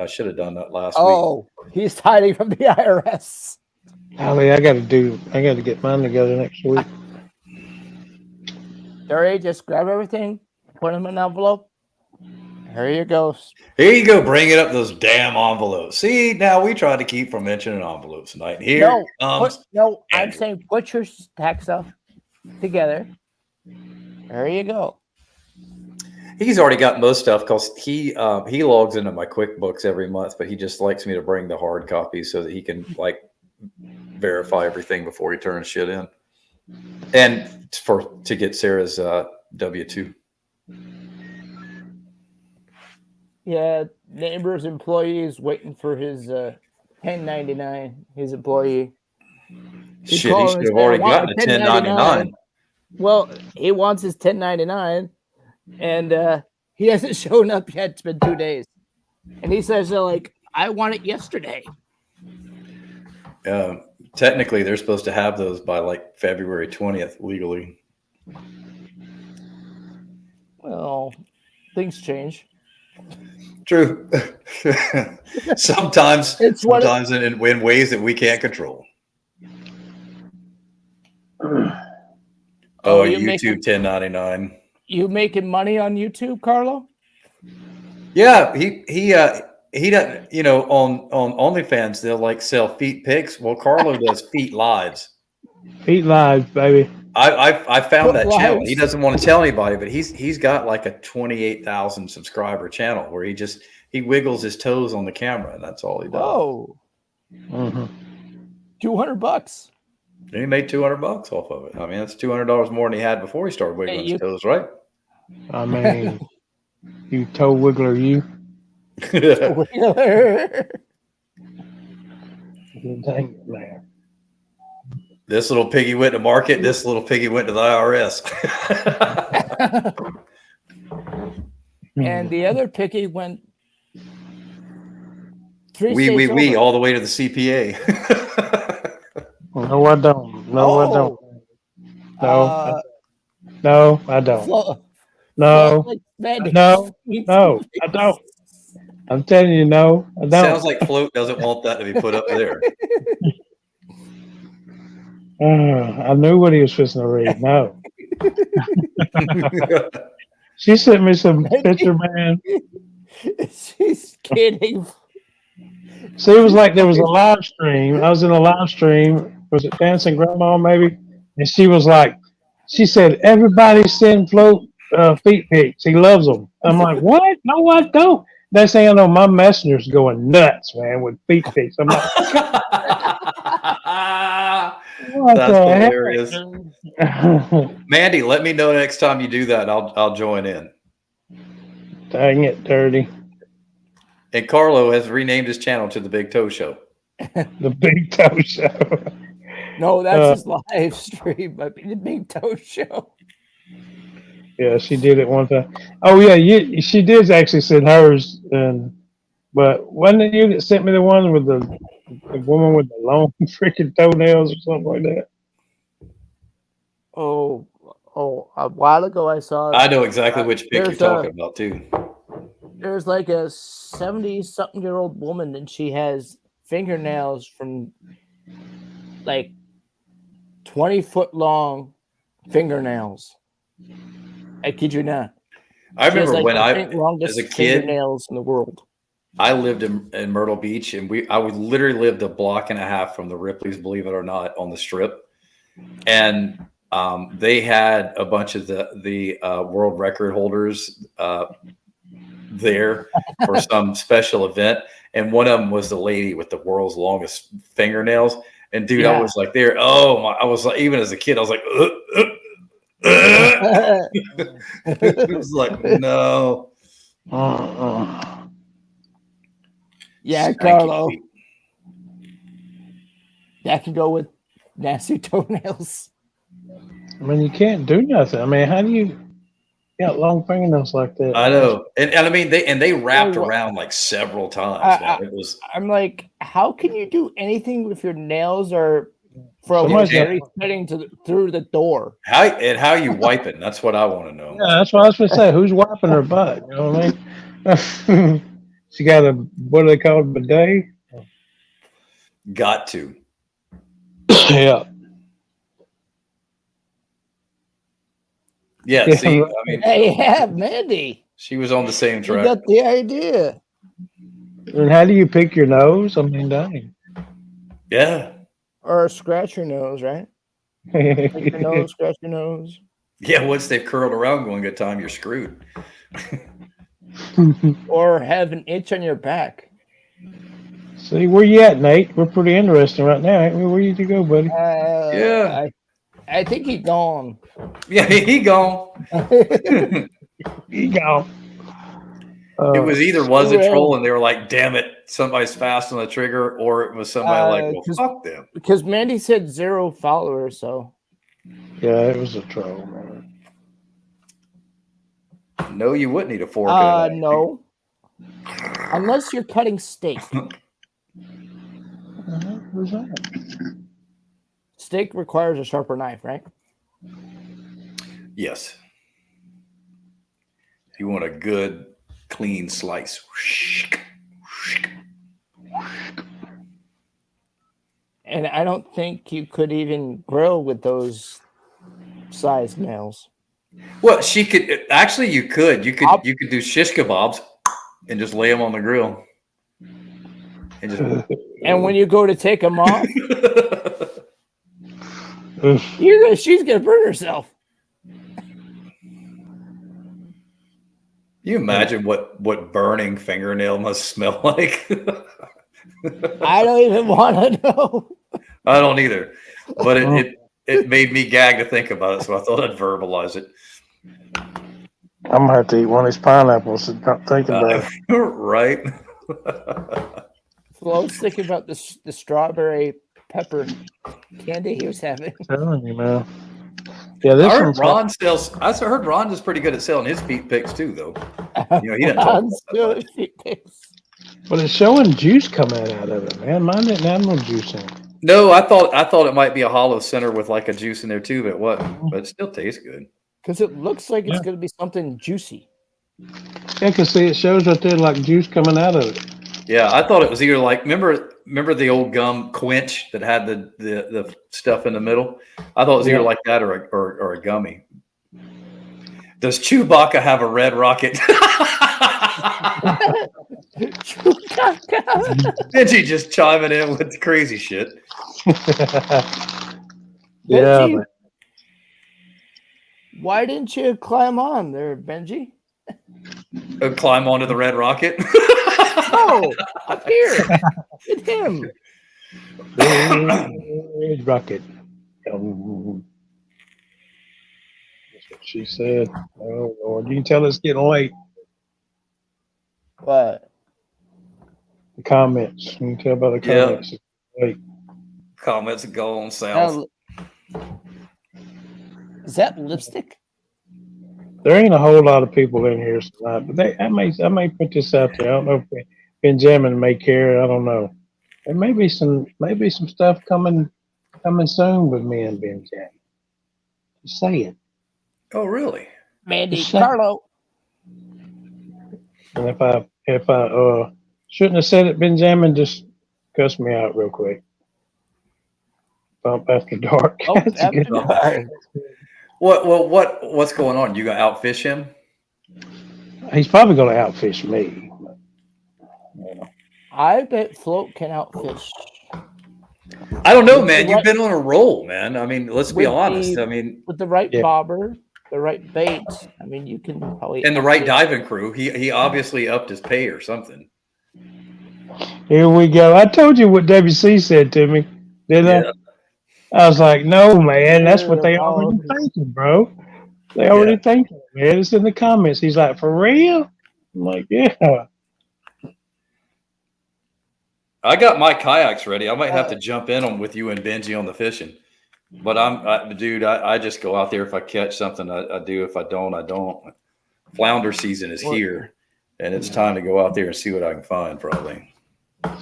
I should have done that last week. Oh, he's hiding from the IRS. Ali, I got to get mine together next week. Dirty, just grab everything, put them in an envelope. Here you go. Here you go, bringing up those damn envelopes. See, now we try to keep from mentioning envelopes tonight. I'm saying put your tax stuff together. There you go. He's already got most stuff because he logs into my QuickBooks every month, but he just likes me to bring the hard copies so that he can verify everything before he turns shit in, and to get Sarah's W-2. Yeah, neighbor's employee is waiting for his 1099. His employee. He should have already gotten a 1099. Well, he wants his 1099, and he hasn't shown up yet. It's been 2 days, and he says, I want it yesterday. Technically, they're supposed to have those by February 20th legally. Well, things change. True. sometimes in ways that we can't control. Oh, YouTube 1099. You making money on YouTube, Carlo? Yeah, he doesn't. On OnlyFans they'll sell feet pics. Well, Carlo does feet lives. Feet lives, baby. I found that channel. He doesn't want to tell anybody, but he's got a 28,000 subscriber channel where he wiggles his toes on the camera, and that's all he does. Oh, mm-hmm. $200. And he made $200 off of it. I mean, that's $200 more than he had before he started wiggling his toes, right? I mean, you toe wiggler, you. Wiggler. Dang it, man. This little piggy went to market. This little piggy went to the IRS. And the other piggy went 3 states over. We all the way to the CPA. No, I don't. No, I don't. No, I don't. No, I don't. I'm telling you, no, I don't. Sounds like Float doesn't want that to be put up there. I knew what he was supposed to read. No. She sent me some picture, man. She's kidding. See, it was like there was a live stream. I was in a live stream. Was it Dancing Grandma, maybe? And she was like, she said, everybody send Float feet pics. He loves them. I'm like, what? No, I don't. Next thing I know, my messenger's going nuts, man, with feet pics. I'm like, what That's the hilarious. heck? Mandy, let me know next time you do that. I'll join in. Dang it, dirty. And Carlo has renamed his channel to The Big Toe Show. The Big Toe Show. No, that's his live stream. The Big Toe Show. Yeah, she did it one time. Oh yeah, she did actually send hers, but wasn't it you that sent me the one with the woman with the long freaking toenails or something like that? Oh, a while ago I saw. I know exactly which pic you're talking about too. There's like a 70-something-year-old woman, and she has fingernails from like 20-foot long fingernails. I kid you not. I remember when longest as a kid, fingernails in the world. I lived in Myrtle Beach, and I would literally lived a block and a half from the Ripley's, believe it or not, on the Strip, and they had a bunch of the world record holders there for some special event, and one of them was the lady with the world's longest fingernails. And dude, I was like, there. Oh my! I was like, even as a kid, I was like, it was like, no. Yeah, Carlo. That can go with nasty toenails. I mean, you can't do nothing. I mean, how do you got long fingernails like that? I know, and I mean, they wrapped around like several times. I'm like, how can you do anything if your nails are from very spreading through the door? How you wipe it? That's what I want to know. Yeah, that's what I was going to say. Who's wiping her butt? You know what I mean? She got a, what do they call it, bidet? Got to. Yeah. Yeah, see, I mean, hey, Mandy. She was on the same track. You got the idea. And how do you pick your nose? I mean, dang. Yeah. Or scratch your nose, right? Pick your nose, scratch your nose. Yeah, once they've curled around going good time, you're screwed. Or have an itch on your back. See, where you at, Nate? We're pretty interesting right now, ain't we? Where you to go, buddy? Yeah. I think he's gone. Yeah, he gone. He gone. It was either a troll and they were like, damn it, somebody's fast on the trigger, or it was somebody like, well, fuck them. Because Mandy said 0 followers, so. Yeah, it was a troll, man. No, you wouldn't need a fork. No. Unless you're cutting steak. Who's that? Steak requires a sharper knife, right? Yes. If you want a good, clean slice. And I don't think you could even grill with those size nails. Well, she could actually. You could do shish kebabs and just lay them on the grill. And when you go to take them off, she's gonna burn herself. You imagine what burning fingernail must smell like? I don't even want to know. I don't either, but it made me gag to think about it, so I thought I'd verbalize it. I'm gonna have to eat one of these pineapples and not think about it. Right. Well, I was thinking about the strawberry pepper candy he was having. I'm telling you, man. Yeah, this I heard one's Ron sells. I heard Ron is pretty good at selling his feet picks too, though. You know, he doesn't talk about Ron's that good much. at feet pics. but it's showing juice coming out of it, man. Mine didn't have no juice in it. No, I thought it might be a hollow center with like a juice in there too, but it wasn't. But it still tastes good. Because it looks like it's Yeah. going to be something juicy. Yeah, because see, it shows right there like juice coming out of it. Yeah, I thought it was either like remember the old gum Quench that had the stuff in the middle. I thought it was either like that or a gummy. Does Chewbacca have a red rocket? Benji just chiming in with crazy shit. Yeah, Benji, man. why didn't you climb on there, Benji? Climb onto the red rocket. No, up here. Get him. Red rocket. That's what she said. Oh Lord, you can tell it's getting late. What? The comments. You can tell by the Yeah. comments. It's late. Comments go on south. Is that lipstick? There ain't a whole lot of people in here tonight, but I may put this out there. I don't know if Benjamin may care. I don't know. There may be some stuff coming soon with me and Benjamin. Just saying. Oh, really? Mandy Just saying. Carlo. And if I shouldn't have said it, Benjamin, just cuss me out real quick. Bump after dark. Oh, That's a after good one. dark. What's going on? You gonna outfish him? He's probably going to outfish me. I bet Float can outfish. I don't know, man. You've been on a roll, man. I mean, let's be honest. I mean, With the right Yeah. bobber, the right bait, I mean, you can probably. and the right diving crew. He obviously upped his pay or something. Here we go. I told you what WC said to me, didn't I? I was like, no, man, that's what they already thinking, bro. They already thinking, man. It's in the comments. He's like, for real? I'm like, yeah. I got my kayaks ready. I might have to jump in on with you and Benji on the fishing. But I just go out there if I catch something. I do. If I don't, I don't. Flounder season is here, and it's time to go out there and see what I can find. Probably.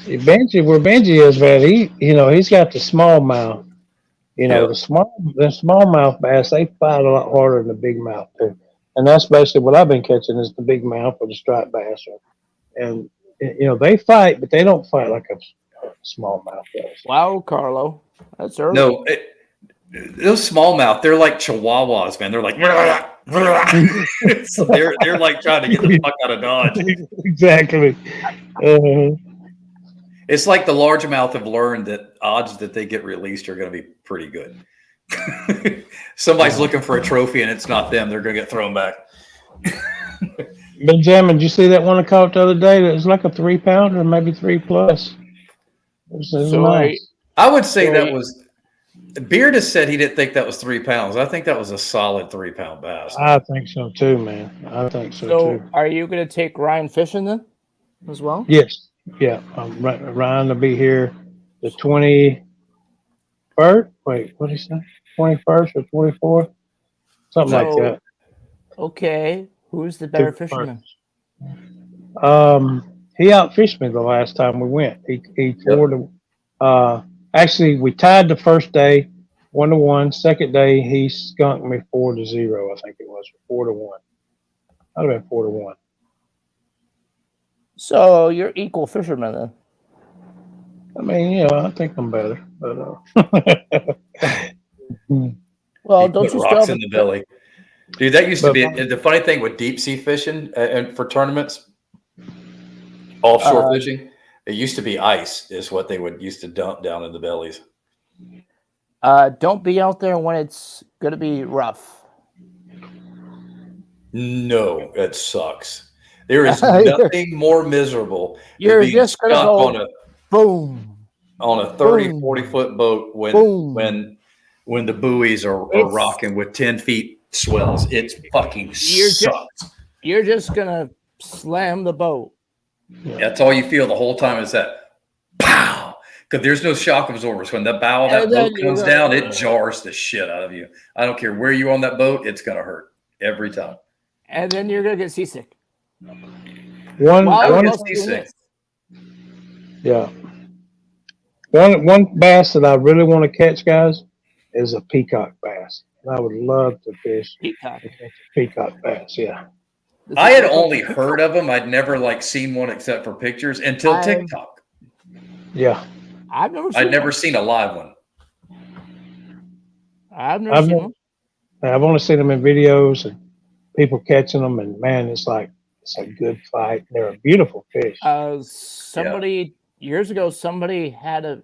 See, Benji, where Benji is, man, he's got the smallmouth. The smallmouth bass, they fight a lot harder than the big mouth too. And that's basically what I've been catching is the big mouth or the striped bass. And they fight, but they don't fight like a smallmouth does. Wow, Carlo, that's early. No, those smallmouth, they're like chihuahuas, man. They're like, so they're like trying to get the fuck out of Dodge. Exactly. It's like the largemouth have learned that odds that they get released are going to be pretty good. Somebody's looking for a trophy and it's not them. They're going to get thrown back. Benjamin, did you see that one I caught the other day? That was like a 3-pounder, maybe 3+. It was nice. I would say that was. Beard has said he didn't think that was 3 pounds. I think that was a solid 3-pound bass. I think so too, man. I think so too. Are you going to take Ryan fishing then, as well? Yes. Yeah. Ryan will be here the 21st. Wait, what did he say? 21st or 24th? Something like that. Okay. Who's the better fisherman? He outfished me the last time we went. He actually we tied the first day 1-1. Second day he skunked me 4-0. I think it was 4-1. I'd have been 4-1. So you're equal fishermen then. I mean, I think I'm better, but well, don't you rocks still in the belly, dude? That used to be the funny thing with deep sea fishing and for tournaments, offshore fishing. It used to be ice is what they would used to dump down in the bellies. Don't be out there when it's going to be rough. No, it sucks. There is nothing more miserable. You're just going to go on a boom on a 30, 40-foot boat when the buoys are rocking with 10 feet swells. It's fucking sucks. You're just going to slam the boat. That's all you feel the whole time is that pow, Because there's no shock absorbers. When the bow of that And then boat you comes go- down, it jars the shit out of you. I don't care where you are on that boat, it's gonna hurt every time. And then you're gonna get seasick. One, While I you're would one, get also doing seasick. this. yeah. One bass that I really want to catch, guys, is a peacock bass. And I would love to fish Peacock. and catch a peacock bass. Yeah. Does I it had look like only a heard of them. I'd never like seen one except for pictures until I've- TikTok. Yeah. I've never seen I'd never one. seen a live one. I've never I've seen never- one. I've only seen them in videos and people catching them, and man, it's like it's a good fight. They're a beautiful fish. Somebody years ago, somebody had a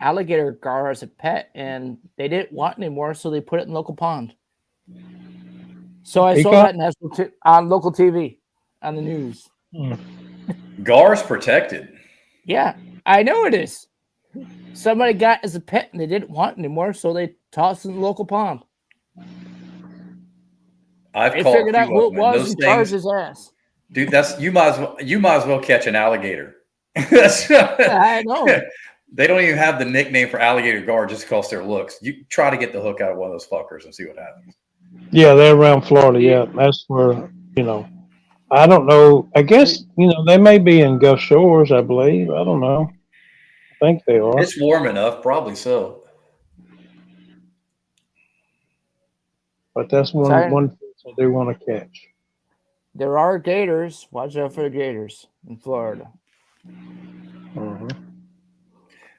alligator gar as a pet, and they didn't want anymore, so they put it in local pond. So I saw Peacock? that on local TV on the news. Gar's protected. Yeah, I know it is. Somebody got as a pet, and they didn't want it anymore, so they tossed it in the local pond. I've They caught figured a out few who of it them. And was those and charged things, his ass. dude. That's you might as well catch an alligator. That's- I know. They don't even have the nickname for alligator gar just because their looks. You try to get the hook out of one of those fuckers and see what happens. Yeah, they're around Florida. Yeah, that's where I don't know. I guess they may be in Gulf Shores. I believe. I don't know. I think they are. It's warm enough, probably so. But that's one fish I do want to catch. There are gators. Watch out for the gators in Florida. Mhm.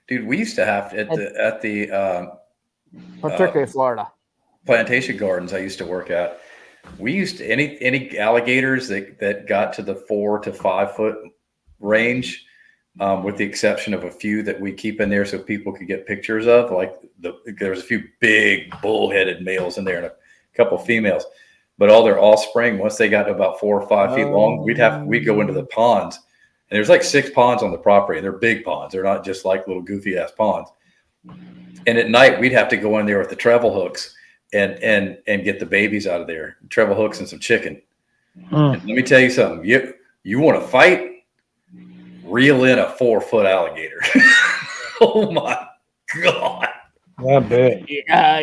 Dude, we used to have at the Particularly Florida. plantation gardens I used to work at. We used to any alligators that got to the 4 to 5 foot range, with the exception of a few that we keep in there so people could get pictures of. Like there was a few big bull-headed males in there and a couple females, but all their offspring, once they got to about 4 or 5 feet long, we'd go into the ponds. And there's like 6 ponds on the property. They're big ponds. They're not just like little goofy ass ponds. And at night we'd have to go in there with the treble hooks and get the babies out of there. Treble hooks and some chicken. And let me tell you something. You want to fight? Reel in a 4 foot alligator. Oh my God. I bet.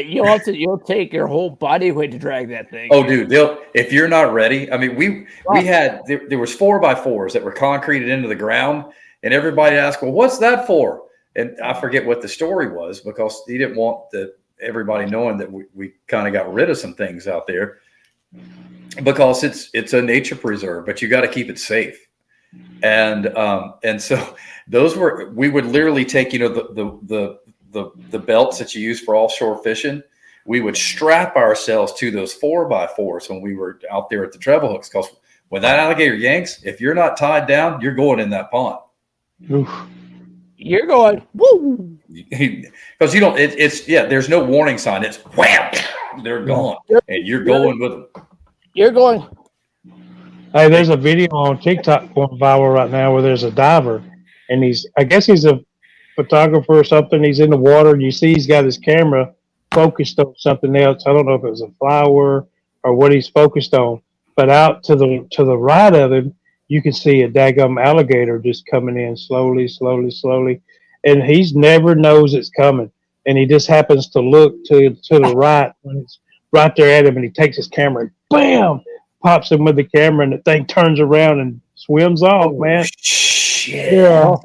You'll take your whole body weight to drag that thing. Oh, dude, if you're not ready. I mean, we had there was 4x4s that were concreted into the ground, and everybody asked, "Well, what's that for?" And I forget what the story was because he didn't want everybody knowing that we kind of got rid of some things out there because it's a nature preserve, but you got to keep it safe. And so we would literally take the belts that you use for offshore fishing. We would strap ourselves to those 4x4s when we were out there at the treble hooks. Because when that alligator yanks, if you're not tied down, you're going in that pond. Oof. You're going, woo! Because there's no warning sign. It's wham, they're gone, and you're going with them. You're going. Hey, there's a video on TikTok going viral right now where there's a diver, and I guess he's a photographer or something. He's in the water, and you see he's got his camera focused on something else. I don't know if it was a flower or what he's focused on, but out to the right of him, you can see a daggum alligator just coming in slowly, and he's never knows it's coming, and he just happens to look to the right when it's right there at him, and he takes his camera and bam, pops him with the camera, and the thing turns around and swims off, man. Shit. Yeah,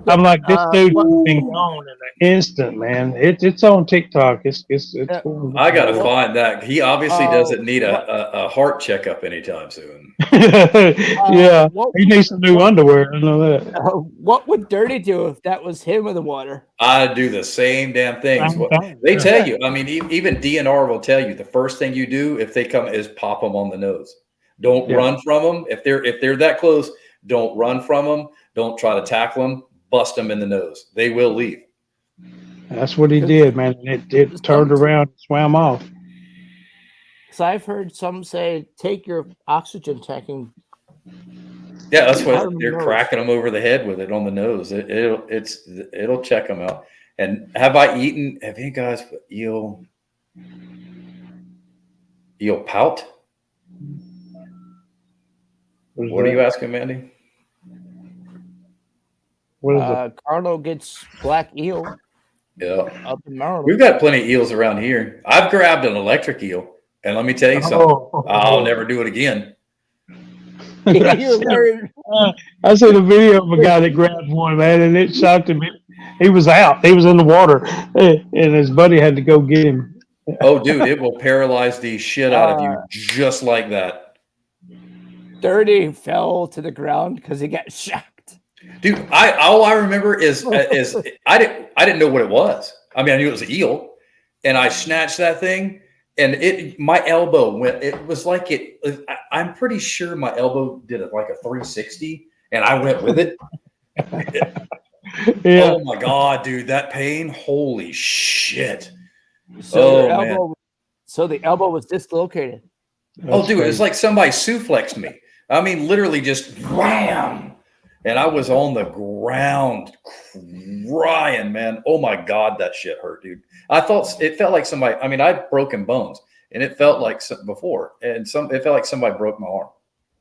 I'm like this dude's been gone in an instant, man. It's on TikTok. It's I gotta find that. He obviously doesn't need a heart checkup anytime soon. Yeah, he needs some new underwear. I know that. What would Dirty do if that was him in the water? I do the same damn things. They tell you. I mean, even DNR will tell you the first thing you do if they come is pop them on the nose. Don't run from them. If they're that close, don't run from them. Don't try to tackle them. Bust them in the nose. They will leave. That's what he did, man. It turned around and swam off. So I've heard some say, take your oxygen tanking. Yeah, that's what they're cracking them over the head with it on the nose. It'll check them out. And have you guys eel pout? What are you asking, Mandy? What is it? Carlo gets black eel Yeah. up in Maryland. We've got plenty of eels around here. I've grabbed an electric eel, and let me tell you something. I'll never do it again. I seen a video of a guy that grabbed one, man, and it shocked him. He was out. He was in the water, and his buddy had to go get him. Oh, dude, it will paralyze the shit out of you just like that. Dirty fell to the ground because he got shocked. Dude, all I remember is I didn't know what it was. I mean, I knew it was an eel, and I snatched that thing, and my elbow went. It was like I'm pretty sure my elbow did it like a 360, and I went with it. Yeah. Oh my god, dude, that pain! Holy shit! So the elbow was dislocated. Oh, dude, it's like somebody suplexed me. I mean, literally just wham. And I was on the ground crying, man. Oh my God, that shit hurt, dude. It felt like somebody, I mean, I'd broken bones and it felt like before. And it felt like somebody broke my arm.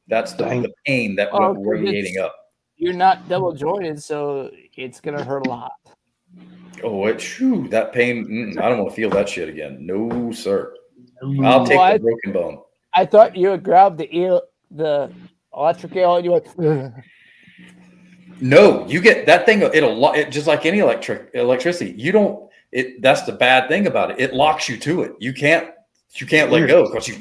That's the pain that went radiating up. You're not double jointed, so it's going to hurt a lot. Oh, that pain. I don't want to feel that shit again. No, sir. I'll take the broken bone. I thought you would grab the electric eel, and you went. No, you get that thing. It just like any electricity. You don't. That's the bad thing about it. It locks you to it. You can't let go because you.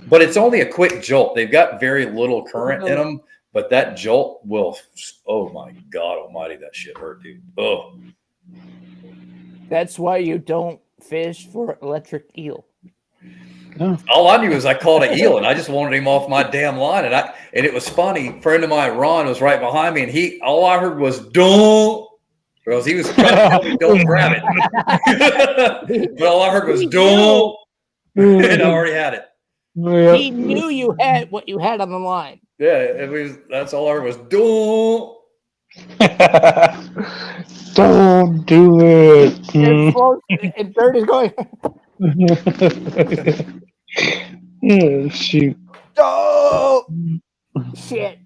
But it's only a quick jolt. They've got very little current in them, but that jolt will. Oh my God Almighty, that shit hurt, dude. Oh. That's why you don't fish for electric eel. No. All I knew was I caught an eel, and I just wanted him off my damn line. And it was funny. A friend of mine, Ron, was right behind me, and all I heard was "don't," because he was trying to tell me don't grab it. But all I heard was "don't," and I already had it. He knew you had what you had on the line. Yeah, that's all I heard was "don't." Don't do it. And Bird is going. Oh, shoot. Oh shit.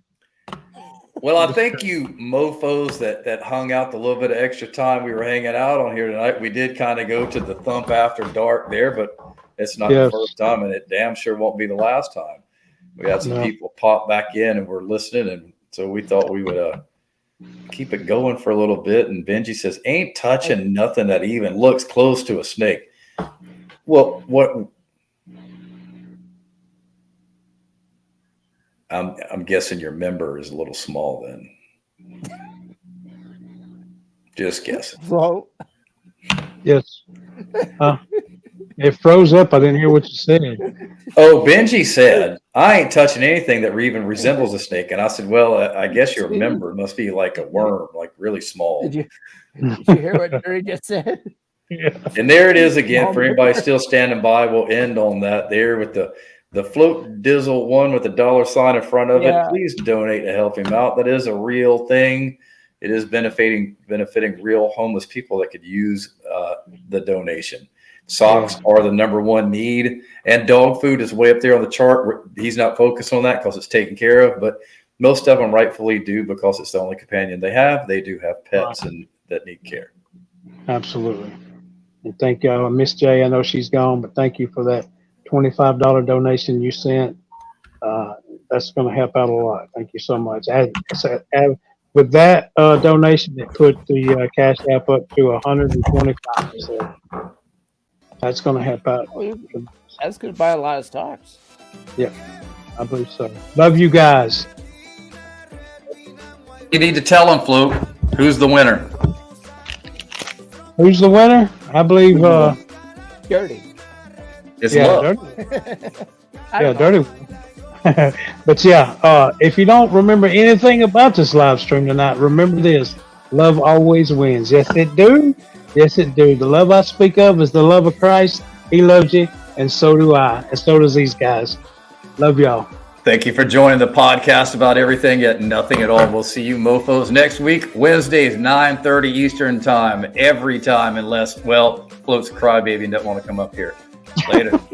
Well, I thank you mofos that hung out the little bit of extra time we were hanging out on here tonight. We did kind of go to the Thump After Dark there, but it's not the first time, and it damn sure won't be the last time. We had some people pop back in and we're listening, and so we thought we would keep it going for a little bit. And Benji says, ain't touching nothing that even looks close to a snake. Well, what I'm guessing your member is a little small then. Just guessing. Well, yes. It froze up. I didn't hear what you said. Oh, Benji said, I ain't touching anything that even resembles a snake. And I said, well, I guess your member must be like a worm, like really small. Did you hear what Dirty just said? Yeah. And there it is again. For anybody still standing by, we'll end on that there with the Float Dizzle one with the $sign in front of it. Please donate to help him out. That is a real thing. It is benefiting real homeless people that could use the donation. Socks are the number one need, and dog food is way up there on the chart. He's not focused on that because it's taken care of, but most of them rightfully do because it's the only companion they have. They do have pets and that need care. Absolutely. And thank you, Miss J. I know she's gone, but thank you for that $25 donation you sent. That's going to help out a lot. Thank you so much. With that donation, it put the Cash App up to 125. So that's going to help out. That's going to buy a lot of stocks. Yeah, I believe so. Love you guys. You need to tell them, Float, who's the winner. Who's the winner? I believe Dirty. It's Love. Dirty. Dirty. But if you don't remember anything about this live stream tonight, remember this: love always wins. Yes, it do. Yes, it do. The love I speak of is the love of Christ. He loves you, and so do I, and so does these guys. Love y'all. Thank you for joining the podcast about everything yet nothing at all. We'll see you mofos next week, Wednesdays, 9:30 Eastern time, every time, unless, Float's a crybaby and doesn't want to come up here. Later.